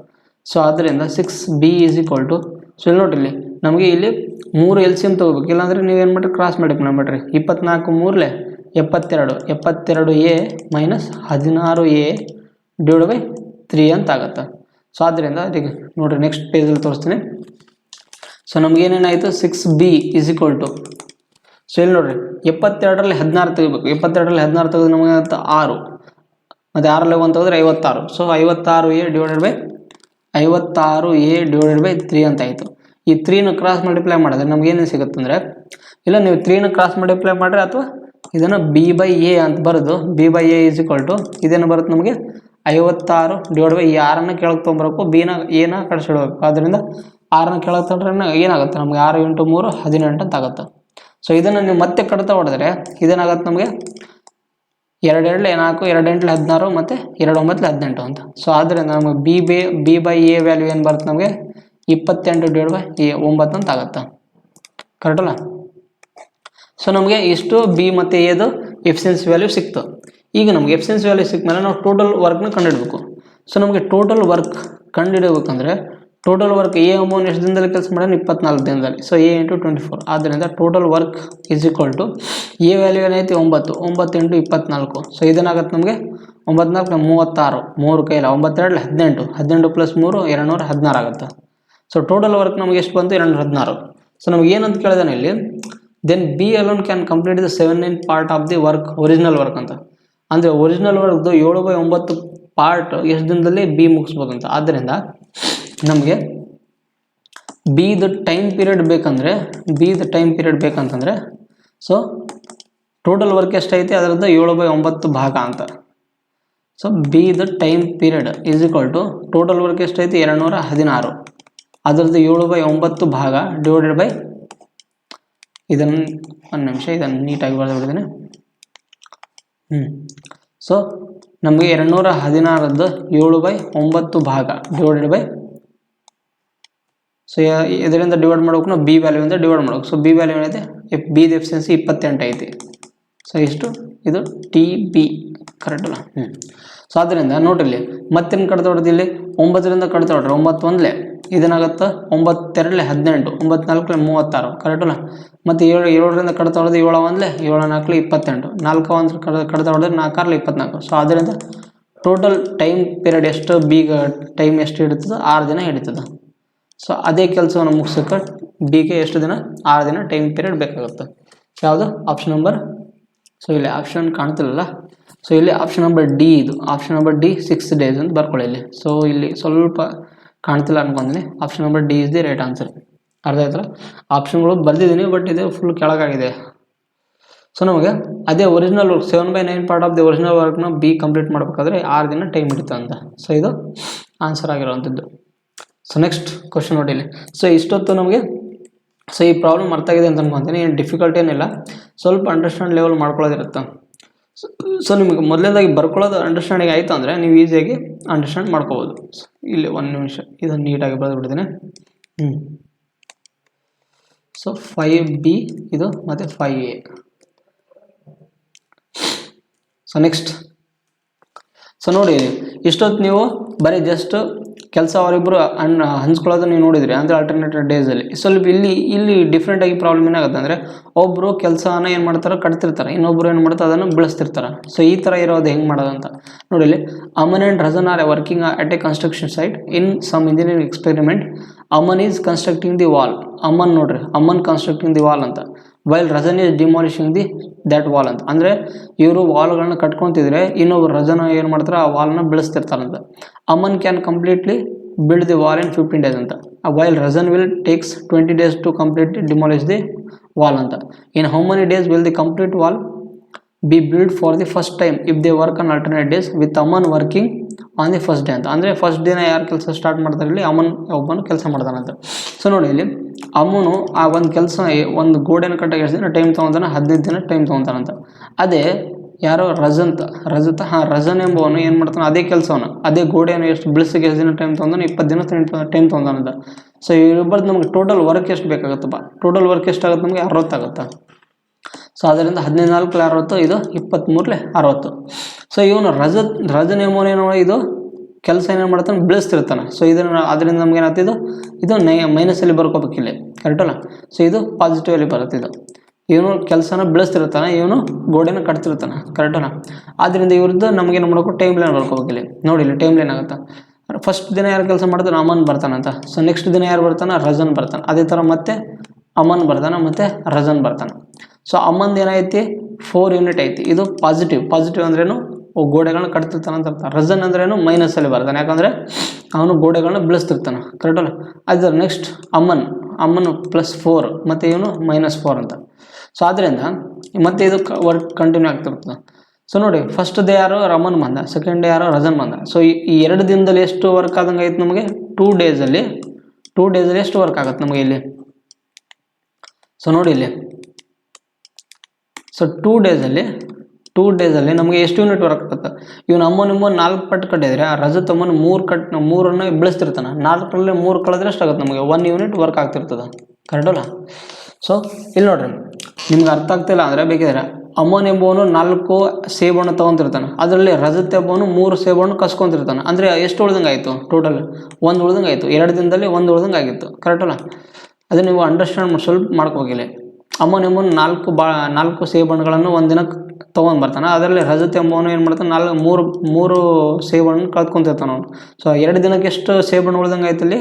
ಸೊ ಆದ್ದರಿಂದ 6B is equal to, so ಇಲ್ಲಿ ನೋಡಿರಿ ನಮಗೆ ಇಲ್ಲಿ 3 LCM ತೊಗೋಬೇಕು. ಇಲ್ಲಾಂದರೆ ನೀವೇನು ಮಾಡಿರಿ, ಕ್ರಾಸ್ ಮಾಡಿ ಮಾಡಿರಿ. 24 3 72A ಮೈನಸ್ 16A/3 ಅಂತ ಆಗುತ್ತೆ. ಸೊ ಆದ್ದರಿಂದ ಅದಕ್ಕೆ ನೋಡಿರಿ ನೆಕ್ಸ್ಟ್ ಪೇಜಲ್ಲಿ ತೋರಿಸ್ತೀನಿ. ಸೊ ನಮಗೇನೇನಾಯಿತು, 6B is equal to, so ಇಲ್ಲಿ ನೋಡಿರಿ 72ರಲ್ಲಿ 16 ತೆಗಿಬೇಕು. 72ರಲ್ಲಿ 16 ತೆಗೆದು ನಮಗೆ 6 ಮತ್ತು 6ರಲ್ಲಿ 1 ತೆಗೆದ್ರೆ 56. ಸೊ 56A/3 ಅಂತ ಆಯಿತು. ಈ 3ನ ಕ್ರಾಸ್ ಮಲ್ಟಿಪ್ಲೈ ಮಾಡಿದ್ರೆ ನಮ್ಗೆ ಏನೇನು ಸಿಗುತ್ತೆ ಅಂದರೆ, ಇಲ್ಲ ನೀವು 3ನ ಕ್ರಾಸ್ ಮಲ್ಟಿಪ್ಲೈ ಮಾಡಿರಿ ಅಥವಾ ಇದನ್ನು B/A ಅಂತ ಬರೋದು, B/A ಈಸ್ ಈಕ್ವಲ್ ಟು ಇದೇನು ಬರುತ್ತೆ ನಮಗೆ 56/6ನ ಕೆಳಗೆ ತೊಗೊಂಬರಬೇಕು, ಎನ ಕಳಿಸಿಡ್ಬೇಕು. ಆದ್ದರಿಂದ 6ನ ಕೆಳಗೆ ತೊಗೊಂಡ್ರೆ ಏನಾಗುತ್ತೆ ನಮಗೆ 6 × 3 18 ಅಂತ ಆಗುತ್ತೆ. ಸೊ ಇದನ್ನು ನೀವು ಮತ್ತೆ ಕಡಿತ ಹೊಡೆದ್ರೆ ಇದೇನಾಗುತ್ತೆ ನಮಗೆ 2 2 4 2 8 16 ಮತ್ತು 2 9 18 ಅಂತ. ಸೊ ಆದ್ದರಿಂದ ನಮಗೆ ಬಿ ಬೈ ಎ ವ್ಯಾಲ್ಯೂ ಏನು ಬರುತ್ತೆ ನಮಗೆ 28 / 9 ಅಂತ ಆಗುತ್ತೆ. ಕರೆಕ್ಟ್ ಅಲ್ಲ? ಸೊ ನಮಗೆ ಇಷ್ಟು ಬಿ ಮತ್ತು ಎದು ಎಫಿಷಿಯನ್ಸಿ ವ್ಯಾಲ್ಯೂ ಸಿಕ್ತು. ಈಗ ನಮಗೆ ಎಫಿಷಿಯನ್ಸಿ ವ್ಯಾಲ್ಯೂ ಸಿಕ್ಕ ಮೇಲೆ ನಾವು ಟೋಟಲ್ ವರ್ಕ್ನ ಕಂಡುಹಿಡಬೇಕು. ಸೊ ನಮಗೆ ಟೋಟಲ್ ವರ್ಕ್ ಕಂಡುಹಿಡಬೇಕಂದ್ರೆ ಟೋಟಲ್ ವರ್ಕ್ ಎ ಎಂಬುವನು ಎಷ್ಟು ದಿನದಲ್ಲಿ ಕೆಲಸ ಮಾಡೋಣ 24 ದಿನದಲ್ಲಿ. So A into 24. ಆದ್ದರಿಂದ total work is equal to A value ಏನೈತಿ 9 × 24. ಸೊ ಇದೇನಾಗುತ್ತೆ ನಮಗೆ 9 4 36 3 ಕೈಲ 9 2 18 18 + 3 216 ಆಗುತ್ತೆ. ಸೊ ಟೋಟಲ್ ವರ್ಕ್ ನಮಗೆ ಎಷ್ಟು ಬಂತು 216. ಸೊ ನಮಗೆ ಏನಂತ ಕೇಳಿದಾನೆ ಇಲ್ಲಿ, then B alone can complete the 7/9 part of the work original work ಅಂತ. ಅಂದರೆ ಒರಿಜಿನಲ್ ವರ್ಕ್ದು 7/9 ಪಾರ್ಟ್ ಎಷ್ಟು ದಿನದಲ್ಲಿ ಬಿ ಮುಗಿಸ್ಬೋದಂತ. ಆದ್ದರಿಂದ ನಮಗೆ ಬಿದು ಟೈಮ್ ಪೀರಿಯಡ್ ಬೇಕಂತಂದರೆ ಸೊ ಟೋಟಲ್ ವರ್ಕ್ ಎಷ್ಟೈತಿ ಅದರದ್ದು 7/9 ಭಾಗ ಅಂತ. ಸೊ ಬಿದು time period is equal to total work ಎಷ್ಟೈತಿ 216 ಅದರದ್ದು 7/9 ಭಾಗ ಡಿವೈಡೆಡ್ ಬೈ ಇದನ್ನು ಒಂದು ನಿಮಿಷ ಇದನ್ನು ನೀಟಾಗಿ ಬರೆದುಬಿಟ್ಟಿದ್ದೀನಿ. ಸೊ ನಮಗೆ 216ದ್ದು 7/9 ಭಾಗ ಡಿವೈಡೆಡ್ ಬೈ, ಸೊ ಇದರಿಂದ ಡಿವೈಡ್ ಮಾಡ್ಬೇಕು ನಾವು ಬಿ ವ್ಯಾಲ್ಯೂಯಿಂದ ಡಿವೈಡ್ ಮಾಡ್ಬೇಕು. ಸೊ ಬಿ ವ್ಯಾಲ್ಯೂ ಏನೈತೆ ಬಿದು ಎಫಿಷಿಯನ್ಸಿ 28 ಐತಿ. ಸೊ ಇಷ್ಟು ಇದು ಟಿ ಬಿ ಕರೆಕ್ಟ್ ಅಲ್ಲ? ಸೊ ಆದ್ದರಿಂದ ನೋಡ್ರಿ ಮತ್ತೇನು ಕಡ್ತಾ ಹೊಡೆದು ಇಲ್ಲಿ 9ರಿಂದ ಕಡ್ತಾ ಹೊಡ್ರಿ 9 1 ಇದೇನಾಗುತ್ತೆ 9 2 18 9 4 36 ಕರೆಕ್ಟ್ ಅಲ್ಲ? ಮತ್ತು 7ರಿಂದ ಕಡ್ತಾ ಹೊಡೆದು 7 1 7 4 28 4 1 ಕಡ್ತಾ ಹೊಡೆದ್ರೆ 4 24. ಸೊ ಆದ್ದರಿಂದ ಟೋಟಲ್ ಟೈಮ್ ಪೀರಿಯಡ್ ಎಷ್ಟು ಬಿಗೆ ಟೈಮ್ ಎಷ್ಟು ಹಿಡಿತದೆ 6 ದಿನ ಹಿಡಿತದೆ. ಸೊ ಅದೇ ಕೆಲಸವನ್ನು ಮುಗಿಸೋಕೆ ಬಿಗೆ ಎಷ್ಟು ದಿನ 6 ದಿನ ಟೈಮ್ ಪೀರಿಯಡ್ ಬೇಕಾಗುತ್ತೆ. ಯಾವುದು ಆಪ್ಷನ್ ನಂಬರ್, ಸೊ ಇಲ್ಲಿ ಆಪ್ಷನ್ ಕಾಣ್ತಿಲ್ಲ. ಸೊ ಇಲ್ಲಿ ಆಪ್ಷನ್ ನಂಬರ್ ಡಿ, ಇದು ಆಪ್ಷನ್ ನಂಬರ್ ಡಿ 6 days ಅಂತ ಬರ್ಕೊಳ್ಳಿ ಇಲ್ಲಿ. ಸೊ ಇಲ್ಲಿ ಸ್ವಲ್ಪ ಕಾಣ್ತಿಲ್ಲ ಅನ್ಕೊಂತೀನಿ. Option number D is the right answer. ಅರ್ಥ ಆಯ್ತಲ್ಲ? ಆಪ್ಷನ್ಗಳು ಬರ್ದಿದ್ದೀನಿ ಬಟ್ ಇದು ಫುಲ್ ಕೆಳಗಾಗಿದೆ. ಸೊ ನಮಗೆ ಅದೇ original work 7/9 part of the original ವರ್ಕ್ನ ಬಿ ಕಂಪ್ಲೀಟ್ ಮಾಡಬೇಕಾದ್ರೆ 6 ದಿನ ಟೈಮ್ ಹಿಡಿತು ಅಂತ. ಸೊ ಇದು ಆನ್ಸರ್ ಆಗಿರುವಂಥದ್ದು. ಸೊ ನೆಕ್ಸ್ಟ್ ಕ್ವಶನ್ ನೋಡಿ ಇಲ್ಲಿ. ಸೊ ಇಷ್ಟೊತ್ತು ನಮಗೆ ಸೊ ಈ ಪ್ರಾಬ್ಲಮ್ ಅರ್ಥ ಆಗಿದೆ ಅಂತ ಅನ್ಕೊತೀನಿ. ಏನು ಡಿಫಿಕಲ್ಟ್ ಏನಿಲ್ಲ, ಸ್ವಲ್ಪ ಅಂಡರ್ಸ್ಟ್ಯಾಂಡ್ ಲೆವೆಲ್ ಮಾಡ್ಕೊಳ್ಳೋದಿರುತ್ತೆ. ಸೊ ನಿಮಗೆ ಮೊದಲನೇದಾಗಿ ಬರ್ಕೊಳ್ಳೋದು ಅಂಡರ್ಸ್ಟ್ಯಾಂಡಿಂಗ್ ಆಯಿತು ಅಂದರೆ ನೀವು ಈಸಿಯಾಗಿ ಅಂಡರ್ಸ್ಟ್ಯಾಂಡ್ ಮಾಡ್ಕೋಬೋದು. ಇಲ್ಲಿ ಒಂದು ನಿಮಿಷ ಇದನ್ನು ನೀಟಾಗಿ ಬರೆದುಬಿಡ್ತೀನಿ. ಸೊ 5B ಇದು ಮತ್ತು 5A. ಸೊ ನೆಕ್ಸ್ಟ್ ಸೊ ನೋಡಿ ಇಷ್ಟೊತ್ತು ನೀವು ಬರೀ ಜಸ್ಟ್ ಕೆಲಸ ಅವರಿಬ್ಬರು ಹಂಚ್ಕೊಳ್ಳೋದು ನೀವು ನೋಡಿದ್ರಿ, ಅಂದರೆ ಆಲ್ಟರ್ನೇಟಿವ್ ಡೇಸಲ್ಲಿ. ಸ್ವಲ್ಪ ಇಲ್ಲಿ ಡಿಫ್ರೆಂಟಾಗಿ ಪ್ರಾಬ್ಲಮ್ ಏನಾಗುತ್ತೆ ಅಂದರೆ ಒಬ್ಬರು ಕೆಲಸನ ಏನು ಮಾಡ್ತಾರೆ ಕಟ್ತಿರ್ತಾರೆ, ಇನ್ನೊಬ್ಬರು ಏನು ಮಾಡ್ತಾರೆ ಅದನ್ನು ಬೆಳೆಸ್ತಿರ್ತಾರೆ. ಸೊ ಈ ಥರ ಇರೋದು ಹೆಂಗೆ ಮಾಡೋದಂತ ನೋಡಿ ಇಲ್ಲಿ. Aman and Rajan are working at a construction site in some engineering experiment. Aman is constructing the wall. Aman ನೋಡ್ರಿ, ಅಮನ್ ಕನ್ಸ್ಟ್ರಕ್ಟಿಂಗ್ ದಿ ವಾಲ್ ಅಂತ. While Rajan is demolishing the that wall ಅಂತ. ಅಂದರೆ ಇವರು ವಾಲ್ಗಳನ್ನ ಕಟ್ಕೊತಿದ್ರೆ ಇನ್ನೊಬ್ರು ರಜನ ಏನು ಮಾಡ್ತಾರೆ ಆ ವಾಲ್ನ ಬೆಳೆಸ್ತಿರ್ತಾರಂತ. Aman can completely build the wall in 15 days ಅಂತ. While Rajan will takes 20 days to completely demolish the wall ಅಂತ. In how many days will the complete wall be build for the first time if they work on alternate days with Aman working on the first day ಅಂತ. ಅಂದರೆ first ದಿನ ಯಾರು ಕೆಲಸ start ಮಾಡ್ತಾರೆ ಇಲ್ಲಿ ಅಮನ್ ಒಬ್ಬನು ಕೆಲಸ ಮಾಡ್ತಾನಂತ. ಸೊ ನೋಡಿ ಇಲ್ಲಿ ಅಮ್ಮನು ಆ ಒಂದು ಕೆಲಸ ಒಂದು ಗೋಡೆನ ಕಟ್ಟಾಗಿ ಎಷ್ಟು ದಿನ ಟೈಮ್ ತೊಗೊತಾನೆ 15 ದಿನ ಟೈಮ್ ತೊಗೊತಾನಂತ. ಅದೇ ಯಾರೋ ರಜನ್ ಎಂಬವನು ಏನು ಮಾಡ್ತಾನೆ ಅದೇ ಕೆಲಸವನ್ನು ಅದೇ ಗೋಡೆಯನ್ನು ಎಷ್ಟು ಬಿಳಿಸಿಗೆ ಎಷ್ಟು ದಿನ ಟೈಮ್ ತೊಗೊಂತಾನೆ 20 ದಿನ ಟೈಮ್ ತೊಗೊತಾನಂತ. ಸೊ ಇಬ್ಬರದ್ದು ನಮಗೆ ಟೋಟಲ್ ವರ್ಕ್ ಎಷ್ಟು ಬೇಕಾಗುತ್ತಪ್ಪ, ಟೋಟಲ್ ವರ್ಕ್ ಎಷ್ಟಾಗುತ್ತೆ ನಮಗೆ 60 ಆಗುತ್ತೆ. ಸೊ ಅದರಿಂದ 14 60 ಇದು 23 60. ಸೊ ಇವನು ರಜನ್ ಎಂಬವನೇನೋ ಇದು ಕೆಲಸ ಏನೇನು ಮಾಡ್ತಾನೆ ಬೆಳೆಸ್ತಿರ್ತಾನೆ. ಸೊ ಇದನ್ನು ಅದರಿಂದ ನಮ್ಗೆ ಏನಾಗ್ತಿದ್ದು ಇದು ಮೈನಸಲ್ಲಿ ಬರ್ಕೋಬೇಕಿಲ್ಲಿ ಕರೆಕ್ಟ್ ಅಲ್ಲ? ಸೊ ಇದು ಪಾಸಿಟಿವಲ್ಲಿ ಬರುತ್ತೆ. ಇದು ಇವನು ಕೆಲಸನ ಬೆಳೆಸ್ತಿರ್ತಾನೆ, ಇವನು ಗೋಡೆನ ಕಟ್ತಿರ್ತಾನೆ ಕರೆಕ್ಟ್ ಅಲ್ಲ? ಆದ್ದರಿಂದ ಇವ್ರದ್ದು ನಮಗೇನು ಮಾಡಬೇಕು ಟೈಮ್ ಲೈನ್ ಬರ್ಕೋಬೇಕಿಲ್ಲಿ. ನೋಡಿ ಇಲ್ಲಿ ಟೈಮ್ ಲೈನ್ ಆಗುತ್ತೆ. ಫಸ್ಟ್ ದಿನ ಯಾರು ಕೆಲಸ ಮಾಡ್ತಾನೆ ಅಮನ್ ಬರ್ತಾನಂತ. ಸೊ ನೆಕ್ಸ್ಟ್ ದಿನ ಯಾರು ಬರ್ತಾನೆ ರಜನ್ ಬರ್ತಾನೆ. ಅದೇ ಥರ ಮತ್ತೆ ಅಮನ್ ಬರ್ತಾನೆ ಮತ್ತು ರಜನ್ ಬರ್ತಾನೆ. ಸೊ ಅಮನ್ದು ಏನೈತಿ 4 ಯೂನಿಟ್ ಐತಿ. ಇದು ಪಾಸಿಟಿವ್ ಅಂದ್ರೇನು ಗೋಡೆಗಳನ್ನ ಕಟ್ತಿರ್ತಾನೆ ಅಂತ ಅರ್ಥ. ರಜನ್ ಅಂದ್ರೇನು ಮೈನಸಲ್ಲಿ ಬರ್ತಾನೆ, ಯಾಕಂದರೆ ಅವನು ಗೋಡೆಗಳನ್ನ ಬೆಳೆಸ್ತಿರ್ತಾನೆ ಕರೆಕ್ಟ್ ಅಲ್ಲ? ಅದರ ನೆಕ್ಸ್ಟ್ ಅಮ್ಮನ್ +4 ಮತ್ತು ಇವನು -4 ಅಂತ. ಸೊ ಆದ್ದರಿಂದ ಮತ್ತೆ ಇದು ವರ್ಕ್ ಕಂಟಿನ್ಯೂ ಆಗ್ತಿರ್ತದೆ. ಸೊ ನೋಡಿ ಫಸ್ಟ್ ಡೇ ಯಾರು ಅಮನ್ ಬಂದ, ಸೆಕೆಂಡ್ ಡೇ ಯಾರು ರಜನ್ ಬಂದ. ಸೊ ಈ 2 ದಿನದಲ್ಲಿ ಎಷ್ಟು ವರ್ಕ್ ಆದಂಗೆ ಐತೆ ನಮಗೆ 2 ಡೇಸಲ್ಲಿ ಎಷ್ಟು ವರ್ಕ್ ಆಗುತ್ತೆ ನಮಗೆ ಇಲ್ಲಿ. ಸೊ ನೋಡಿ ಇಲ್ಲಿ ಸೊ 2 ಡೇಸಲ್ಲಿ ನಮಗೆ ಎಷ್ಟು ಯೂನಿಟ್ ವರ್ಕ್ ಆಗುತ್ತೆ? ಇವನು ಅಮ್ಮನಿಮ್ಮ 4 ಪಟ್ಟು ಕಟ್ಟಿದ್ರೆ ಆ ರಜತ್ ಅಮ್ಮನ 3 ಬೆಳೆಸ್ತಿರ್ತಾನೆ. 4ರಲ್ಲಿ 3 ಕಳೆದ್ರೆ ಎಷ್ಟಾಗುತ್ತೆ ನಮಗೆ? 1 ಯೂನಿಟ್ ವರ್ಕ್ ಆಗ್ತಿರ್ತದೆ. ಕರೆಕ್ಟಲ್ಲ? ಸೊ ಇಲ್ಲಿ ನೋಡ್ರಿ, ನಿಮ್ಗೆ ಅರ್ಥ ಆಗ್ತಿಲ್ಲ ಅಂದರೆ ಬೇಕಿದ್ರೆ ಅಮ್ಮನ್ ಎಂಬುವನು 4 ಸೇಬನ್ನು ತೊಗೊತಿರ್ತಾನೆ, ಅದರಲ್ಲಿ ರಜತ್ ಎಂಬುವನು 3 ಸೇಬನ್ನು ಕಸ್ಕೊತಿರ್ತಾನೆ. ಅಂದರೆ ಎಷ್ಟು ಉಳ್ದಂಗೆ ಆಯಿತು? ಟೋಟಲ್ 1 ಉಳ್ದಂಗೆ ಆಯಿತು. 2 ದಿನದಲ್ಲಿ 1 ಉಳ್ದಂಗೆ ಆಗಿತ್ತು. ಕರೆಕ್ಟಲ್ಲ? ಅದು ನೀವು ಅಂಡರ್ಸ್ಟ್ಯಾಂಡ್ ಸ್ವಲ್ಪ ಮಾಡ್ಕೋಬೇಕಿಲ್ಲ. ಅಮ್ಮನ್ ಎಂಬುವನು 4 ಸೇಬಣ್ಣುಗಳನ್ನು ಒಂದು ದಿನ ತೊಗೊಂಡು ಬರ್ತಾನೆ. ಅದರಲ್ಲಿ ರಜತ್ ಎಂಬುವನು ಏನು ಮಾಡ್ತಾನೆ? 3 ಸೇಬನ್ನು ಕಳ್ಕೊತಿರ್ತಾನೆ ಅವನು. ಸೊ 2 ದಿನಕ್ಕೆ ಎಷ್ಟು ಸೇಬಣ್ಣು ಉಳ್ದಂಗೆ ಆಯ್ತು? ಇಲ್ಲಿ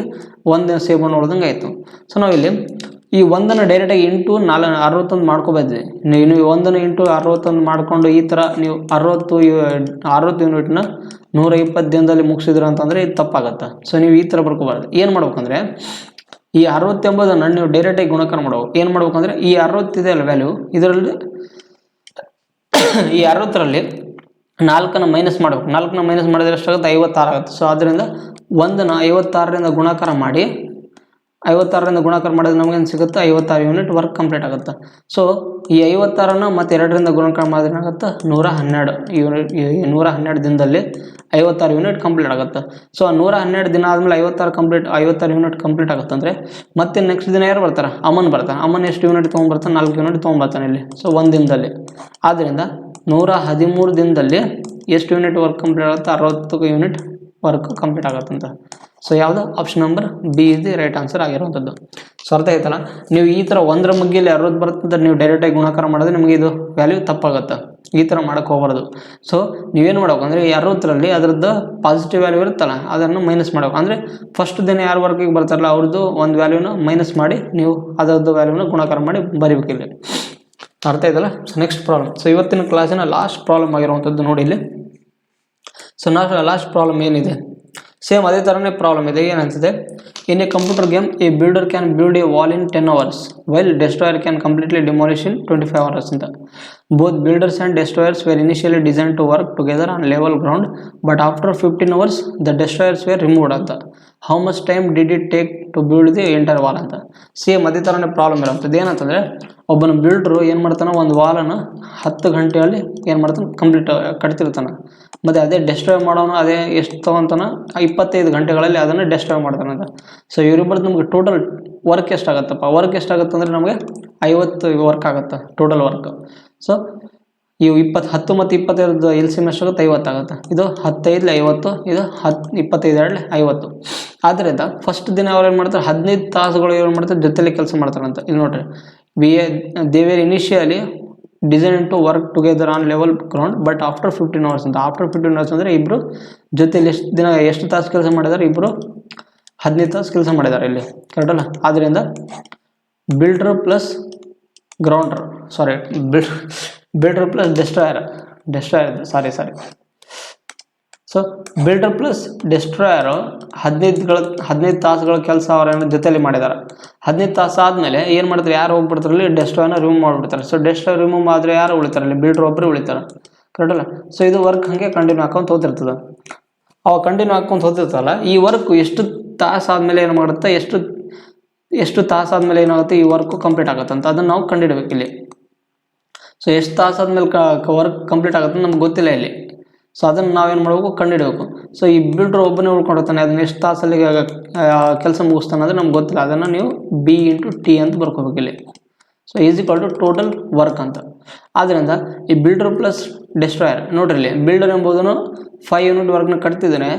1 ದಿನ ಸೇಬಣ್ಣು ಉಳ್ದಂಗೆ ಆಯಿತು. ಸೊ ನಾವಿಲ್ಲಿ ಈ 1ಅನ್ನು ಡೈರೆಕ್ಟಾಗಿ ಇಂಟು 61 ಮಾಡ್ಕೋಬಾರ್ದು. ನೀವು 1ಅನ್ನು ಇಂಟು 61 ಮಾಡಿಕೊಂಡು ಈ ಥರ ನೀವು 60 ಯೂನಿಟ್ನ 120 ದಿನದಲ್ಲಿ ಮುಗಿಸಿದ್ರ ಅಂತಂದರೆ ಇದು ತಪ್ಪಾಗತ್ತೆ. ಸೊ ನೀವು ಈ ಥರ ಬರ್ಕೋಬಾರ್ದು. ಏನು ಮಾಡ್ಬೇಕಂದ್ರೆ ಈ 60 ಎಂಬುದನ್ನು ನೀವು ಡೈರೆಕ್ಟಾಗಿ ಗುಣಾಕಾರ ಮಾಡಬೇಕು. ಏನು ಮಾಡ್ಬೇಕಂದ್ರೆ ಈ 60 ಇದೆ ಅಲ್ಲ ವ್ಯಾಲ್ಯೂ, ಇದರಲ್ಲಿ ಈ 60ರಲ್ಲಿ 4ಅನ್ನು ಮೈನಸ್ ಮಾಡಬೇಕು. 4ನ ಮೈನಸ್ ಮಾಡಿದ್ರೆ ಎಷ್ಟಾಗುತ್ತೆ? 56 ಆಗುತ್ತೆ. ಸೊ ಆದ್ದರಿಂದ 1ನ 56ರಿಂದ ಗುಣಾಕಾರ ಮಾಡಿ, 56ರಿಂದ ಗುಣಾಕಾರ ಮಾಡಿದ್ರೆ ನಮಗೇನು ಸಿಗುತ್ತೆ? 56 ಯೂನಿಟ್ ವರ್ಕ್ ಕಂಪ್ಲೀಟ್ ಆಗುತ್ತೆ. ಸೊ ಈ 56ಅನ್ನು ಮತ್ತು 2ರಿಂದ ಗುಣಾಕಾರ ಮಾಡಿದ್ರೆ ಏನಾಗುತ್ತೆ? 112 ಯೂನಿಟ್. 112 ದಿನದಲ್ಲಿ 56 ಯೂನಿಟ್ ಕಂಪ್ಲೀಟ್ ಆಗುತ್ತೆ. ಸೊ 112 ದಿನ ಆದಮೇಲೆ 56 ಯೂನಿಟ್ ಕಂಪ್ಲೀಟ್ ಆಗುತ್ತೆ ಅಂದರೆ ಮತ್ತೆ ನೆಕ್ಸ್ಟ್ ದಿನ ಯಾರು ಬರ್ತಾರೆ? ಅಮ್ಮನ್ ಬರ್ತಾನೆ. ಅಮ್ಮನ್ ಎಷ್ಟು ಯೂನಿಟ್ ತೊಗೊಂಡ್ಬರ್ತಾನೆ? 4 ಯೂನಿಟ್ ತೊಗೊಂಡ್ಬರ್ತಾನೆ ಇಲ್ಲಿ. ಸೊ 1 ದಿನದಲ್ಲಿ. ಆದ್ದರಿಂದ 113 ದಿನದಲ್ಲಿ ಎಷ್ಟು ಯೂನಿಟ್ ವರ್ಕ್ ಕಂಪ್ಲೀಟ್ ಆಗುತ್ತೆ? 60 ಯೂನಿಟ್ ವರ್ಕ್ ಕಂಪ್ಲೀಟ್ ಆಗುತ್ತೆ ಅಂತ. ಸೊ ಯಾವುದು? Option number B is the right answer ಆಗಿರುವಂಥದ್ದು. ಸೊ ಅರ್ಥ ಆಯ್ತಲ್ಲ? ನೀವು ಈ ಥರ 1ರ ಮಗ್ಗಿಯಲ್ಲಿ 60 ಬರುತ್ತೆ ನೀವು ಡೈರೆಕ್ಟಾಗಿ ಗುಣಾಕಾರ ಮಾಡಿದ್ರೆ ನಿಮಗೆ ಇದು ವ್ಯಾಲ್ಯೂ ತಪ್ಪಾಗುತ್ತೆ. ಈ ಥರ ಮಾಡೋಕ್ಕೆ ಹೋಗ್ಬಾರ್ದು. ಸೊ ನೀವೇನು ಮಾಡ್ಬೇಕು ಅಂದರೆ ಈ 60ರಲ್ಲಿ ಅದರದ್ದು ಪಾಸಿಟಿವ್ ವ್ಯಾಲ್ಯೂ ಇರುತ್ತಲ್ಲ ಅದನ್ನು ಮೈನಸ್ ಮಾಡಬೇಕು. ಅಂದರೆ ಫಸ್ಟ್ ದಿನ ಯಾರು ವರ್ಕಿಗೆ ಬರ್ತಾರಲ್ಲ ಅವ್ರದ್ದು ಒಂದು ವ್ಯಾಲ್ಯೂನ ಮೈನಸ್ ಮಾಡಿ ನೀವು ಅದರದ್ದು ವ್ಯಾಲ್ಯೂನ ಗುಣಾಕಾರ ಮಾಡಿ ಬರೀಬೇಕಿಲ್ಲ. ಅರ್ಥ ಆಯ್ತಲ್ಲ? So next problem. ಸೊ ಇವತ್ತಿನ ಕ್ಲಾಸಿನ ಲಾಸ್ಟ್ ಪ್ರಾಬ್ಲಮ್ ಆಗಿರುವಂಥದ್ದು ನೋಡಿ ಇಲ್ಲಿ. ಸೊ ಲಾಸ್ಟ್ ಪ್ರಾಬ್ಲಮ್ ಏನಿದೆ ಸೇಮ್ ಅದೇ ಥರನೇ ಪ್ರಾಬ್ಲಮ್ ಇದೆ. ಏನಂತಿದೆ? In a computer game a builder can build a wall in 10 hours while destroyer can completely demolish in 25 hours ಅಂತ. Both builders and destroyers were initially design to work together on level ground but after 15 hours the destroyers were removed ಅಂತ. How much time did it take to build the entire wall ಅಂತ. Same ಅದೇ ಥರನೇ problem ಇರೋಂಥದ್ದು. ಏನಂತಂದರೆ ಒಬ್ಬನ ಬಿಲ್ಡ್ರು ಏನು ಮಾಡ್ತಾನೆ? ಒಂದು ವಾಲನ್ನು 10 ಗಂಟೆಯಲ್ಲಿ ಏನು ಮಾಡ್ತಾನೆ? ಕಂಪ್ಲೀಟ್ ಕಟ್ತಿರ್ತಾನೆ. ಮತ್ತು ಅದೇ ಡೆಸ್ಟ್ರಾಯ್ ಮಾಡೋನು ಅದೇ ಎಷ್ಟು ತೊಗೊತಾನೆ? 25 ಗಂಟೆಗಳಲ್ಲಿ ಅದನ್ನು ಡೆಸ್ಟ್ರಾಯ್ ಮಾಡ್ತಾನೆ ಅಂತ. ಸೊ ಇವರಿಬ್ಬರದ್ದು ನಮಗೆ ಟೋಟಲ್ ವರ್ಕ್ ಎಷ್ಟಾಗುತ್ತಪ್ಪ? ವರ್ಕ್ ಎಷ್ಟಾಗುತ್ತೆ ಅಂದರೆ ನಮಗೆ 50 ವರ್ಕ್ ಆಗುತ್ತೆ ಟೋಟಲ್ ವರ್ಕ್. ಸೊ ಇವು 10 ಮತ್ತು 25 LCM ಎಷ್ಟಾಗುತ್ತೆ? 50 ಆಗುತ್ತೆ. ಇದು 15 50, ಇದು 25 50. ಆದ್ದರಿಂದ ಫಸ್ಟ್ ದಿನ ಅವ್ರು ಏನು ಮಾಡ್ತಾರೆ? 15 ತಾಸುಗಳು ಏನು ಮಾಡ್ತಾರೆ? ಜೊತೆಲಿ ಕೆಲಸ ಮಾಡ್ತಾರಂತ. ಇಲ್ಲಿ ನೋಡ್ರಿ, they were initially design to work together on level ground but after 15 hours ಅಂತ. ಆಫ್ಟರ್ 15 hours ಅಂದರೆ ಇಬ್ಬರು ಜೊತೆಲಿ ಎಷ್ಟು ತಾಸು ಕೆಲಸ ಮಾಡಿದ್ದಾರೆ? ಇಬ್ಬರು 15 ತಾಸು ಕೆಲಸ ಮಾಡಿದ್ದಾರೆ ಇಲ್ಲಿ. ಕರೆಕ್ಟಲ್ಲ? ಆದ್ದರಿಂದ ಬಿಲ್ಡ್ರು ಪ್ಲಸ್ ಗ್ರೌಂಡ್ರು builder plus destroyer sorry so builder plus destroyer 15 ತಾಸುಗಳ ಕೆಲಸ ಅವರೇನು ಜೊತೆಲಿ ಮಾಡಿದ್ದಾರೆ. 15 ತಾಸು ಆದಮೇಲೆ ಏನು ಮಾಡ್ತಾರೆ? ಯಾರು ಹೋಗ್ಬಿಡ್ತಾರೆ? ಇಲ್ಲಿ ಡೆಸ್ಟ್ರಾಯರ್ನ ರಿಮೂವ್ ಮಾಡಿಬಿಡ್ತಾರೆ. ಸೊ ಡೆಸ್ಟ್ರಾಯರ್ ರಿಮೂವ್ ಆದರೆ ಯಾರು ಉಳಿತಾರೆ? ಇಲ್ಲಿ ಬಿಲ್ಡರ್ ಒಬ್ಬರು ಉಳಿತಾರೆ. ಕರೆಕ್ಟಲ್ಲ? ಸೊ ಇದು ವರ್ಕ್ ಹಾಗೆ ಕಂಟಿನ್ಯೂ ಹಾಕೊಂಡು ಹೋಗ್ತಿರ್ತದೆ. ಅವಾಗ ಕಂಟಿನ್ಯೂ ಹಾಕೊಂಡು ಹೋಗ್ತಿರ್ತಲ್ಲ, ಈ ವರ್ಕ್ ಎಷ್ಟು ತಾಸು ಆದಮೇಲೆ ಏನು ಮಾಡುತ್ತೆ? ಎಷ್ಟು ತಾಸು ಆದಮೇಲೆ ಏನಾಗುತ್ತೆ? ಈ ವರ್ಕು ಕಂಪ್ಲೀಟ್ ಆಗುತ್ತೆ ಅಂತ ಅದನ್ನು ನಾವು ಕಂಡುಹಿಡಬೇಕು ಇಲ್ಲಿ. ಸೊ ಎಷ್ಟು ತಾಸು ಆದಮೇಲೆ ವರ್ಕ್ ಕಂಪ್ಲೀಟ್ ಆಗುತ್ತೆ ನಮ್ಗೆ ಗೊತ್ತಿಲ್ಲ ಇಲ್ಲಿ. ಸೊ ಅದನ್ನು ನಾವೇನು ಮಾಡಬೇಕು? ಕಂಡುಹಿಡಬೇಕು. ಸೊ ಈ ಬಿಲ್ಡ್ರ್ ಒಬ್ಬನೇ ಉಳ್ಕೊಂಡಿರ್ತಾನೆ, ಅದನ್ನ ಎಷ್ಟು ತಾಸಲ್ಲಿ ಕೆಲಸ ಮುಗಿಸ್ತಾನೆ ಅಂದರೆ ನಮ್ಗೆ ಗೊತ್ತಿಲ್ಲ. ಅದನ್ನು ನೀವು B × T ಅಂತ ಬರ್ಕೋಬೇಕು ಇಲ್ಲಿ. So is equal to total work ಅಂತ. ಆದ್ದರಿಂದ ಈ ಬಿಲ್ಡರ್ ಪ್ಲಸ್ ಡೆಸ್ಟ್ರಾಯರ್ ನೋಡ್ರಿ, ಇಲ್ಲಿ ಬಿಲ್ಡರ್ ಎಂಬುದನ್ನು 5 ಯೂನಿಟ್ ವರ್ಕ್ನ ಕಟ್ತಿದ್ದಾನೆ,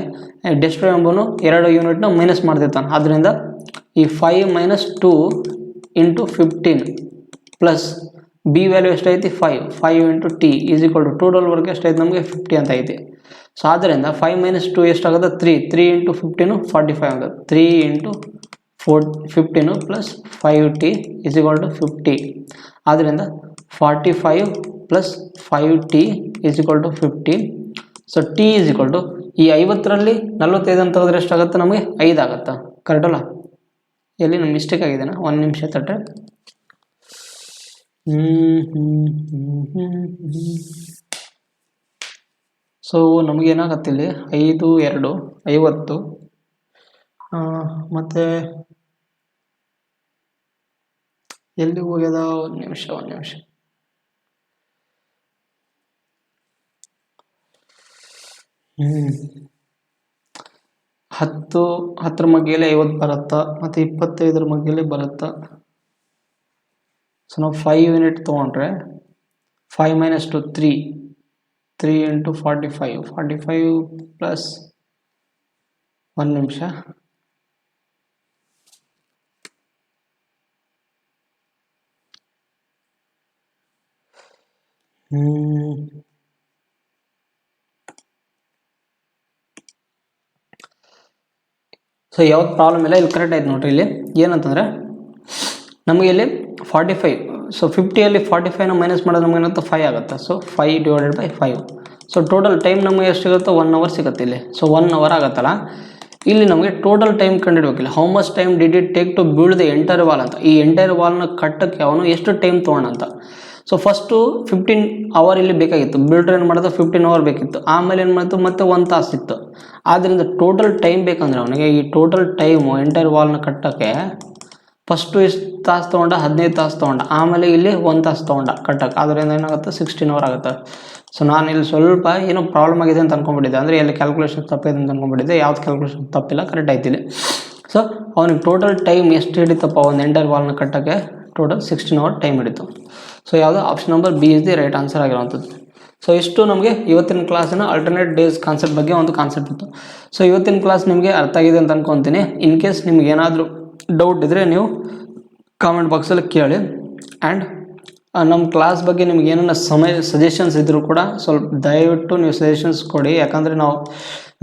ಡೆಸ್ಟ್ರಾಯರ್ ಎಂಬುದನ್ನು 2 ಯೂನಿಟ್ನ ಮೈನಸ್ ಮಾಡ್ತಿರ್ತಾನೆ. ಆದ್ದರಿಂದ ಈ 5 - 2 × 15 ಪ್ಲಸ್ B ವ್ಯಾಲ್ಯೂ ಎಷ್ಟೈತಿ? 5 × T is equal to total work ಎಷ್ಟೈತೆ? ನಮಗೆ 50 ಅಂತ ಐತಿ. ಸೊ ಆದ್ದರಿಂದ 5 - 2 ಎಷ್ಟಾಗುತ್ತೆ? 3 × 15 45 ಆಗುತ್ತೆ. 3 × 15 plus 5T is equal to 50. ಆದ್ದರಿಂದ 45 plus 5T is equal to 50. So T is equal to ಈ 50ರಲ್ಲಿ 45 ಅಂತ ತೆಗೆದ್ರೆ ಎಷ್ಟಾಗುತ್ತೆ? ನಮಗೆ 5 ಆಗುತ್ತೆ. ಕರೆಕ್ಟಲ್ಲ? ಎಲ್ಲಿ ನಮ್ಮ ಮಿಸ್ಟೇಕ್ ಆಗಿದೆನಾ? 1 ನಿಮಿಷ ತಟ್ಟೆ. ಸೊ ನಮಗೇನಾಗತ್ತೆ ಇಲ್ಲಿ 5 2 50 ಮತ್ತು ಎಲ್ಲಿ ಹೋಗ್ಯದ? ಒಂದು ನಿಮಿಷ 10 ಮಗ್ಗಿಯಲ್ಲಿ 50 ಬರುತ್ತಾ ಮತ್ತು 25 ಮಗ್ಗಿಯಲ್ಲಿ ಬರುತ್ತಾ. ಸೊ ನಾವು 5 ಯೂನಿಟ್ ತೊಗೊಂಡ್ರೆ 5 - 2 3 × 45 ಪ್ಲಸ್ 1 ನಿಮಿಷ. ಸೊ ಯಾವ್ದು ಪ್ರಾಬ್ಲಮ್ ಇಲ್ಲ, ಇಲ್ಲಿ ಕರೆಕ್ಟ್ ಆಯ್ತು ನೋಡ್ರಿ. ಇಲ್ಲಿ ಏನಂತಂದರೆ ನಮಗೆ ಇಲ್ಲಿ 45, ಸೊ 50ಯಲ್ಲಿ 45ನ ಮೈನಸ್ ಮಾಡೋದು ನಮಗೆ ಏನಂತ 5 ಆಗುತ್ತೆ. ಸೊ 5 / 5. ಸೊ ಟೋಟಲ್ ಟೈಮ್ ನಮಗೆ ಎಷ್ಟು ಸಿಗುತ್ತೆ? 1 ಅವರ್ ಸಿಗುತ್ತೆ ಇಲ್ಲಿ. ಸೊ 1 ಅವರ್ ಆಗುತ್ತಲ್ಲ, ಇಲ್ಲಿ ನಮಗೆ ಟೋಟಲ್ ಟೈಮ್ ಕಂಡುಹಿಡಬೇಕಿಲ್ಲ. How much time did it take to build the entire wall ಅಂತ. ಈ ಎಂಟೈರ್ ವಾಲ್ನ ಕಟ್ಟಕ್ಕೆ ಅವನು ಎಷ್ಟು ಟೈಮ್ ತೊಗೊಂಡಂತ. ಸೊ ಫಸ್ಟು 15 ಅವರ್ ಇಲ್ಲಿ ಬೇಕಾಗಿತ್ತು. ಬಿಲ್ಡ್ರ್ ಏನು ಮಾಡೋದು 15 ಅವರ್ ಬೇಕಿತ್ತು. ಆಮೇಲೆ ಏನು ಮಾಡ್ತು, ಮತ್ತೆ 1 ತಾಸು ಇತ್ತು. ಆದ್ದರಿಂದ ಟೋಟಲ್ ಟೈಮ್ ಬೇಕಂದ್ರೆ ಅವನಿಗೆ ಈ ಟೋಟಲ್ ಟೈಮು ಎಂಟೈರ್ ವಾಲ್ನ ಕಟ್ಟೋಕ್ಕೆ ಫಸ್ಟು ಎಷ್ಟು ತಾಸು ತೊಗೊಂಡ? 15 ತಾಸು ತೊಗೊಂಡ. ಆಮೇಲೆ ಇಲ್ಲಿ 1 ತಾಸು ತೊಗೊಂಡ ಕಟ್ಟಕ್ಕೆ. ಅದರಿಂದ ಏನಾಗುತ್ತೆ? 16 ಅವರ್ ಆಗುತ್ತೆ. ಸೊ ನಾನು ಇಲ್ಲಿ ಸ್ವಲ್ಪ ಏನೋ ಪ್ರಾಬ್ಲಮ್ ಆಗಿದೆ ಅಂತ ಅಂದ್ಕೊಂಡ್ಬಿಟ್ಟಿದ್ದೆ, ಅಂದರೆ ಎಲ್ಲಿ ಕ್ಯಾಲ್ಕುಲೇಷನ್ ತಪ್ಪಿದೆ ಅಂತ ಅಂದ್ಕೊಂಡ್ಬಿಟ್ಟಿದ್ದೆ. ಯಾವ್ದು ಕ್ಯಾಲ್ಕುಲೇಷನ್ ತಪ್ಪಿಲ್ಲ, ಕರೆಕ್ಟ್ ಆಯ್ತಿಲ್ಲ. ಸೊ ಅವನಿಗೆ ಟೋಟಲ್ ಟೈಮ್ ಎಷ್ಟು ಹಿಡಿತಪ್ಪ ಒಂದು ಎಂಟೈರ್ ವಾಲ್ನ ಕಟ್ಟೋಕ್ಕೆ? ಟೋಟಲ್ 16 ಅವರ್ ಟೈಮ್ ಹಿಡಿತು. ಸೊ ಯಾವುದು? Option number B is the right answer ಆಗಿರುವಂಥದ್ದು. ಸೊ ಇಷ್ಟು ನಮಗೆ ಇವತ್ತಿನ ಕ್ಲಾಸಿನ ಆಲ್ಟರ್ನೇಟ್ ಡೇಸ್ ಕಾನ್ಸೆಪ್ಟ್ ಬಗ್ಗೆ ಒಂದು ಕಾನ್ಸೆಪ್ಟ್ ಇತ್ತು. ಸೊ ಇವತ್ತಿನ ಕ್ಲಾಸ್ ನಿಮಗೆ ಅರ್ಥ ಆಗಿದೆ ಅಂತ ಅಂದ್ಕೊತೀನಿ. ಇನ್ ಕೇಸ್ ನಿಮ್ಗೆ ಏನಾದರೂ ಡೌಟ್ ಇದ್ದರೆ ನೀವು ಕಾಮೆಂಟ್ ಬಾಕ್ಸಲ್ಲಿ ಕೇಳಿ. ಆ್ಯಂಡ್ ನಮ್ಮ ಕ್ಲಾಸ್ ಬಗ್ಗೆ ನಿಮ್ಗೆ ಏನಾರ ಸಜೆಷನ್ಸ್ ಇದ್ದರೂ ಕೂಡ ಸ್ವಲ್ಪ ದಯವಿಟ್ಟು ನೀವು ಸಜೆಷನ್ಸ್ ಕೊಡಿ. ಯಾಕಂದರೆ ನಾವು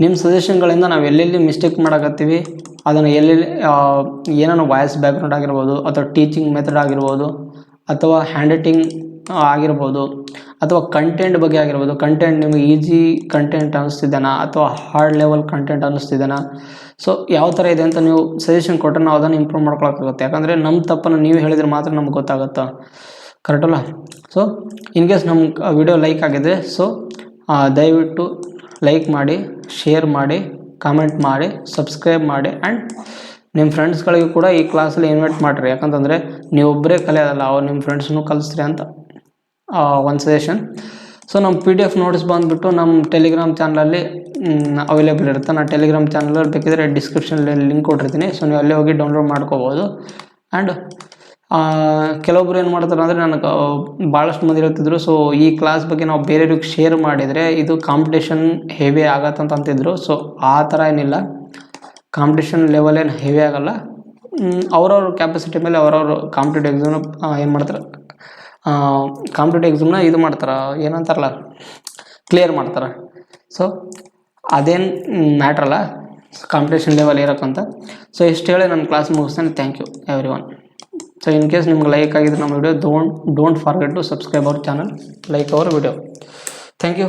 ನಿಮ್ಮ ಸಜೆಷನ್ಗಳಿಂದ ನಾವು ಎಲ್ಲೆಲ್ಲಿ ಮಿಸ್ಟೇಕ್ ಮಾಡಕತ್ತೀವಿ, ಅದನ್ನು ಎಲ್ಲೆಲ್ಲಿ ಏನಾರ ವಾಯ್ಸ್ ಬ್ಯಾಕ್ಗ್ರೌಂಡ್ ಆಗಿರ್ಬೋದು, ಅಥವಾ ಟೀಚಿಂಗ್ ಮೆಥಡ್ ಆಗಿರ್ಬೋದು, ಅಥವಾ ಹ್ಯಾಂಡ್ ರೈಟಿಂಗ್ ಆಗಿರ್ಬೋದು, ಅಥವಾ ಕಂಟೆಂಟ್ ಬಗ್ಗೆ ಆಗಿರ್ಬೋದು. ಕಂಟೆಂಟ್ ನಿಮಗೆ ಈಸಿ ಕಂಟೆಂಟ್ ಅನ್ನಿಸ್ತಿದ್ದಾನಾ ಅಥವಾ ಹಾರ್ಡ್ ಲೆವೆಲ್ ಕಂಟೆಂಟ್ ಅನ್ನಿಸ್ತಿದ್ದಾನಾ? ಸೊ ಯಾವ ಥರ ಇದೆ ಅಂತ ನೀವು ಸಜೆಷನ್ ಕೊಟ್ಟರೆ ನಾವು ಅದನ್ನು ಇಂಪ್ರೂವ್ ಮಾಡ್ಕೊಳಕ್ಕಾಗುತ್ತೆ. ಯಾಕಂದರೆ ನಮ್ಮ ತಪ್ಪನ್ನು ನೀವು ಹೇಳಿದರೆ ಮಾತ್ರ ನಮ್ಗೆ ಗೊತ್ತಾಗುತ್ತಾ, ಕರೆಕ್ಟಲ್ಲ? ಸೊ ಇನ್ ಕೇಸ್ ನಮ್ಮ ವಿಡಿಯೋ ಲೈಕ್ ಆಗಿದ್ರೆ ಸೊ ದಯವಿಟ್ಟು ಲೈಕ್ ಮಾಡಿ, ಶೇರ್ ಮಾಡಿ, ಕಾಮೆಂಟ್ ಮಾಡಿ, ಸಬ್ಸ್ಕ್ರೈಬ್ ಮಾಡಿ. ಆ್ಯಂಡ್ ನಿಮ್ಮ ಫ್ರೆಂಡ್ಸ್ಗಳಿಗೂ ಕೂಡ ಈ ಕ್ಲಾಸಲ್ಲಿ ಇನ್ವೈಟ್ ಮಾಡಿರಿ. ಯಾಕಂತಂದರೆ ನೀವೊಬ್ಬರೇ ಕಲಿಯೋದಲ್ಲ, ಅವ್ರು ನಿಮ್ಮ ಫ್ರೆಂಡ್ಸ್ನೂ ಕಲಿಸ್ರಿ ಅಂತ ಒಂದು ಸಜೆಷನ್. ಸೊ ನಮ್ಮ PDF ನೋಟ್ಸ್ ಬಂದುಬಿಟ್ಟು ನಮ್ಮ ಟೆಲಿಗ್ರಾಮ್ ಚಾನಲಲ್ಲಿ ಅವೈಲೇಬಲ್ ಇರುತ್ತೆ. ನಾನು ಟೆಲಿಗ್ರಾಮ್ ಚಾನಲಲ್ಲಿ ಬೇಕಿದ್ರೆ ಡಿಸ್ಕ್ರಿಪ್ಷನಲ್ಲಿ ಲಿಂಕ್ ಕೊಟ್ಟಿರ್ತೀನಿ. ಸೊ ನೀವು ಅಲ್ಲೇ ಹೋಗಿ ಡೌನ್ಲೋಡ್ ಮಾಡ್ಕೋಬೋದು. ಆ್ಯಂಡ್ ಕೆಲವೊಬ್ರು ಏನು ಮಾಡ್ತಾರೆ ಅಂದರೆ, ನನಗೆ ಭಾಳಷ್ಟು ಮಂದಿ ಹೇಳ್ತಿದ್ರು, ಸೊ ಈ ಕ್ಲಾಸ್ ಬಗ್ಗೆ ನಾವು ಬೇರೆಯವ್ರಿಗೆ ಶೇರ್ ಮಾಡಿದರೆ ಇದು ಕಾಂಪಿಟೇಷನ್ ಹೆವಿ ಆಗತ್ತಂತ ಅಂತಿದ್ರು. ಸೊ ಆ ಥರ ಏನಿಲ್ಲ, ಕಾಂಪಿಟೇಷನ್ ಲೆವೆಲ್ ಏನು ಹೆವಿ ಆಗೋಲ್ಲ. ಅವ್ರವ್ರ ಕ್ಯಾಪಸಿಟಿ ಮೇಲೆ ಅವ್ರವ್ರು ಕಾಂಪಿಟೇಟಿವ್ ಎಕ್ಸಾಮ್ನ ಏನು ಮಾಡ್ತಾರೆ, ಕಾಂಪಿಟೇಟಿವ್ ಎಕ್ಸಾಮ್ನ ಇದು ಮಾಡ್ತಾರೆ, ಏನಂತಾರಲ್ಲ, ಕ್ಲಿಯರ್ ಮಾಡ್ತಾರೆ. ಸೊ ಅದೇನು ಮ್ಯಾಟ್ರಲ್ಲ, ಕಾಂಪಿಟೇಷನ್ ಲೆವೆಲ್ ಇರೋಕ್ಕಂತ. ಸೊ ಇಷ್ಟು ಹೇಳಿ ನನ್ನ ಕ್ಲಾಸ್ ಮುಗಿಸ್ತೇನೆ. Thank you everyone. So in case ನಿಮ್ಗೆ ಲೈಕ್ ಆಗಿದ್ರೆ ನಮ್ಮ video, don't forget to subscribe our channel, like our video. Thank you.